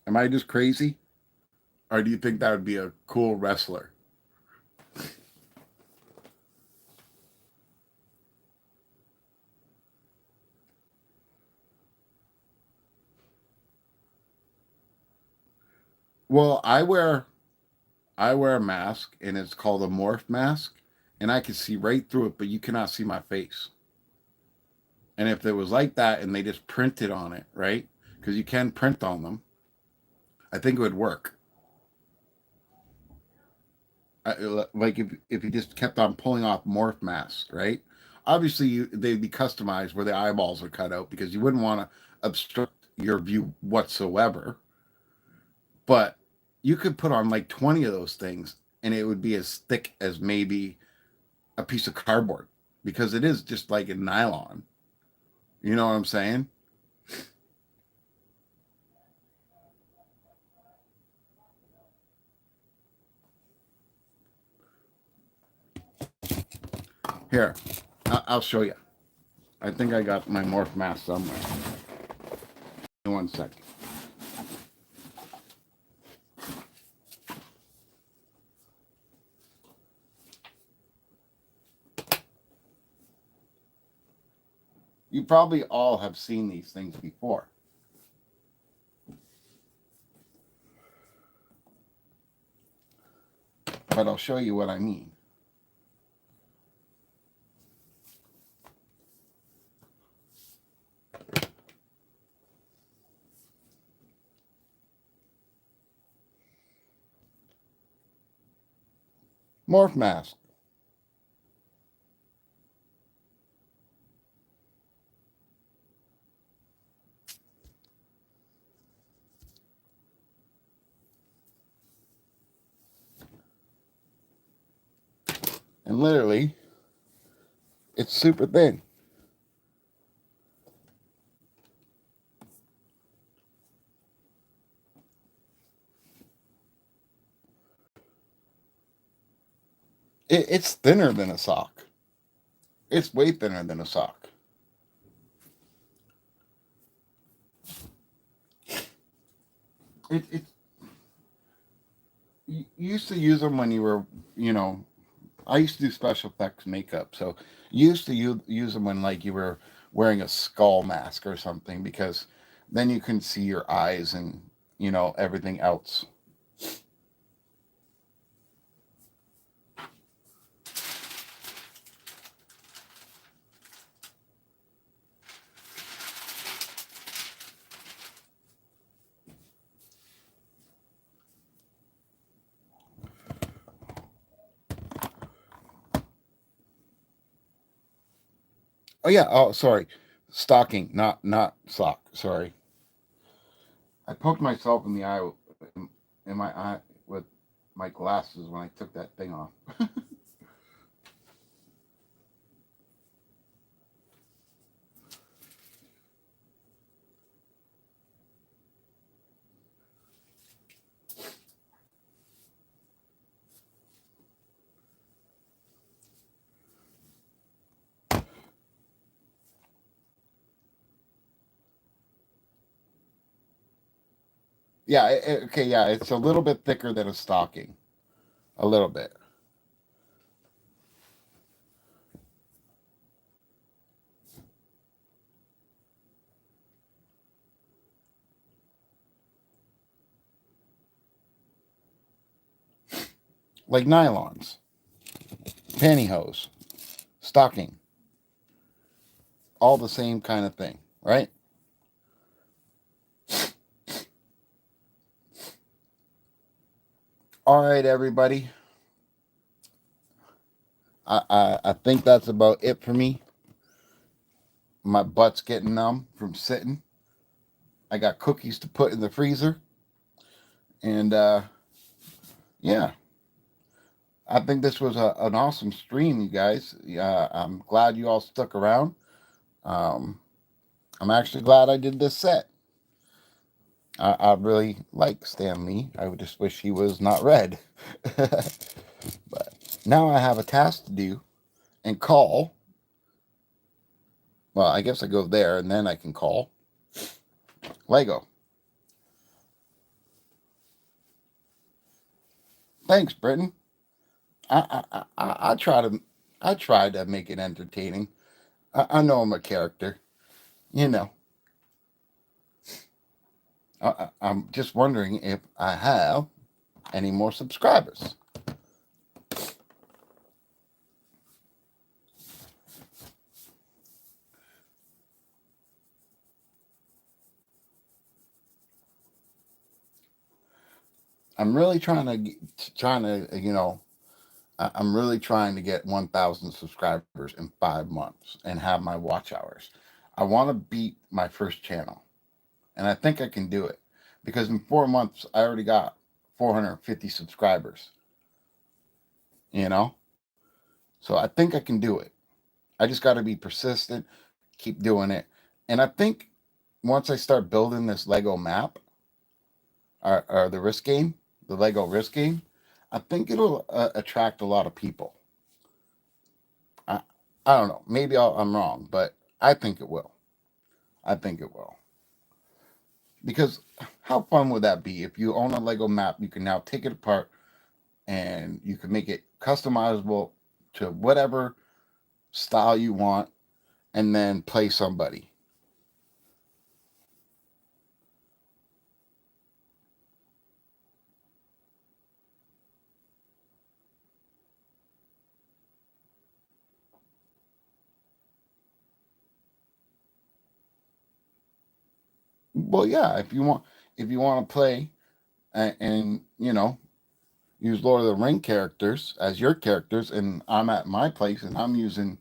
Am I just crazy? Or do you think that would be a cool wrestler? Well, I wear a mask and it's called a morph mask and I can see right through it, but you cannot see my face. And if it was like that and they just printed on it, right? Because you can print on them, I think it would work. Like if you just kept on pulling off morph masks, right? Obviously, they'd be customized where the eyeballs are cut out because you wouldn't want to obstruct your view whatsoever. But you could put on like 20 of those things and it would be as thick as maybe a piece of cardboard because it is just like a nylon. You know what I'm saying? Here, I'll show you. I think I got my morph mask somewhere. 1 second. You probably all have seen these things before. But I'll show you what I mean. Morph mask. And literally, it's super thin. It's thinner than a sock. It's way thinner than a sock. It you used to use them when you were, you know, I used to do special effects makeup, so you used to use them when like you were wearing a skull mask or something because then you can see your eyes and everything else. Oh yeah. Oh, sorry. Stocking, not sock. Sorry. I poked myself in the eye in my eye with my glasses when I took that thing off. Yeah. Okay. Yeah. It's a little bit thicker than a stocking. A little bit. Like nylons, pantyhose, stocking, all the same kind of thing, right? All right, everybody. I think that's about it for me. My butt's getting numb from sitting. I got cookies to put in the freezer. And yeah, I think this was an awesome stream, you guys. I'm glad you all stuck around. Um, I'm actually glad I did this set. I really like Stan Lee. I would just wish he was not red. But now I have a task to do and call. Well, I guess I go there and then I can call Lego. Thanks, Britton. I try to make it entertaining. I know I'm a character, you know. I'm just wondering if I have any more subscribers. I'm really I'm really trying to get 1,000 subscribers in 5 months and have my watch hours. I want to beat my first channel, and I think I can do it because in 4 months I already got 450 subscribers. You know, so I think I can do it. I just got to be persistent, keep doing it, and I think once I start building this Lego map or the risk game, the Lego risk game, I think it'll attract a lot of people. I, I don't know. Maybe I'm wrong, but I think it will. I think it will. Because how fun would that be if you own a Lego map? You can now take it apart and you can make it customizable to whatever style you want and then play somebody. Well, yeah, if you want to play and use Lord of the Ring characters as your characters, and I'm at my place and I'm using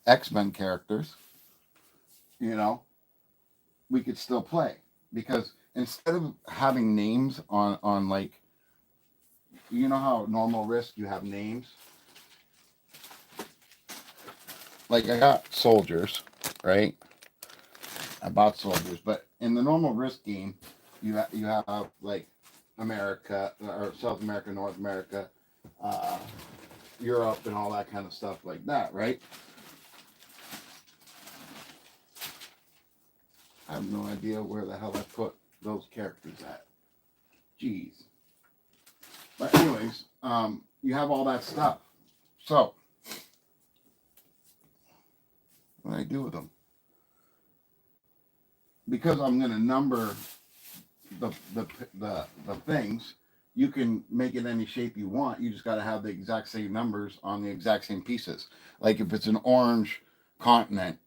X-Men characters, you know, we could still play because instead of having names on like how normal risk you have names, like I got soldiers, right? I bought soldiers, but in the normal risk game, you have like America or South America, North America, uh, Europe, and all that kind of stuff like that, right? I have no idea where the hell I put those characters at. Jeez. But anyways, you have all that stuff. So what do I do with them? Because I'm going to number the, the the things. You can make it any shape you want. You just got to have the exact same numbers on the exact same pieces. Like if it's an orange continent,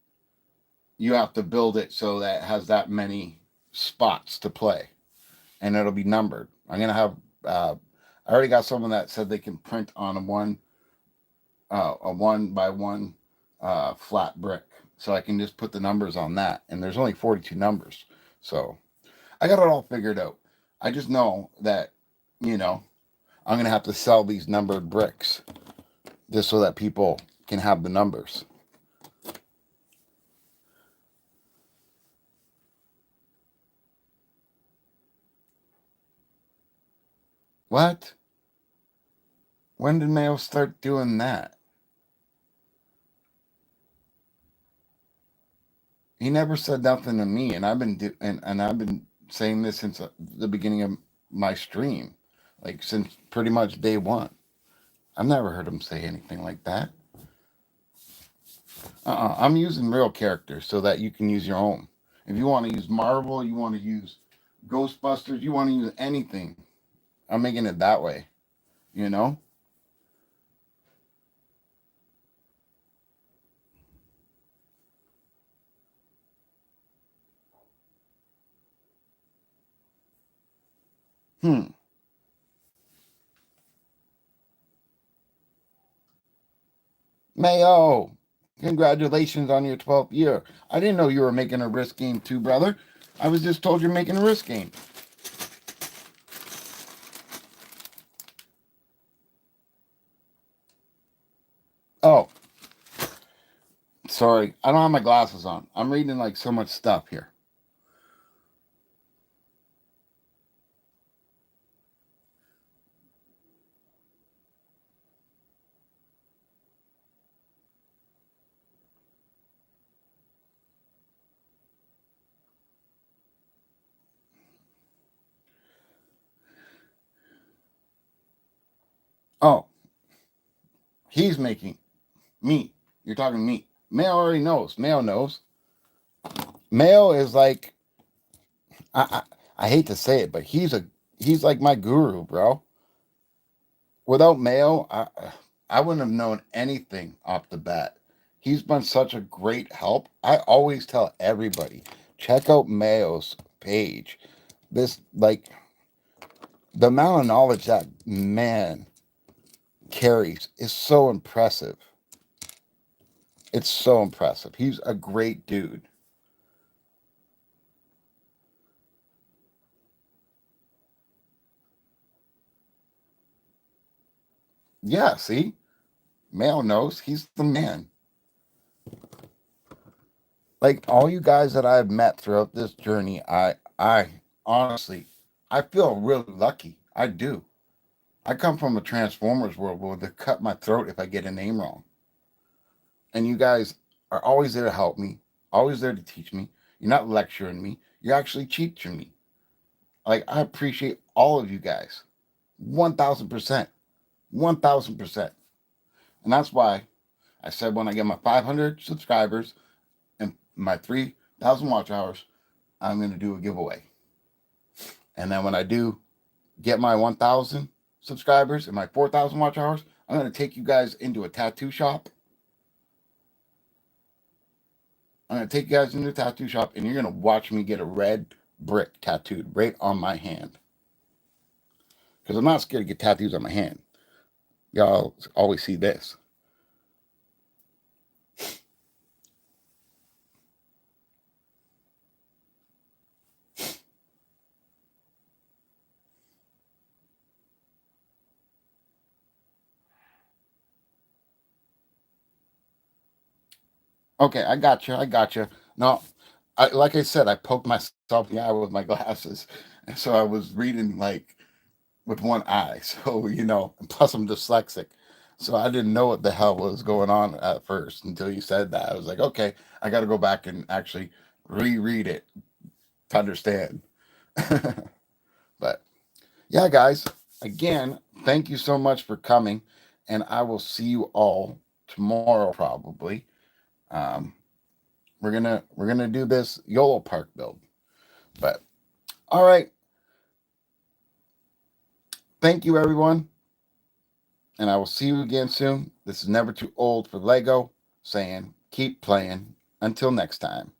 you have to build it so that it has that many spots to play, and it'll be numbered. I'm gonna have. I already got someone that said they can print on a one by one flat brick, so I can just put the numbers on that. And there's only 42 numbers, so I got it all figured out. I just know that you know I'm gonna have to sell these numbered bricks just so that people can have the numbers. What? When did Mayo start doing that? He never said nothing to me, and and I've been saying this since the beginning of my stream, like since pretty much day one. I've never heard him say anything like that. I'm using real characters so that you can use your own. If you want to use Marvel, you want to use Ghostbusters, you want to use anything, I'm making it that way. You know? Hmm. Mayo, congratulations on your 12th year. I didn't know you were making a risk game too, brother. I was just told you're making a risk game. Oh, sorry. I don't have my glasses on. I'm reading like so much stuff here. Oh, he's making me. You're talking to me. Mayo already knows. Mayo knows. Mayo is like I, I hate to say it, but he's like my guru, bro. Without Mayo, I wouldn't have known anything off the bat. He's been such a great help. I always tell everybody, check out Mayo's page. This like The amount of knowledge that man carries is so impressive. It's so impressive. He's a great dude. Yeah, see? Male knows he's the man. Like all you guys that I've met throughout this journey, I honestly I feel really lucky. I do. I come from a Transformers world where they cut my throat if I get a name wrong. And you guys are always there to help me, always there to teach me. You're not lecturing me. You're actually teaching me. Like I appreciate all of you guys. 1000%. 1000%. And that's why I said when I get my 500 subscribers and my 3,000 watch hours, I'm going to do a giveaway. And then when I do get my 1,000 subscribers and my 4,000 watch hours, I'm going to take you guys into a tattoo shop. I'm going to take you guys into a tattoo shop and you're going to watch me get a red brick tattooed right on my hand. Because I'm not scared to get tattoos on my hand. Y'all always see this. Okay, I got you. I got you. No, like I said, I poked myself in the eye with my glasses. And so I was reading like with one eye. So, and plus I'm dyslexic. So I didn't know what the hell was going on at first until you said that. I was like, okay, I got to go back and actually reread it to understand. But yeah, guys, again, thank you so much for coming. And I will see you all tomorrow probably. Um, we're gonna do this Yolopark build. But all right, thank you everyone, and I will see you again soon. This is Never Too Old for Lego, saying keep playing. Until next time.